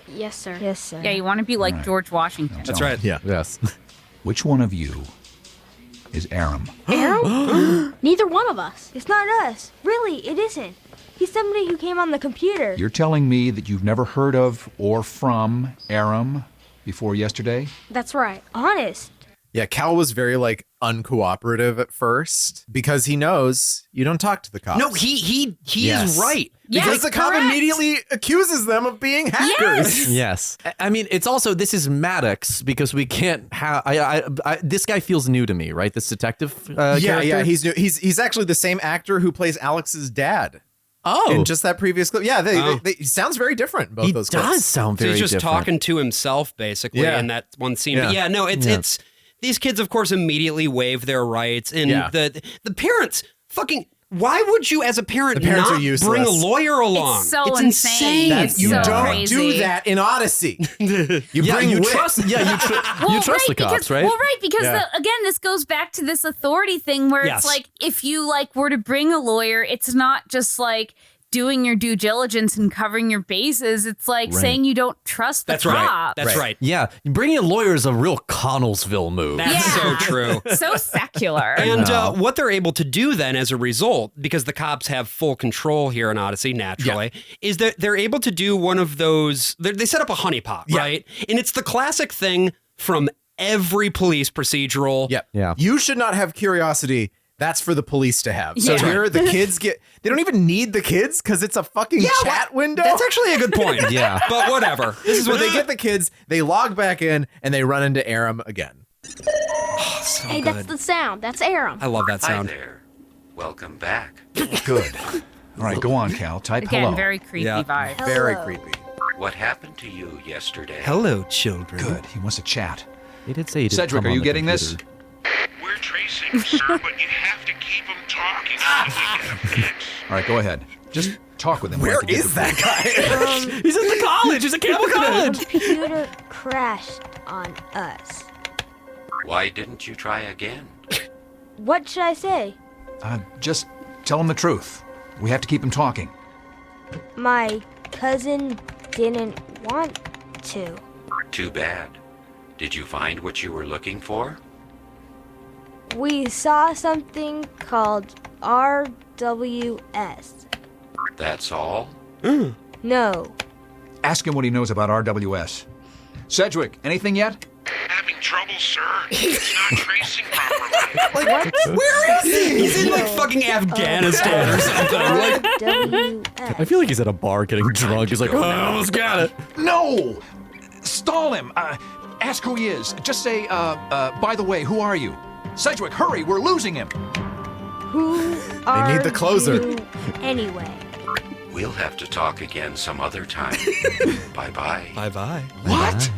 Yes, sir. Yes, sir. Yeah, you want to be like George Washington. That's right. Yeah. Yes. Which one of you is Aram? Aram? Neither one of us. It's not us. Really, it isn't. He's somebody who came on the computer. You're telling me that you've never heard of or from Aram before yesterday? That's right. Honest. Yeah, Cal was very uncooperative at first because he knows you don't talk to the cops. No, he is right. Because the cop immediately accuses them of being hackers. Yes. I mean, it's also, this is Maddox because we can't have, this guy feels new to me, right? This detective character? Yeah, he's new. He's actually the same actor who plays Alex's dad. Oh. In just that previous clip. Yeah, he sounds very different, both those clips. He does sound very different. He's just talking to himself, basically, in that one scene. Yeah. But it's these kids, of course, immediately waive their rights. And the parents fucking... Why would you, as a parent, not bring a lawyer along? It's so insane. You don't do that in Odyssey. You bring you Whit. trust. Yeah, you trust the cops, right? Well, right, because again, this goes back to this authority thing where it's like if you were to bring a lawyer, it's not just doing your due diligence and covering your bases. It's like saying you don't trust the cop. That's right. Yeah, bringing a lawyer is a real Connellsville move. That's so true. So secular. And what they're able to do then as a result, because the cops have full control here in Odyssey, naturally, is that they're able to do one of those, they set up a honeypot, right? And it's the classic thing from every police procedural. Yeah. You should not have curiosity. That's for the police to have. So Yeah. here the kids they don't even need the kids because it's a fucking chat window. That's actually a good point. Yeah. But whatever. This is what they get the kids, they log back in, and they run into Aram again. So Hey, good. that's the sound. That's Aram. I love that Hi sound. there. Welcome back. Good. All right, go on, Cal. Type Again, hello. very creepy Yeah. vibes. Very Hello. creepy. What happened to you yesterday? Hello, children. Good. He wants to chat. He did say he did. Cedric, come are on you the getting computer. We're tracing, sir, but you have to keep them talking so we get a fix. All right, go ahead. Just talk with him. Where We'll have to get is the- that guy? He's in the college. He's at Campbell College. Computer crashed on us. Why didn't you try again? What should I say? Just tell him the truth. We have to keep him talking. My cousin didn't want to. Too bad. Did you find what you were looking for? We saw something called RWS. That's all? No. Ask him what he knows about RWS. Cedric, anything yet? Having trouble, sir. It's not tracing properly. Where is he? He's in like fucking Afghanistan or something. Like, I feel like he's at a bar getting drunk. He's like, oh, I almost got it. No! Stall him. Ask who he is. Just say, by the way, who are you? Cedric, hurry, we're losing him. Who are need the closer. you anyway? We'll have to talk again some other time. Bye-bye. bye-bye. What?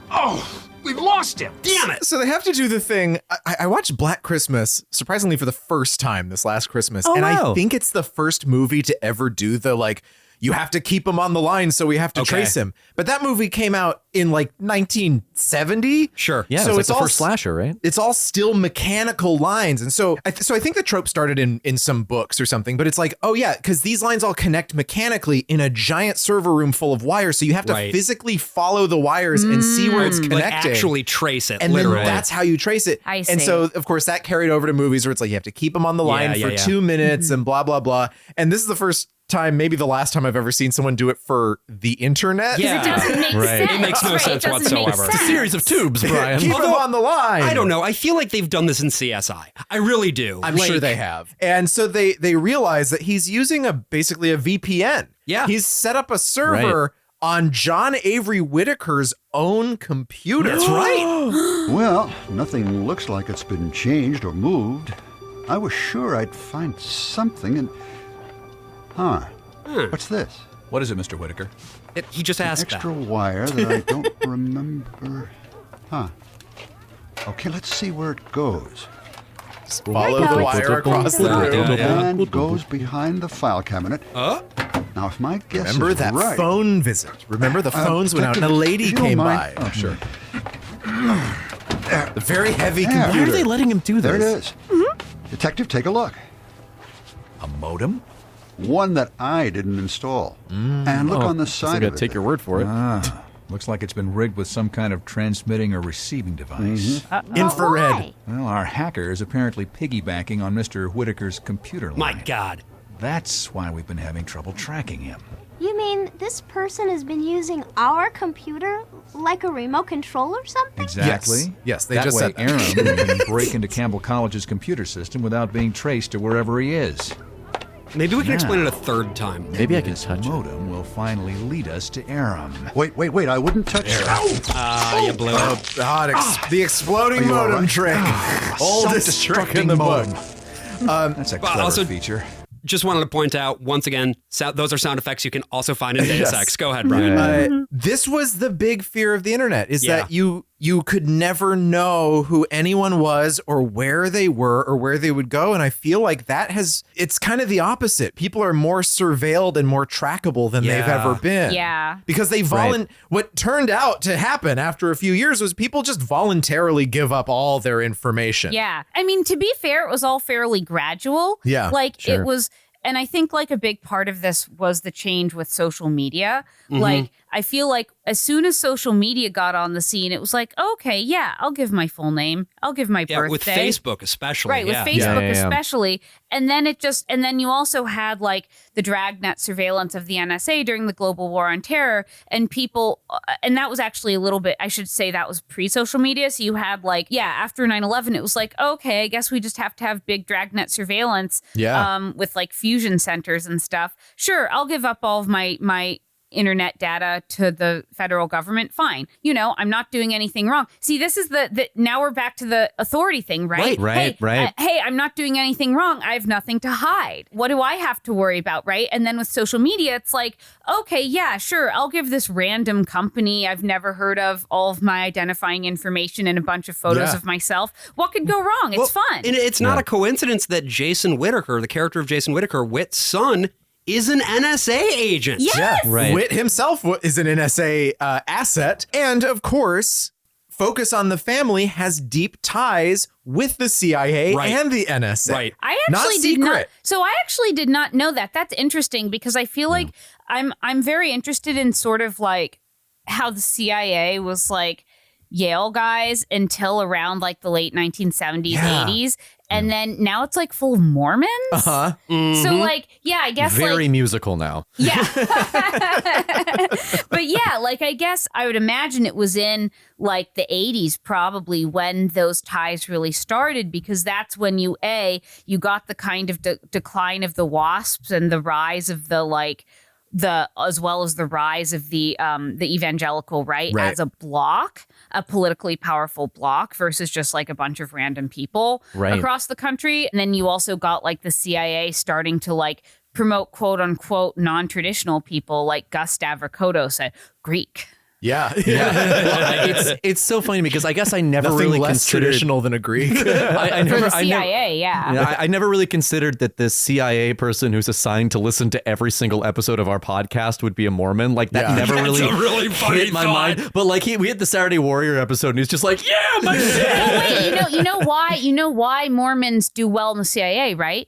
Oh, we've lost him. Damn it. So they have to do the thing. I watched Black Christmas, surprisingly for the first time this last Christmas. Oh, and wow. I think it's the first movie to ever do the like, you have to keep him on the line, so we have to Okay. trace him. But that movie came out in like 1970. Sure. Yeah, So it's it's like the all first slasher, right? It's all still mechanical lines. And so I think the trope started in some books or something, but it's like, oh yeah, because these lines all connect mechanically in a giant server room full of wires. So you have to Right. physically follow the wires and see where it's connecting. Like actually trace it, and literally. then that's how you trace it. I And see. so, of course, that carried over to movies where it's like you have to keep them on the line Yeah, for yeah. 2 minutes and blah, blah, blah. And this is the first time, maybe the last time I've ever seen someone do it for the internet. Yeah. It doesn't make Right. sense. It makes no right? sense It doesn't make whatsoever. It's a series of tubes, Brian. Keep them on the line. I don't know. I feel like they've done this in CSI. I really do. I'm Like, sure they have. And so they realize that he's using basically a VPN. Yeah. He's set up a server on John Avery Whittaker's own computer. That's right. Well, nothing looks like it's been changed or moved. I was sure I'd find something and... What's this? What is it, Mr. Whittaker? He just An asked extra that. wire that I don't remember. Okay, let's see where it goes. Follow the wire across the room. And goes behind the file cabinet. Now, if my guess Remember is that right... phone visit. Remember the phones went out and a lady if you don't came mind. by. Oh, sure. The very heavy There. computer. Why are they letting him do this? There it is. Detective, take a look. A modem? One that I didn't install. And look on the So I side gotta of it. take your word for it. Looks like it's been rigged with some kind of transmitting or receiving device. Infrared. Why? Well, our hacker is apparently piggybacking on Mr. Whittaker's computer line. My God. That's why we've been having trouble tracking him. You mean this person has been using our computer like a remote control or something? Exactly. Yes, they that just way said that. Aram can break into Campbell College's computer system without being traced to wherever he is. Maybe we can Now, explain it a third time. Maybe I can this touch it. modem will finally lead us to Aram. Wait, I wouldn't touch that. You blew it. The exploding Are you all modem right? trick. Oldest trick in the book. That's a clever also- feature. Just wanted to point out, once again, those are sound effects you can also find in Deus Yes. Ex. Go ahead, Brian. This was the big fear of the internet, is Yeah. that you could never know who anyone was or where they were or where they would go. And I feel like it's kind of the opposite. People are more surveilled and more trackable than they've Yeah. ever been. Yeah. Because they what turned out to happen after a few years was people just voluntarily give up all their information. Yeah. I mean, to be fair, it was all fairly gradual. Yeah, Like sure. it was, and I think like a big part of this was the change with social media. Like I feel like as soon as social media got on the scene, it was like, okay, yeah, I'll give my full name. I'll give my birthday. With Facebook especially. Right, with Facebook especially. And then and then you also had like the dragnet surveillance of the NSA during the global war on terror, and people, and that was actually a little bit, I should say that was pre-social media. So you had like, after 9/11, it was like, okay, I guess we just have to have big dragnet surveillance with like fusion centers and stuff. Sure, I'll give up all of my internet data to the federal government. Fine. I'm not doing anything wrong. See, this is the now we're back to the authority thing, right? Right. Hey, I'm not doing anything wrong. I have nothing to hide. What do I have to worry about, right? And then with social media, it's like, okay, yeah, sure. I'll give this random company I've never heard of all of my identifying information and a bunch of photos of myself. What could go wrong? It's fun. And it's not a coincidence that Jason Whittaker, the character of Jason Whittaker, Whit's son, is an NSA agent. Yes! Yeah, right. Whit himself is an NSA asset. And of course, Focus on the Family has deep ties with the CIA and the NSA. Right. I actually I actually did not know that. That's interesting because I feel like I'm very interested in sort of like how the CIA was like Yale guys until around like the late 1970s, 80s. And then now it's like full of Mormons. Uh-huh. Mm-hmm. So like, I guess very musical now. Yeah. But like I guess I would imagine it was in like the 80s probably when those ties really started, because that's when you got the kind of decline of the WASPs and the rise of as well as the rise of the evangelical right as a block, a politically powerful block versus just like a bunch of random people across the country. And then you also got like the CIA starting to like promote quote unquote non-traditional people like Gus Stavrokotos, a Greek. Yeah. It's so funny because I guess I never Nothing really less considered traditional than a Greek. For the CIA, I never really considered that this CIA person who's assigned to listen to every single episode of our podcast would be a Mormon. Like that never really hit my mind. But like we had the Saturday Warrior episode and he's just like, yeah, my shit. Well, wait, you know why Mormons do well in the CIA, right?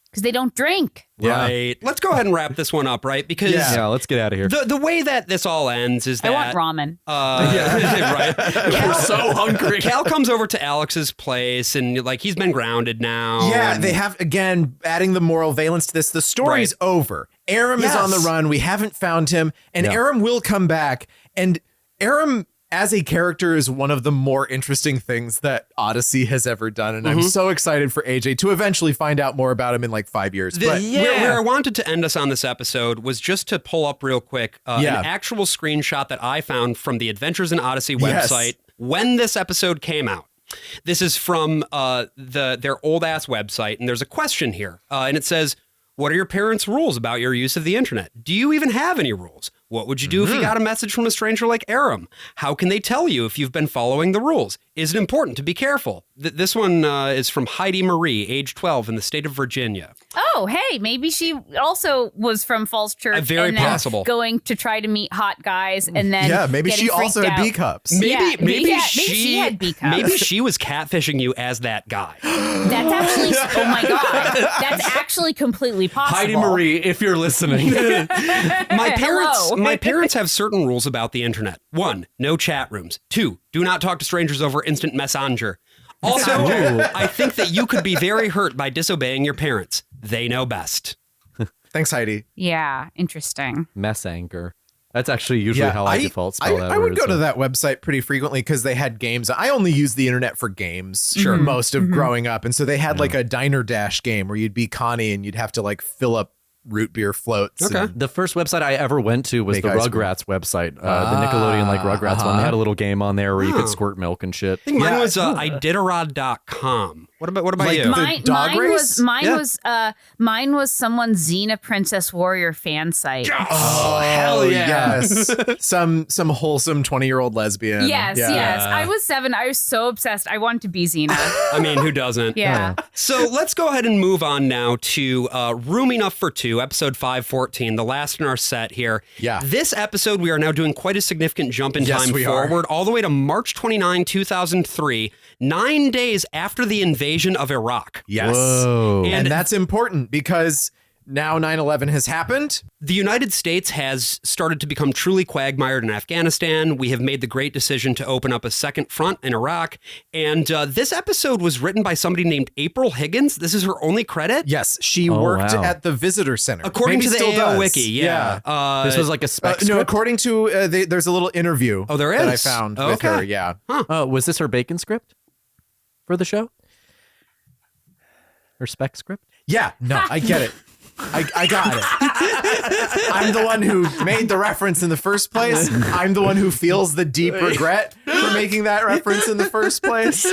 Because they don't drink. Right. Let's go ahead and wrap this one up, right? Because let's get out of here. The way that this all ends is that I want ramen. Right. We're so hungry. Cal comes over to Alex's place and like he's been grounded now. Yeah, they have again adding the moral valence to this. The story's over. Aram is on the run. We haven't found him, and Aram will come back. And Aram, as a character, is one of the more interesting things that Odyssey has ever done. And I'm so excited for AJ to eventually find out more about him in like 5 years. Where I wanted to end us on this episode was just to pull up real quick an actual screenshot that I found from the Adventures in Odyssey website when this episode came out. This is from their old ass website. And there's a question here. And it says, what are your parents' rules about your use of the internet? Do you even have any rules? What would you do if you got a message from a stranger like Aram? How can they tell you if you've been following the rules? Is it important to be careful? This one is from Heidi Marie, age 12, in the state of Virginia. Oh, hey, maybe she also was from Falls Church. Very and possible. Going to try to meet hot guys and then maybe she also had B cups. Maybe she had B cups. Maybe she was catfishing you as that guy. That's actually, oh my God, that's actually completely possible. Heidi Marie, if you're listening. My parents have certain rules about the internet. 1, no chat rooms. 2, do not talk to strangers over instant messenger. Also, I think that you could be very hurt by disobeying your parents. They know best. Thanks, Heidi. Yeah, interesting. Messenger. That's actually usually how I default spell that I word. would go to that website pretty frequently because they had games. I only used the internet for games most of growing up. And so they had like a Diner Dash game where you'd be Connie and you'd have to like fill up root beer floats. Okay. The first website I ever went to was the Rugrats website, the Nickelodeon like Rugrats one. They had a little game on there where you could squirt milk and shit. I think mine was Iditarod.com. What about like you? Mine was someone's Xena Princess Warrior fan site. Oh, hell yes. some wholesome 20-year-old lesbian. Yes. I was 7. I was so obsessed. I wanted to be Xena. I mean, who doesn't? Yeah. So let's go ahead and move on now to Room Enough for Two, episode 514, the last in our set here. Yeah. This episode, we are now doing quite a significant jump in time forward, all the way to March 29, 2003, 9 days after the invasion of Iraq. Yes. Whoa. And that's important because now 9/11 has happened. The United States has started to become truly quagmired in Afghanistan. We have made the great decision to open up a second front in Iraq. And this episode was written by somebody named April Higgins. This is her only credit. Yes, she worked at the visitor center. According to the still AOL does. Wiki, yeah. This was like a spec No, script? according to, there's a little interview there is? that I found with her, yeah. Was this her bacon script for the show? Her spec script? Yeah, no, I get it. I got it. I'm the one who made the reference in the first place. I'm the one who feels the deep regret for making that reference in the first place.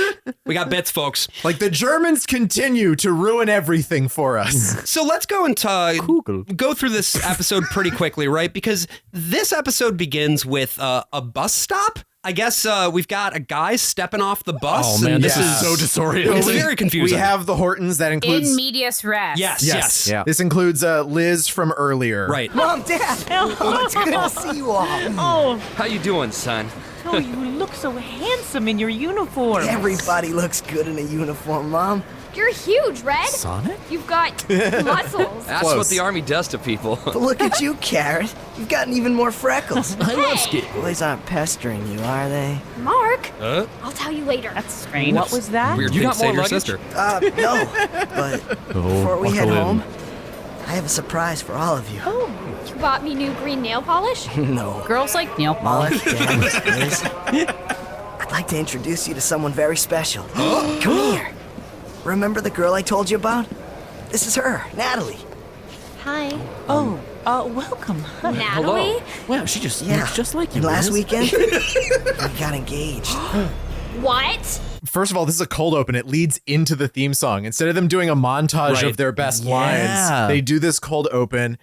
We got bits, folks. Like, the Germans continue to ruin everything for us. So let's go and go through this episode pretty quickly, right? Because this episode begins with a bus stop. I guess we've got a guy stepping off the bus. Oh, man, and this is so disorienting. It's very confusing. We have the Hortons. That includes... In medias res. Yes. Yeah. This includes Liz from earlier. Right. Mom, Dad. Oh, it's good to see you all. Oh. How you doing, son? Oh, you look so handsome in your uniform. Everybody looks good in a uniform, Mom. You're huge, Red. Sonic? You've got muscles. That's what the Army does to people. But look at you, Carrot. You've gotten even more freckles. I love skateboarding. Boys aren't pestering you, are they? Mark, Huh? I'll tell you later. That's strange. What was that? Weird You thing got to say more to your luggage? sister. No. But before we head buckle in. home, I have a surprise for all of you. Oh, you bought me new green nail polish? No. Girls like nail Mom, polish. Dad, Liz, I'd like to introduce you to someone very special. Come here. Remember the girl I told you about? This is her, Natalie. Hi. Welcome. Natalie? Wow, she just Yeah. looks just like you. And last Liz. weekend, we got engaged. What? First of all, this is a cold open. It leads into the theme song. Instead of them doing a montage Right. of their best Yeah. lines, they do this cold open.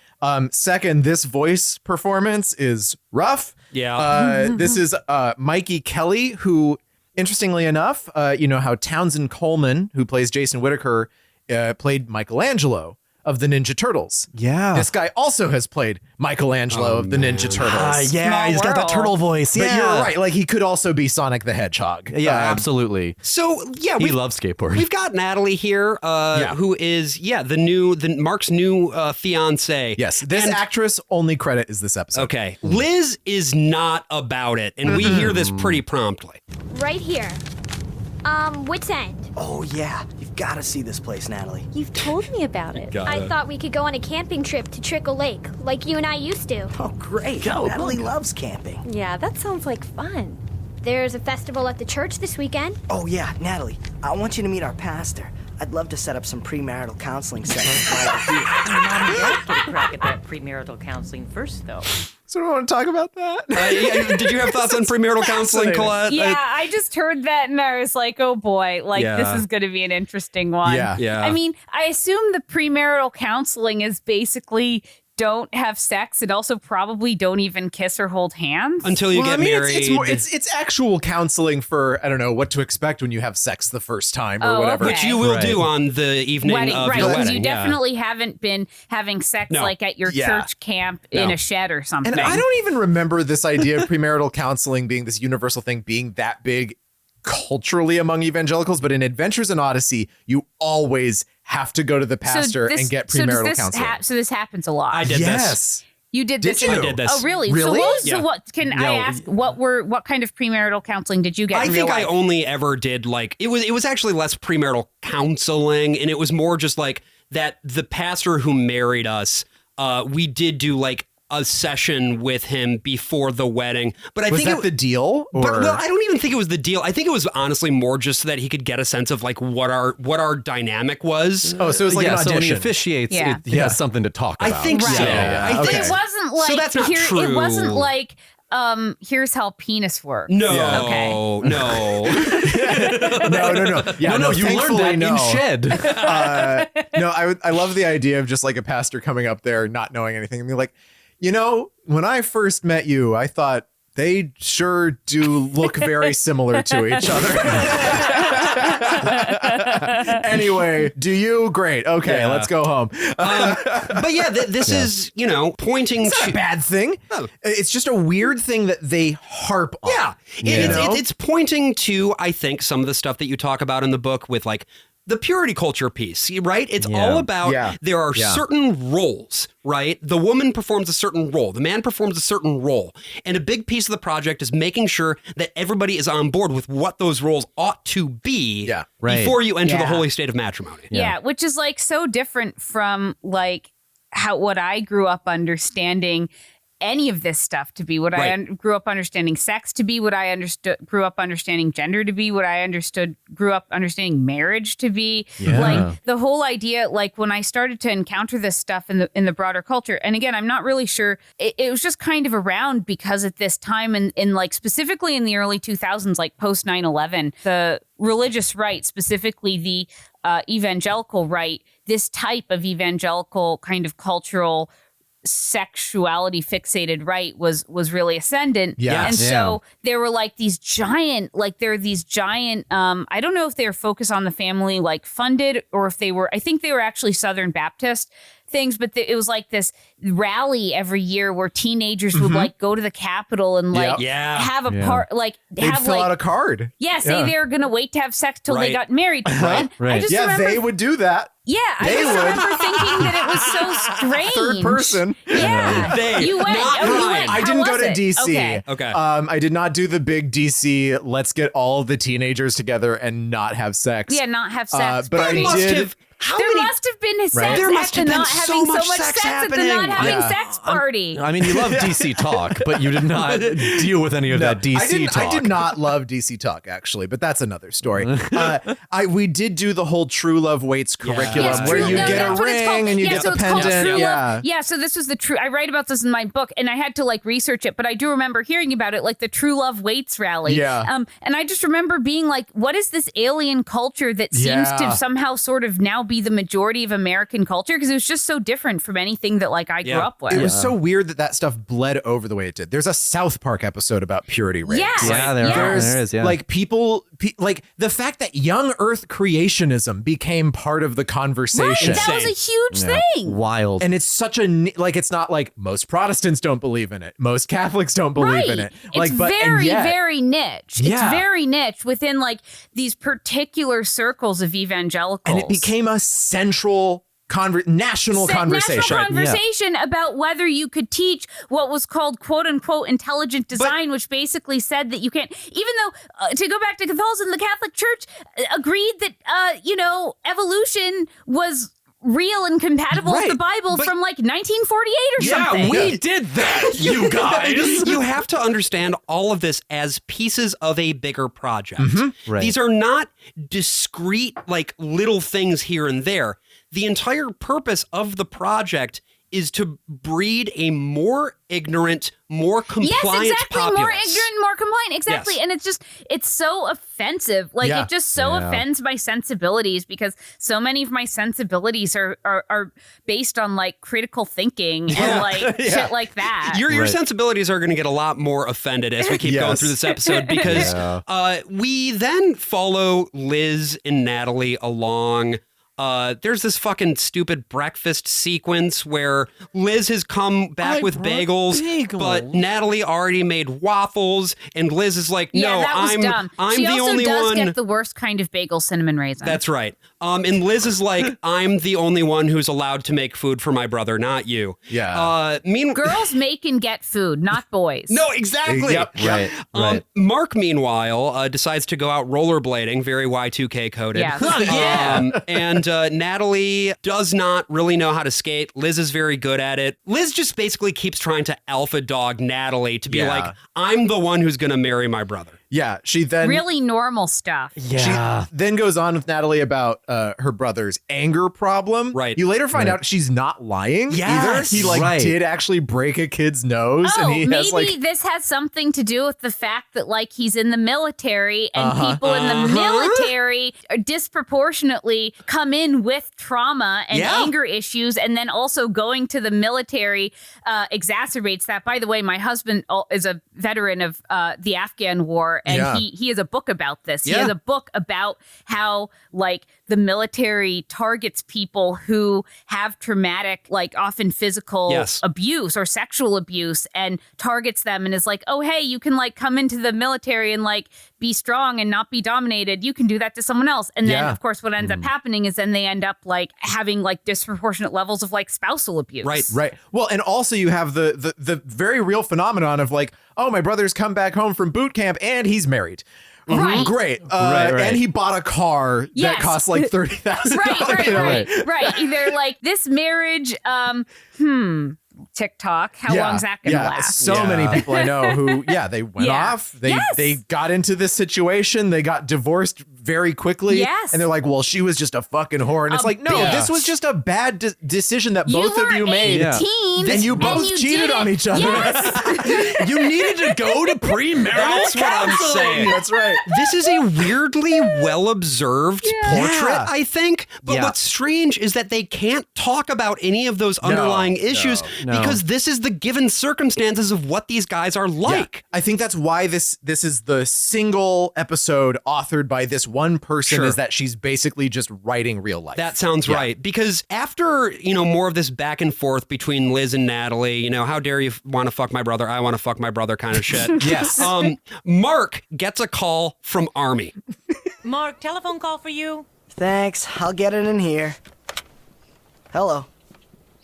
Second, this voice performance is rough. Yeah. This is Mikey Kelly, who, interestingly enough, you know how Townsend Coleman, who plays Jason Whittaker, played Michelangelo of the Ninja Turtles. Yeah. This guy also has played Michelangelo of the Ninja Turtles. Yeah, he's got that turtle voice. But Yeah. you're right. Like, he could also be Sonic the Hedgehog. Yeah, absolutely. So yeah, He loves skateboarding. We've got Natalie here, who is the Mark's new fiance. Yes, this actress only credit is this episode. Okay, Liz is not about it, and we hear this pretty promptly. Right here. Whitstant. Oh, yeah. You've got to see this place, Natalie. You've told me about it. I thought we could go on a camping trip to Trickle Lake, like you and I used to. Oh, great. Natalie loves camping. Yeah, that sounds like fun. There's a festival at the church this weekend. Oh, yeah, Natalie, I want you to meet our pastor. I'd love to set up some premarital counseling sessions while we're here. Mom and Dad get a crack at that premarital counseling first, though. So I want to talk about that. Did you have thoughts on premarital counseling, Colette? Yeah, I just heard that and I was like, oh boy, like Yeah. this is going to be an interesting one. Yeah. I mean, I assume the premarital counseling is basically don't have sex and also probably don't even kiss or hold hands. Until you get married. It's actual counseling for, I don't know, what to expect when you have sex the first time or whatever. Which you will do on the evening of your because wedding. you definitely haven't been having sex No. like at your Yeah. church camp in a shed or something. And I don't even remember this idea of premarital counseling being this universal thing, being that big culturally among evangelicals. But in Adventures in Odyssey, you always have to go to the pastor and get premarital counseling. So this happens a lot. I did Yes. You did this. Did you? I did this. Oh, really? Really? So what can I ask? What kind of premarital counseling did you get? I in think real I life? only ever did like it was actually less premarital counseling, and it was more just like that the pastor who married us, we did do like a session with him before the wedding. But I Was think that the deal? Or? But, well, I don't even think it was the deal. I think it was honestly more just so that he could get a sense of like what our dynamic was. Oh, so it was like an So when he audition. officiates, Yeah. he has something to talk I about. think so. Yeah. I But think it wasn't like so that's not true. It wasn't like here's how penis works. No, Okay. no. No. Yeah, No, you learned thankfully, that no. in shed. No, I love the idea of just like a pastor coming up there not knowing anything and being like, you know, when I first met you, I thought they sure do look very similar to each other. Anyway, do you? Great. Okay, let's go home. But yeah, this is, pointing It's not to a bad thing. No. It's just a weird thing that they harp on. Yeah. It's pointing to, I think, some of the stuff that you talk about in the book with like the purity culture piece, right? It's all about there are certain roles, right? The woman performs a certain role. The man performs a certain role. And a big piece of the project is making sure that everybody is on board with what those roles ought to be before you enter the holy state of matrimony. Yeah, which is like so different from like what I grew up understanding any of this stuff to be, what I grew up understanding sex to be, what I grew up understanding gender to be, what I grew up understanding marriage to be. Like the whole idea, like when I started to encounter this stuff in the broader culture, and again, I'm not really sure, it was just kind of around because at this time in like specifically in the early 2000s, like post 9/11, the religious right, specifically the evangelical right, this type of evangelical kind of cultural sexuality fixated right was really ascendant. And so there were like these giant, I don't know if they were focused on the family like funded or if they were, I think they were actually Southern Baptist things, but it was like this rally every year where teenagers would like go to the Capitol and like have a part, like they'd fill out a card. Say they were gonna wait to have sex till they got married. I just remember, they would do that. I just remember thinking that it was so strange. Third person. You went. I didn't go to DC. Okay. I did not do the big DC. Let's get all the teenagers together and not have sex. Not have sex. But I did. There must have been sex at the not having so much sex at the not having sex party. I mean, you love DC talk, but you did not deal with any of that DC talk. I did not love DC talk, actually, but that's another story. We did do the whole True Love Waits curriculum where you get a ring and you get the pendant. So this was the true. I write about this in my book, and I had to like research it, but I do remember hearing about it, like the True Love Waits rally. And I just remember being like, what is this alien culture that seems to somehow sort of now be the majority of American culture, because it was just so different from anything that like I grew up with. It was so weird that stuff bled over the way it did. There's a South Park episode about purity rings. There is. Like people, like the fact that young Earth creationism became part of the conversation. That was a huge thing. Wild. And it's such a like, it's not like most Protestants don't believe in it. Most Catholics don't believe in it. Like, it's very niche. It's very niche within like these particular circles of evangelicals. And it became a central national conversation about whether you could teach what was called quote unquote intelligent design, which basically said that you can't, even though to go back to Catholicism, the Catholic Church agreed that evolution was real and compatible with the Bible from like 1948 or something. Yeah, we did that, you guys. You have to understand all of this as pieces of a bigger project. These are not discrete, like little things here and there. The entire purpose of the project is to breed a more ignorant, more compliant populace. More ignorant, more compliant. Exactly. And it's so offensive. Like it just so offends my sensibilities, because so many of my sensibilities are based on like critical thinking and like shit like that. Your sensibilities are going to get a lot more offended as we keep going through this episode, because we then follow Liz and Natalie along. There's this fucking stupid breakfast sequence where Liz has come back with bagels, but Natalie already made waffles, and Liz is like, "No, I'm she the also only does one." Get the worst kind of bagel, cinnamon raisin. That's right. And Liz is like, "I'm the only one who's allowed to make food for my brother, not you." Girls make and get food, not boys. No, exactly. Right. Mark, meanwhile, decides to go out rollerblading, very Y2K coded. And Natalie does not really know how to skate. Liz is very good at it. Liz just basically keeps trying to alpha dog Natalie to be like, I'm the one who's going to marry my brother. Yeah, she then really normal stuff. Yeah. She then goes on with Natalie about her brother's anger problem. Right. You later find out she's not lying either. He did actually break a kid's nose. Oh, and maybe this has something to do with the fact that like he's in the military and people in the military are disproportionately come in with trauma and anger issues, and then also going to the military exacerbates that. By the way, my husband is a veteran of the Afghan war. war, and he has a book about this. He has a book about how like the military targets people who have traumatic, like often physical abuse or sexual abuse, and targets them and is like, oh, hey, you can like come into the military and like be strong and not be dominated. You can do that to someone else. And then, of course, what ends up happening is then they end up like having like disproportionate levels of like spousal abuse. Right. Well, and also you have the very real phenomenon of like, oh, my brother's come back home from boot camp and he's married. Right. Great. And he bought a car that costs like $30,000. Right. They're like, this marriage, TikTok. How long's that going to last? So many people I know who, they went off. They got into this situation. They got divorced very quickly. Yes. And they're like, well, she was just a fucking whore. And it's like, no, this was just a bad decision that both of you made. And you both cheated on each other. Yes. You needed to go to premarital That's what I'm saying. That's right. This is a weirdly well-observed portrait, I think. But what's strange is that they can't talk about any of those underlying issues because this is the given circumstances of what these guys are like. Yeah. I think that's why this is the single episode authored by this one person, is that she's basically just writing real life. That sounds right. Because after, more of this back and forth between Liz and Natalie, how dare you want to fuck my brother? I want to fuck my brother kind of shit. Yes. Mark gets a call from Army. Mark, telephone call for you. Thanks. I'll get it in here. Hello.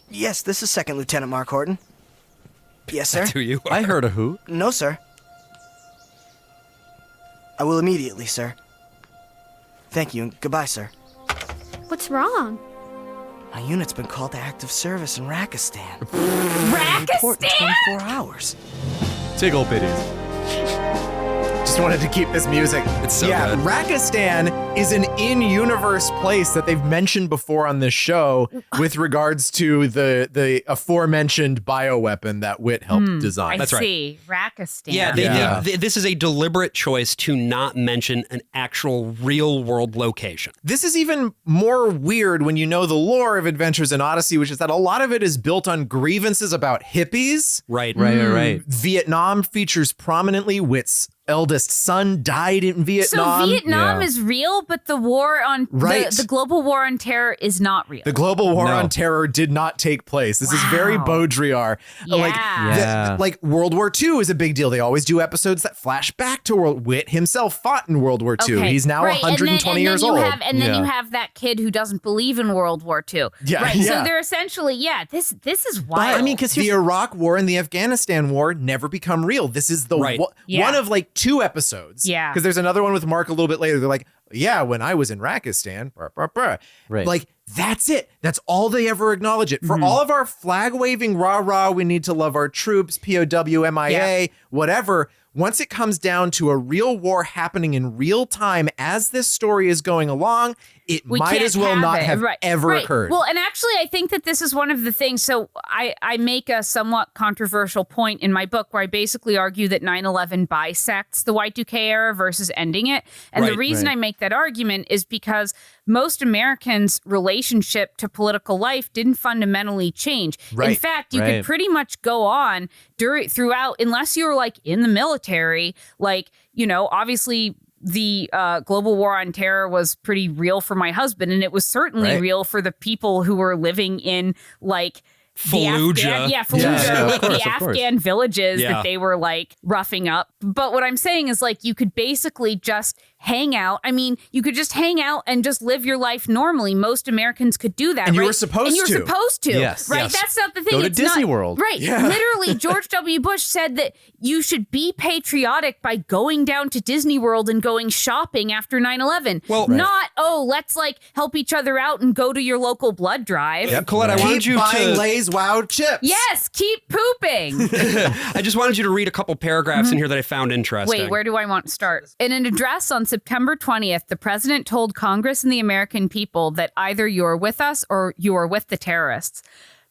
Yes, this is Second Lieutenant Mark Horton. Yes, sir. That's who you are. I heard a who. No, sir. I will immediately, sir. Thank you, and goodbye, sir. What's wrong? My unit's been called to active service in Rakistan. Rakistan? In 24 hours. Tickle bitties. Just wanted to keep this music. It's so good. Rakistan is an in-universe place that they've mentioned before on this show with regards to the aforementioned bioweapon that Whit helped design. I see. Rakistan. Yeah, this is a deliberate choice to not mention an actual real-world location. This is even more weird when you know the lore of Adventures in Odyssey, which is that a lot of it is built on grievances about hippies. Right. Vietnam features prominently. Whit's eldest son died in Vietnam. So Vietnam is real, but the war on the global war on terror is not real. The global war on terror did not take place. This is very Baudrillard. Like World War II is a big deal. They always do episodes that flash back to Whit himself fought in World War II. He's now 120 years old. And then you have that kid who doesn't believe in World War II. So they're essentially, this is wild. But, I mean, because the Iraq War and the Afghanistan War never become real. This is the one of like 2 episodes. Yeah. Because there's another one with Mark a little bit later. They're like, when I was in Rakistan, Right. Like, that's it. That's all they ever acknowledge it. For all of our flag waving, rah, we need to love our troops, POW, MIA, whatever. Once it comes down to a real war happening in real time as this story is going along, it might as well not have ever occurred. Well, and actually, I think that this is one of the things. So I make a somewhat controversial point in my book where I basically argue that 9/11 bisects the Y2K era versus ending it. And the reason I make that argument is because most Americans' relationship to political life didn't fundamentally change. In fact, you could pretty much go on throughout, unless you were like in the military, like, obviously the global war on terror was pretty real for my husband, and it was certainly real for the people who were living in like Fallujah. The Afghan villages that they were like roughing up. But what I'm saying is like you could basically just hang out. I mean, you could just hang out and just live your life normally. Most Americans could do that. And you were supposed to. And you're supposed to. Yes. Right? Yes. That's not the thing. Go to it's Disney not, World. Right. Yeah. Literally, George W. Bush said that you should be patriotic by going down to Disney World and going shopping after 9/11. Well, not, let's like help each other out and go to your local blood drive. Yeah, Colette, I wanted you buying to... Lay's Wow chips. Yes, keep pooping. I just wanted you to read a couple paragraphs in here that I found interesting. Wait, where do I want to start? In an address on September 20th, the president told Congress and the American people that either you are with us or you are with the terrorists.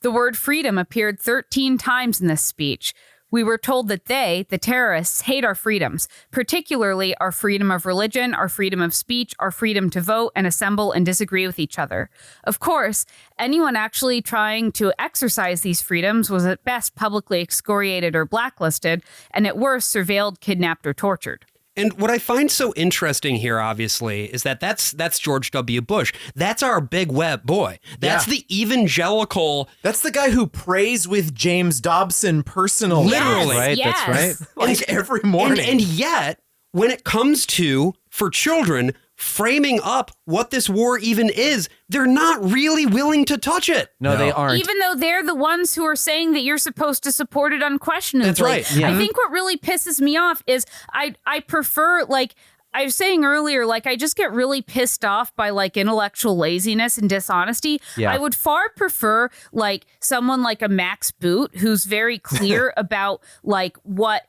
The word freedom appeared 13 times in this speech. We were told that they, the terrorists, hate our freedoms, particularly our freedom of religion, our freedom of speech, our freedom to vote and assemble and disagree with each other. Of course, anyone actually trying to exercise these freedoms was at best publicly excoriated or blacklisted, and at worst surveilled, kidnapped, or tortured. And what I find so interesting here, obviously, is that that's George W. Bush. That's our big web boy. That's the evangelical. That's the guy who prays with James Dobson personally. Literally. Right, yes. that's right. Like every morning. And yet, when it comes to, for children, framing up what this war even is, they're not really willing to touch it. No, they aren't. Even though they're the ones who are saying that you're supposed to support it unquestionably. That's right. Yeah. I think what really pisses me off is I prefer, like I was saying earlier, like I just get really pissed off by like intellectual laziness and dishonesty. Yeah. I would far prefer like someone like a Max Boot who's very clear about like what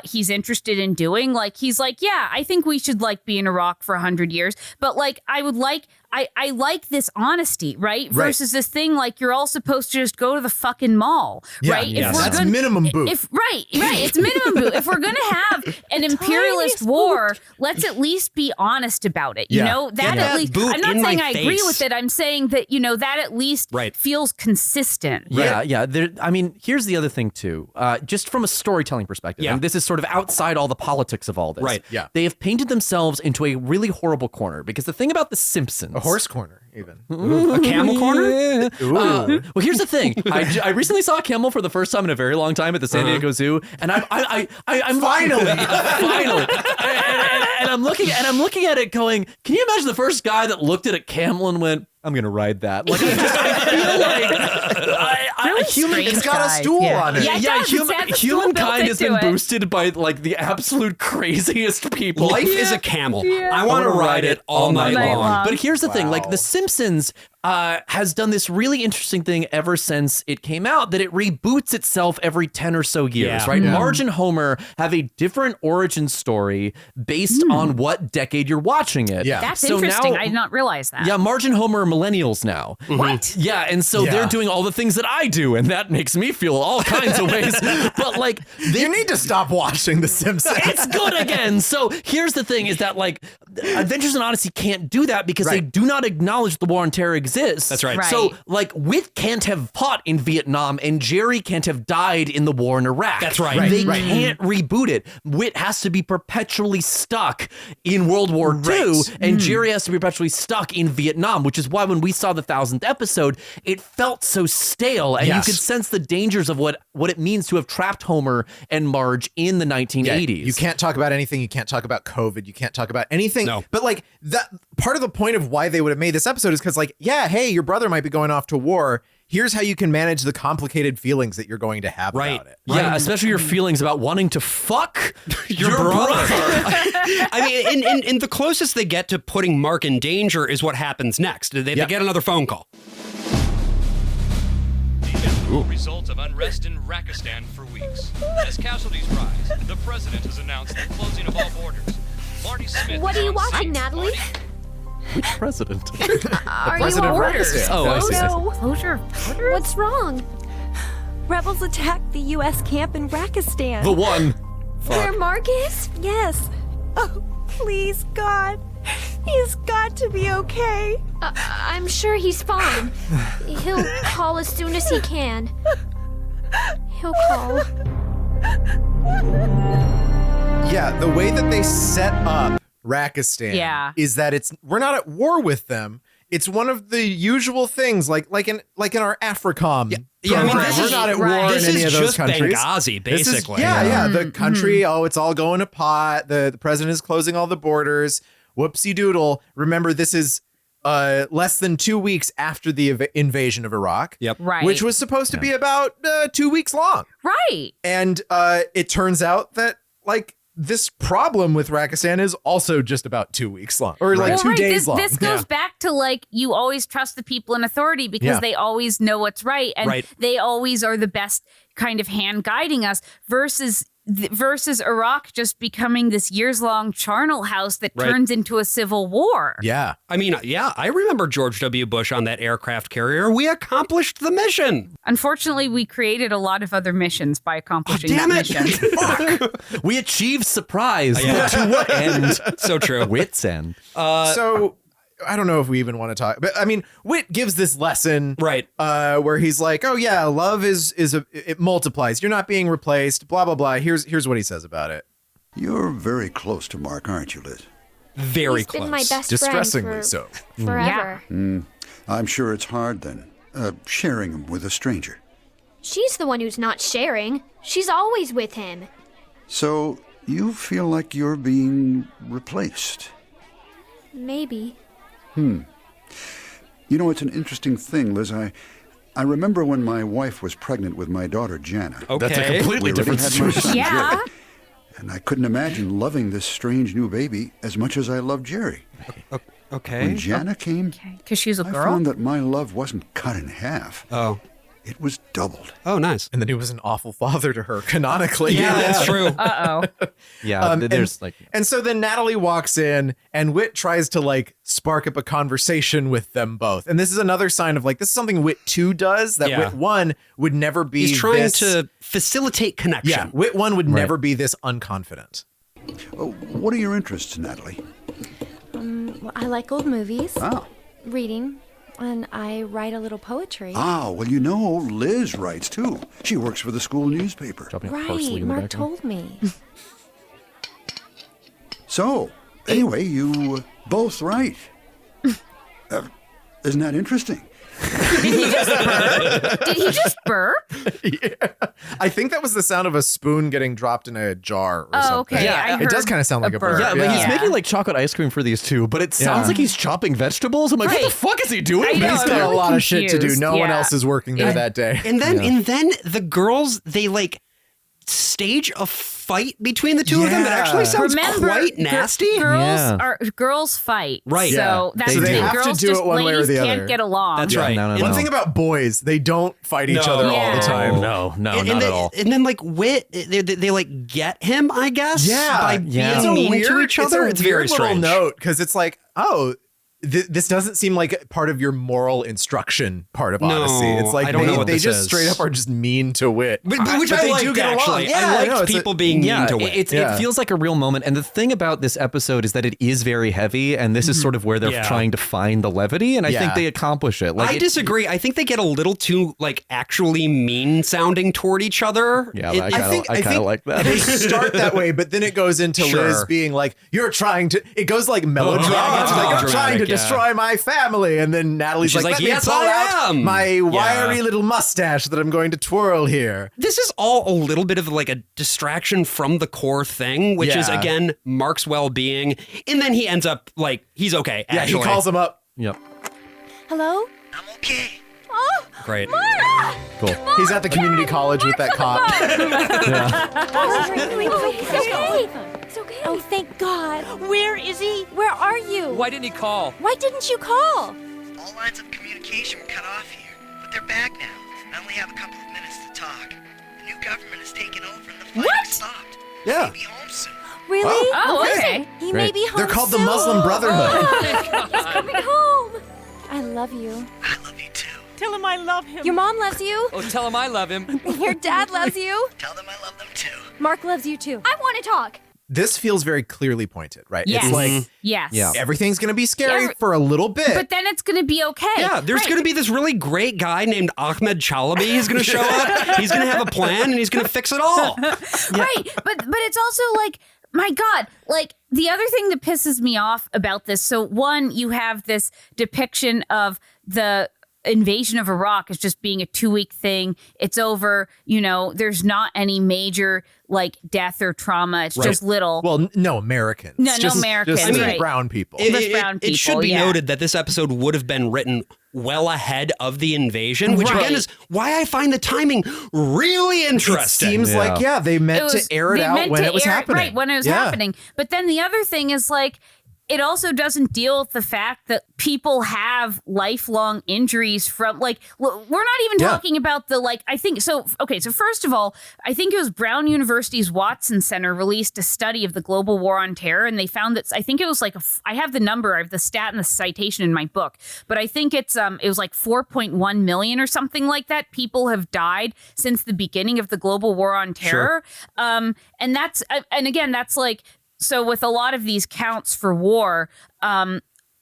he's interested in doing. Like he's like, yeah, I think we should like be in Iraq for 100 years. But like I would like I like this honesty, right? Versus this thing like you're all supposed to just go to the fucking mall, right? Yeah, that's minimum boot. Right. It's minimum boot. If we're gonna have an imperialist war, let's at least be honest about it. You know, that at least. I'm not saying I agree with it. I'm saying that that at least feels consistent. Yeah. I mean, here's the other thing too. Just from a storytelling perspective, and this is sort of outside all the politics of all this. Right. Yeah. They have painted themselves into a really horrible corner because the thing about The Simpsons. A horse corner, even. A camel corner? Well, here's the thing. I recently saw a camel for the first time in a very long time at the San Diego Zoo, and I'm finally, and I'm looking at it going, can you imagine the first guy that looked at a camel and went, I'm gonna ride that? Like I feel like it's got a stool on it. Humankind has been boosted by like the absolute craziest people. Life is a camel. I want to ride it all night long. But here's the thing: like The Simpsons has done this really interesting thing ever since it came out, that it reboots itself every 10 or so years, right? Marge and Homer have a different origin story based on what decade you're watching it. Yeah. That's so interesting. Now, I did not realize that. Yeah, Marge and Homer are millennials now. What? Yeah, and so they're doing all the things that I do, and that makes me feel all kinds of ways. But like, you need to stop watching The Simpsons. It's good again. So here's the thing: is that like Adventures in Odyssey can't do that because they do not acknowledge the war on terror exists. That's right. So like, Whit can't have fought in Vietnam, and Jerry can't have died in the war in Iraq. That's right. They can't reboot it. Whit has to be perpetually stuck in World War II, and Jerry has to be perpetually stuck in Vietnam, which is why when we saw the 1000th episode, it felt so stale, and you could sense the dangers of what it means to have trapped Homer and Marge in the 1980s. Yeah, you can't talk about anything. You can't talk about COVID. You can't talk about anything. No. But like that part of the point of why they would have made this episode is because like, yeah, hey, your brother might be going off to war. Here's how you can manage the complicated feelings that you're going to have about it. Yeah, especially your feelings about wanting to fuck your brother. I mean, in the closest they get to putting Mark in danger is what happens next. They get another phone call. Result of unrest in Rakistan for weeks. As casualties rise, the president has announced the closing of all borders. Marty Smith. What are you watching, Natalie? Which president? Are you president of orders? Rakistan. Oh, I see. No. Closure of borders? What's wrong? Rebels attacked the U.S. camp in Rakistan. The one. Where Mark is? Yes. Oh, please, God. He's got to be okay. I'm sure he's fine. He'll call as soon as he can. He'll call. Yeah, the way that they set up Rakistan is that we're not at war with them. It's one of the usual things, like in our AFRICOM program. We're not at war in any of those countries. Benghazi, basically. The country. It's all going to pot. The president is closing all the borders. Whoopsie doodle. Remember, this is less than 2 weeks after the invasion of Iraq. Yep. Right. Which was supposed to be about 2 weeks long. Right. And it turns out that like this problem with Rakistan is also just about 2 weeks long, or like 2 days long. This goes back to like, you always trust the people in authority because they always know what's right, and they always are the best kind of hand guiding us, versus Iraq just becoming this years-long charnel house that turns into a civil war. Yeah. I mean, I remember George W. Bush on that aircraft carrier. We accomplished the mission. Unfortunately, we created a lot of other missions by accomplishing that mission. We achieved surprise. But to what end? So true. Wit's end. So I don't know if we even want to talk, but I mean, Whit gives this lesson, where he's like, "Oh yeah, love it multiplies. You're not being replaced." Blah blah blah. Here's what he says about it. You're very close to Mark, aren't you, Liz? Very He's close. been my best Distressingly friend so. forever. I'm sure it's hard then, sharing him with a stranger. She's the one who's not sharing. She's always with him. So you feel like you're being replaced? Maybe. You know, it's an interesting thing, Liz. I remember when my wife was pregnant with my daughter, Jana. Okay. That's a completely different situation. Yeah. Jerry, and I couldn't imagine loving this strange new baby as much as I loved Jerry. Okay. When Jana came, because she's a I girl. found that my love wasn't cut in half. Oh. It was doubled. Oh, nice. And then he was an awful father to her, canonically. Yeah, that's true. Uh-oh. Yeah, there's and so then Natalie walks in, and Whit tries to like spark up a conversation with them both. And this is another sign of like, this is something Whit 2 does that Yeah. Whit 1 would never be. He's trying this, to facilitate connection. Yeah, Whit 1 would never be this unconfident. What are your interests, Natalie? Well, I like old movies. Oh. Reading. And I write a little poetry. Ah, well, you know, Liz writes too. She works for the school newspaper. Right, Mark told me. So, anyway, you both write. Isn't that interesting? Did he just burp? Yeah. I think that was the sound of a spoon getting dropped in a jar or Oh, something. okay. Yeah, I it does heard kind of sound like a burp. Yeah, but he's making like chocolate ice cream for these two, but it sounds like he's chopping vegetables. I'm like, what the fuck is he doing? I know, He's I'm got a really lot of shit to do. confused. No one Yeah. else is working there that day. And then the girls, they like stage a fight between the two of them that actually sounds quite nasty. Girls fight. Right. So that's So the they thing. have Girls to do just it one way or ladies the can't other. get along. That's right. One thing about boys, they don't fight each other all the time. No, And not they, at all. And then like Whit, they like get him, I guess. Yeah, by It's being a mean weird, to each other. It's a weird very little strange. note because it's like, oh, this doesn't seem like part of your moral instruction part of No, Odyssey. It's like I don't know what they this just is. straight up are just mean to Whit. Which But I they liked, do get actually. along. I liked no, it's people being mean to Whit. It feels like a real moment. And the thing about this episode is that it is very heavy, and this is sort of where they're Yeah. trying to find the levity, and I think they accomplish it. Like I disagree. I think they get a little too like actually mean sounding toward each other. Yeah, I kind of like that. They start that way, but then it goes into Sure. Liz being like, "You're trying to." It goes like melodramatic. It's like, "You're trying to dramatic, yeah. destroy my family," and then Natalie's She's like, "Let me "Yes, pull I out am." my wiry little mustache that I'm going to twirl here." This is all a little bit of like a distraction from the core thing, which is Yeah. again Mark's well-being, and then he ends up like he's okay. Yeah, Actually. he calls him up. Yep. Hello? I'm okay. Oh, Great. Mark! Cool. He's at the community college with that cop. It's okay. Oh, thank God. Where is he? Where are you? Why didn't he call? Why didn't you call? All lines of communication were cut off here, but they're back now. I only have a couple of minutes to talk. The new government has taken over and the fight has stopped. Yeah. He'll be home soon. Really? Oh, okay. He Great. may be home They're called the soon. Muslim Brotherhood. He's coming home. I love you. I love you too. Tell him I love him. Your mom loves you. Oh, tell him I love him. Your dad loves you. Tell them I love them too. Mark loves you too. I want to talk. This feels very clearly pointed, right? Yes. It's like Yes. everything's going to be scary Yeah. for a little bit. But then it's going to be okay. Yeah, there's going to be this really great guy named Ahmed Chalabi. He's going to show up. He's going to have a plan, and he's going to fix it all. Right. But it's also like, my God, like the other thing that pisses me off about this. So one, you have this depiction of the invasion of Iraq as just being a 2-week thing. It's over. You know, there's not any major like death or trauma. It's just little. Well, no Americans. No Just Americans. Just brown people. It should be noted that this episode would have been written well ahead of the invasion, which again is why I find the timing really interesting. It seems like, they meant to air it out when it was happening. Right, when it was happening. But then the other thing is like, it also doesn't deal with the fact that people have lifelong injuries from like, we're not even talking about the like, I think so. Okay. So first of all, I think it was Brown University's Watson Center released a study of the global war on terror. And they found that I think it was like, I have the number, I have the stat and the citation in my book, but I think it was like 4.1 million or something like that. People have died since the beginning of the global war on terror. Sure. And that's, and again, that's like, so with a lot of these counts for war,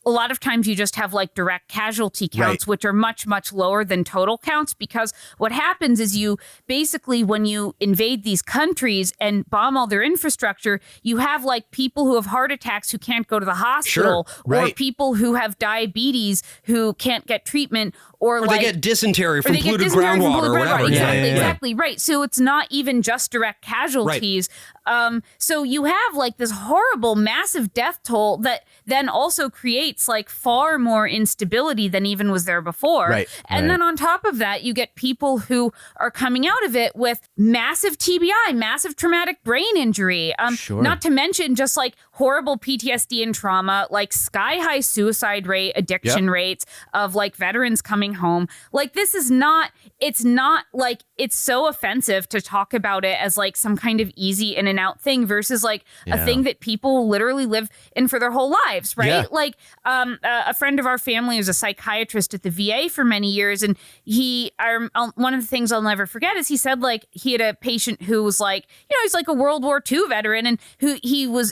a lot of times you just have like direct casualty counts, which are much, much lower than total counts, because what happens is you basically, when you invade these countries and bomb all their infrastructure, you have like people who have heart attacks who can't go to the hospital, or people who have diabetes who can't get treatment, or like they get dysentery from polluted groundwater or whatever. Exactly. Right. So it's not even just direct casualties. So you have like this horrible, massive death toll that then also creates like far more instability than even was there before. And then on top of that, you get people who are coming out of it with massive TBI, massive traumatic brain injury. Not to mention just like horrible PTSD and trauma, like sky high suicide rate, addiction rates of like veterans coming home. Like this is not, it's not like, it's so offensive to talk about it as like some kind of easy in and out thing versus like a thing that people literally live in for their whole lives, right? Like a friend of our family was a psychiatrist at the VA for many years, and one of the things I'll never forget is he said like he had a patient who was like, you know, he's like a World War II veteran, and who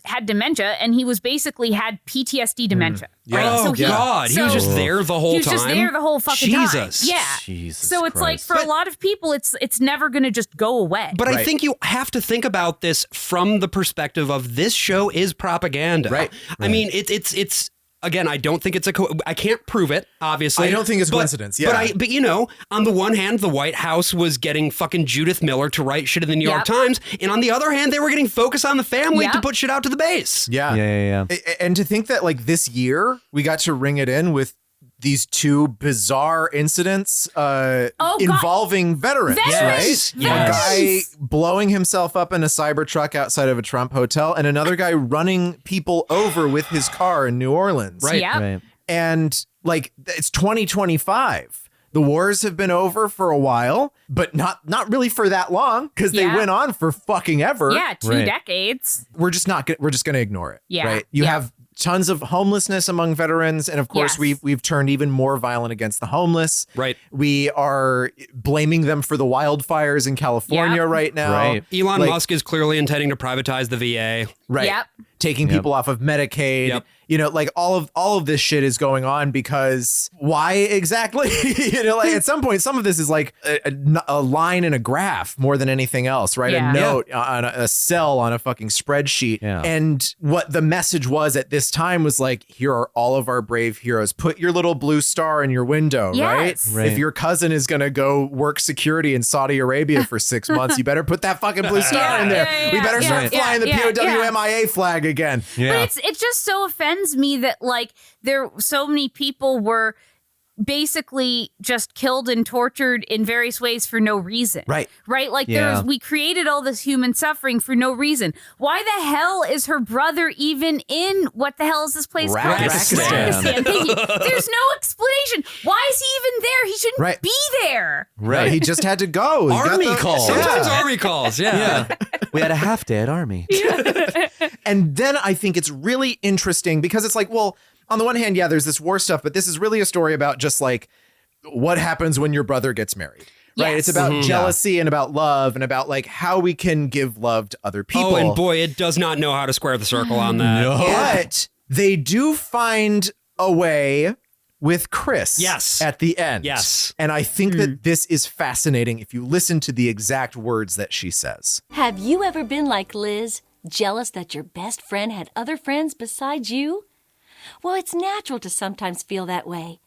had dementia, and he was basically had PTSD dementia. Right? Oh, God. He was just there the whole time? He was just there the whole fucking time. Jesus. Yeah. So it's like, for a lot of people, it's never going to just go away. But I think you have to think about this from the perspective of this show is propaganda. I mean, it's again, I don't think it's I can't prove it, obviously. I don't think it's a coincidence. But you know, on the one hand, the White House was getting fucking Judith Miller to write shit in the New York Times. And on the other hand, they were getting Focus on the Family to put shit out to the base. And to think that like this year, we got to ring it in with these two bizarre incidents involving veterans, right? A guy blowing himself up in a Cybertruck outside of a Trump hotel, and another guy running people over with his car in New Orleans. And like, it's 2025. The wars have been over for a while, but not really for that long, because they went on for fucking ever. Yeah, 2 decades. We're just going to ignore it. Right? You have tons of homelessness among veterans, and of course we've turned even more violent against the homeless. We are blaming them for the wildfires in California right now. Elon Musk is clearly intending to privatize the VA. Taking people off of Medicaid. You know, like all of this shit is going on because why exactly? You know, like at some point, some of this is like a line in a graph more than anything else, right? A note on a cell on a fucking spreadsheet. And what the message was at this time was like, here are all of our brave heroes. Put your little blue star in your window, right? If your cousin is going to go work security in Saudi Arabia for 6 months, you better put that fucking blue star in there. We better start flying the POWMIA flag again. But it just so offends me that like so many people were basically just killed and tortured in various ways for no reason. Like we created all this human suffering for no reason. Why the hell is her brother even in, what the hell is this place called? Rakistan. There's no explanation. Why is he even there? He shouldn't be there. He just had to go. Army calls. Sometimes army calls. We had a half day at Army. And then I think it's really interesting because it's like, well, on the one hand, there's this war stuff, but this is really a story about just like what happens when your brother gets married. Right. It's about jealousy and about love and about like how we can give love to other people. Oh, and boy, it does not know how to square the circle on that. But they do find a way with Chris at the end. And I think that this is fascinating if you listen to the exact words that she says. Have you ever been like Liz, jealous that your best friend had other friends besides you? Well, it's natural to sometimes feel that way,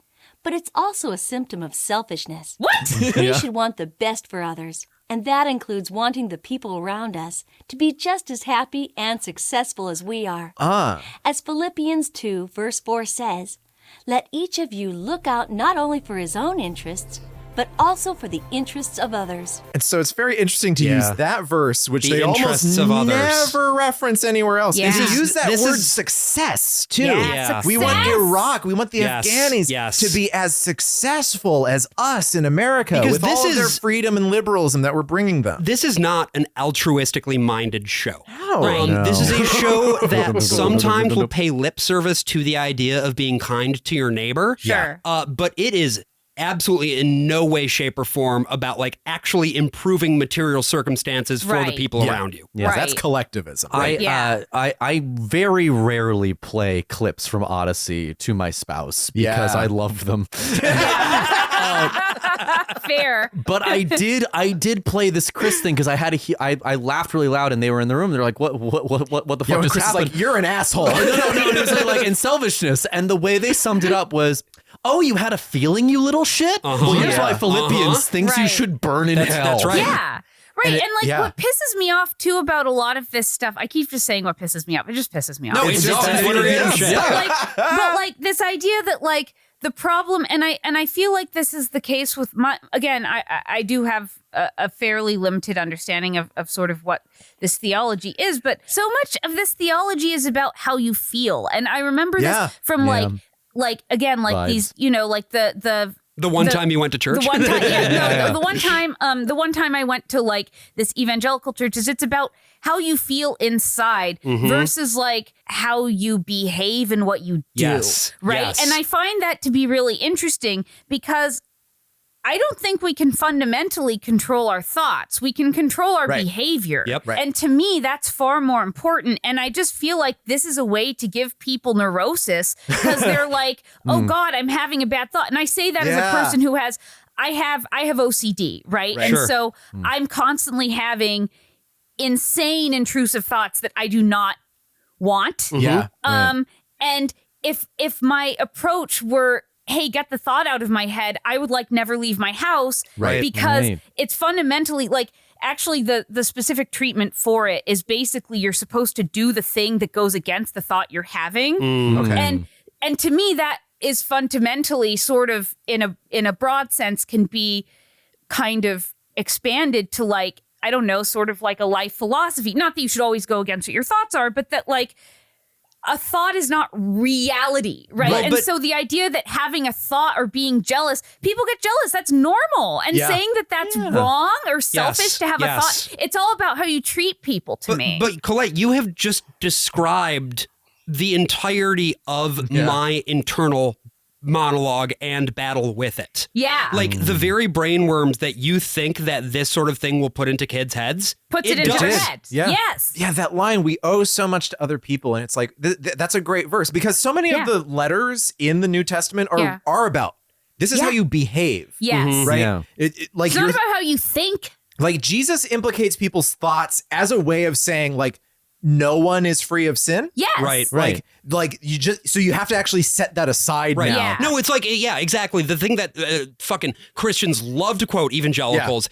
but it's also a symptom of selfishness. What? We should want the best for others, and that includes wanting the people around us to be just as happy and successful as we are. As Philippians 2, verse 4 says, let each of you look out not only for his own interests, but also for the interests of others. And so it's very interesting to use that verse, which they almost never reference anywhere else. And to use that word success, too. We want Iraq, we want the Afghanis to be as successful as us in America with all of their freedom and liberalism that we're bringing them. This is not an altruistically minded show. This is a show that sometimes will pay lip service to the idea of being kind to your neighbor. But it is absolutely in no way, shape, or form about like actually improving material circumstances for the people around you. Yeah, that's collectivism. I very rarely play clips from Odyssey to my spouse because I love them. Fair. But I did play this Chris thing because I laughed really loud and they were in the room. They're like, what the fuck just Chris happened? is like, you're an asshole. No, it was like in selfishness. And the way they summed it up was, oh, you had a feeling, you little shit? Well, here's why Philippians thinks you should burn in hell. That's right. Yeah. Right, and what pisses me off too about a lot of this stuff, I keep just saying what pisses me off. It just pisses me off. No, it's just what it is. But like this idea that like the problem, and I feel like this is the case with I do have a fairly limited understanding of sort of what this theology is, but so much of this theology is about how you feel, and I remember this from like again like these like the one time you went to church? The one time, the one time I went to like this evangelical church it's about how you feel inside versus like how you behave and what you do. Right. Yes. And I find that to be really interesting because I don't think we can fundamentally control our thoughts. We can control our behavior. Yep. Right. And to me, that's far more important. And I just feel like this is a way to give people neurosis because they're like, oh God, I'm having a bad thought. And I say that as a person who has, I have OCD, right? And so I'm constantly having insane intrusive thoughts that I do not want. And if my approach were, hey, get the thought out of my head, I would like never leave my house because it's fundamentally like actually the specific treatment for it is basically you're supposed to do the thing that goes against the thought you're having. And to me that is fundamentally sort of in a broad sense can be kind of expanded to like, I don't know, sort of like a life philosophy. Not that you should always go against what your thoughts are, but that like a thought is not reality, right? And so the idea that having a thought or being jealous, people get jealous. That's normal. And saying that that's wrong or selfish to have a thought, it's all about how you treat people to me. But Colette, you have just described the entirety of my internal monologue and battle with it. Yeah. Like the very brainworms that you think that this sort of thing will put into kids' heads. Puts it into their heads. Yeah. Yes. Yeah, that line, we owe so much to other people. And it's like, that's a great verse because so many of the letters in the New Testament are about, this is how you behave. Yes. Right? Yeah. Like it's not about how you think. Like Jesus implicates people's thoughts as a way of saying like, no one is free of sin. Yes. Right. Like you just, so you have to actually set that aside now. Yeah. No, it's like, exactly. The thing that fucking Christians love to quote evangelicals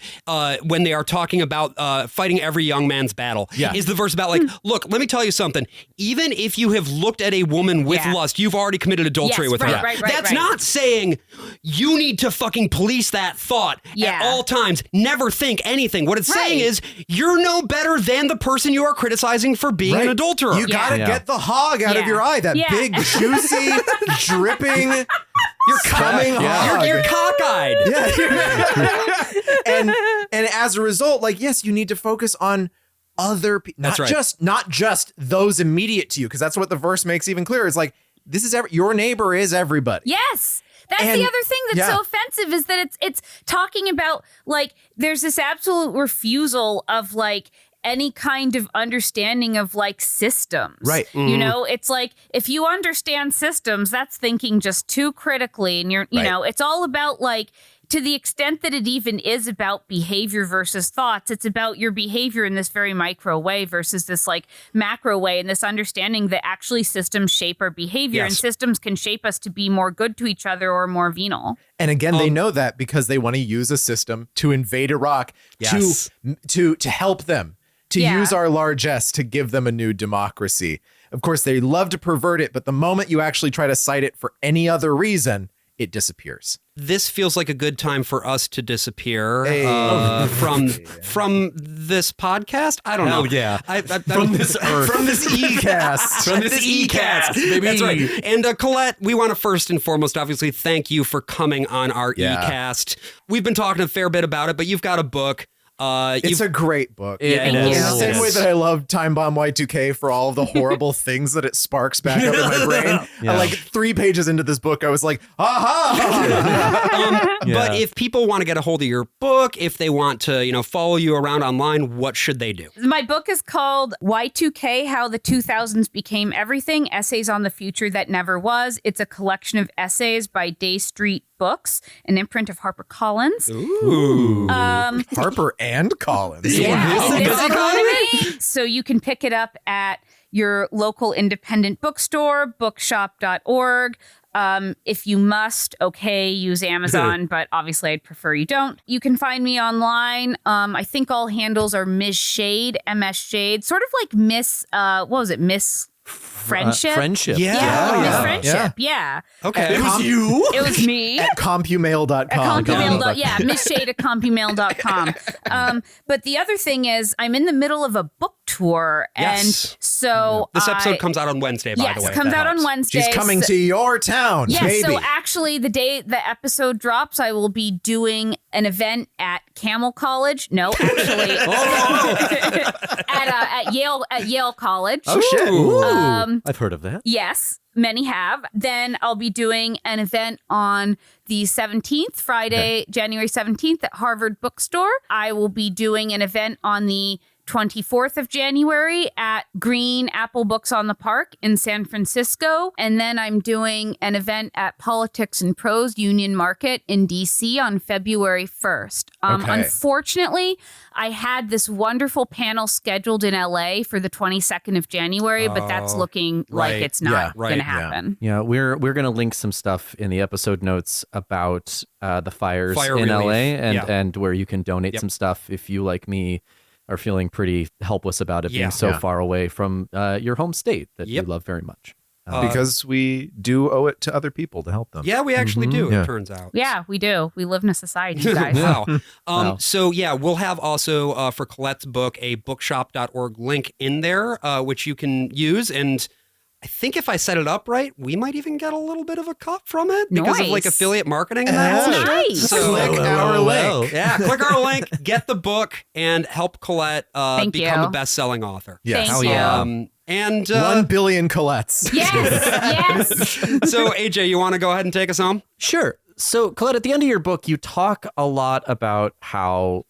when they are talking about fighting every young man's battle is the verse about like, look, let me tell you something. Even if you have looked at a woman with lust, you've already committed adultery with her. That's not saying you need to fucking police that thought at all times. Never think anything. What it's saying is you're no better than the person you are criticizing for being an adulterer. You gotta get the hog out of your eye. That big, juicy, dripping, you're coming hog. You're cockeyed. And as a result, like, yes, you need to focus on other people. Not just those immediate to you, because that's what the verse makes even clearer. It's like, this is your neighbor is everybody. Yes. That's the other thing that's so offensive is that it's talking about like there's this absolute refusal of like any kind of understanding of like systems. Right. You know, it's like if you understand systems, that's thinking just too critically. And you know, it's all about like to the extent that it even is about behavior versus thoughts, it's about your behavior in this very micro way versus this like macro way and this understanding that actually systems shape our behavior and systems can shape us to be more good to each other or more venal. And again, they know that because they want to use a system to invade Iraq to help them. To use our largesse to give them a new democracy. Of course, they love to pervert it, but the moment you actually try to cite it for any other reason, it disappears. This feels like a good time for us to disappear from this podcast. I don't know. From this earth. From this e-cast. From this e-cast. That's right. And Colette, we want to first and foremost, obviously, thank you for coming on our e-cast. We've been talking a fair bit about it, but you've got a book. It's a great book. It is. Same way that I love Time Bomb Y2K for all of the horrible things that it sparks back up in my brain. Yeah. Like 3 pages into this book, I was like, aha! But if people want to get a hold of your book, if they want to, follow you around online, what should they do? My book is called Y2K, How the 2000s Became Everything, Essays on the Future That Never Was. It's a collection of essays by Day Street Books, an imprint of HarperCollins. Ooh. Harper and Collins. So you can pick it up at your local independent bookstore, bookshop.org. If you must, use Amazon, but obviously I'd prefer you don't. You can find me online. I think all handles are Ms. Shade, MS Shade, sort of like Miss, Miss Friendship? Friendship. Miss Friendship, yeah. Okay. It was you? It was me. At compumail.com. Miss Shade at compumail.com. But the other thing is, I'm in the middle of a book tour. And so this episode comes out on Wednesday, by the way. Yes, comes out on Wednesday. She's coming to your town, baby. So actually, the day the episode drops, I will be doing an event at Camel College. No, actually, at Yale College. Oh, shit. Ooh. I've heard of that. Yes, many have. Then I'll be doing an event on the 17th, Friday, January 17th at Harvard Bookstore. I will be doing an event on the 24th of January at Green Apple Books on the Park in San Francisco. And then I'm doing an event at Politics and Prose Union Market in DC on February 1st. Unfortunately, I had this wonderful panel scheduled in LA for the 22nd of January, but that's looking like it's not going to happen. Yeah, we're going to link some stuff in the episode notes about the fires in LA and where you can donate some stuff if you, like me, are feeling pretty helpless about it being so far away from your home state that you love very much. Because we do owe it to other people to help them. Yeah, we actually do, it turns out. Yeah, we do. We live in a society, you guys. Wow. So, we'll have also, for Colette's book, a bookshop.org link in there, which you can use. And I think if I set it up right, we might even get a little bit of a cut from it because of like affiliate marketing. And that nice. So, click our link. Yeah, click our link, get the book, and help Colette become a best-selling author. Yes. Thank you. And 1 billion Colettes. Yes. So, AJ, you want to go ahead and take us home? Sure. So, Colette, at the end of your book, you talk a lot about how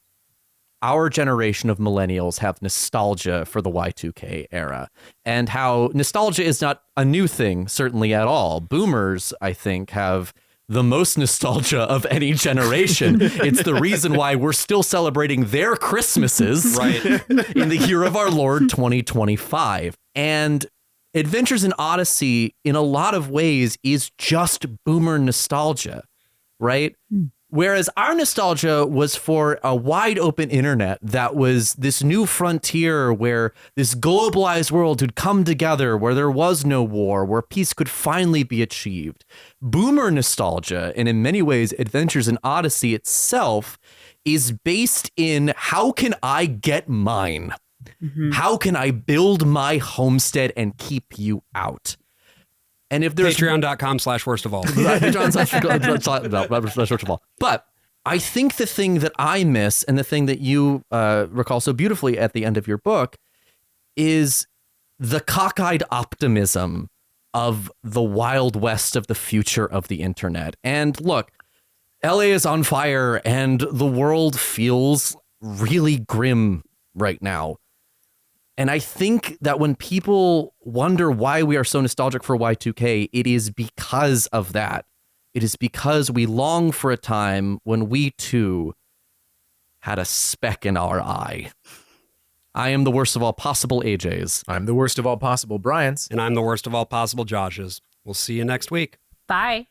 our generation of millennials have nostalgia for the Y2K era and how nostalgia is not a new thing, certainly at all. Boomers, I think, have the most nostalgia of any generation. It's the reason why we're still celebrating their Christmases in the year of our Lord 2025. And Adventures in Odyssey, in a lot of ways, is just boomer nostalgia, right? Whereas our nostalgia was for a wide open internet that was this new frontier where this globalized world had come together, where there was no war, where peace could finally be achieved. Boomer nostalgia, and in many ways, Adventures in Odyssey itself, is based in how can I get mine? How can I build my homestead and keep you out? And if there's Patreon.com/worst of all. But I think the thing that I miss and the thing that you recall so beautifully at the end of your book is the cockeyed optimism of the Wild West of the future of the internet. And look, LA is on fire and the world feels really grim right now. And I think that when people wonder why we are so nostalgic for Y2K, it is because of that. It is because we long for a time when we too had a speck in our eye. I am the worst of all possible AJs. I'm the worst of all possible Bryans. And I'm the worst of all possible Joshes. We'll see you next week. Bye.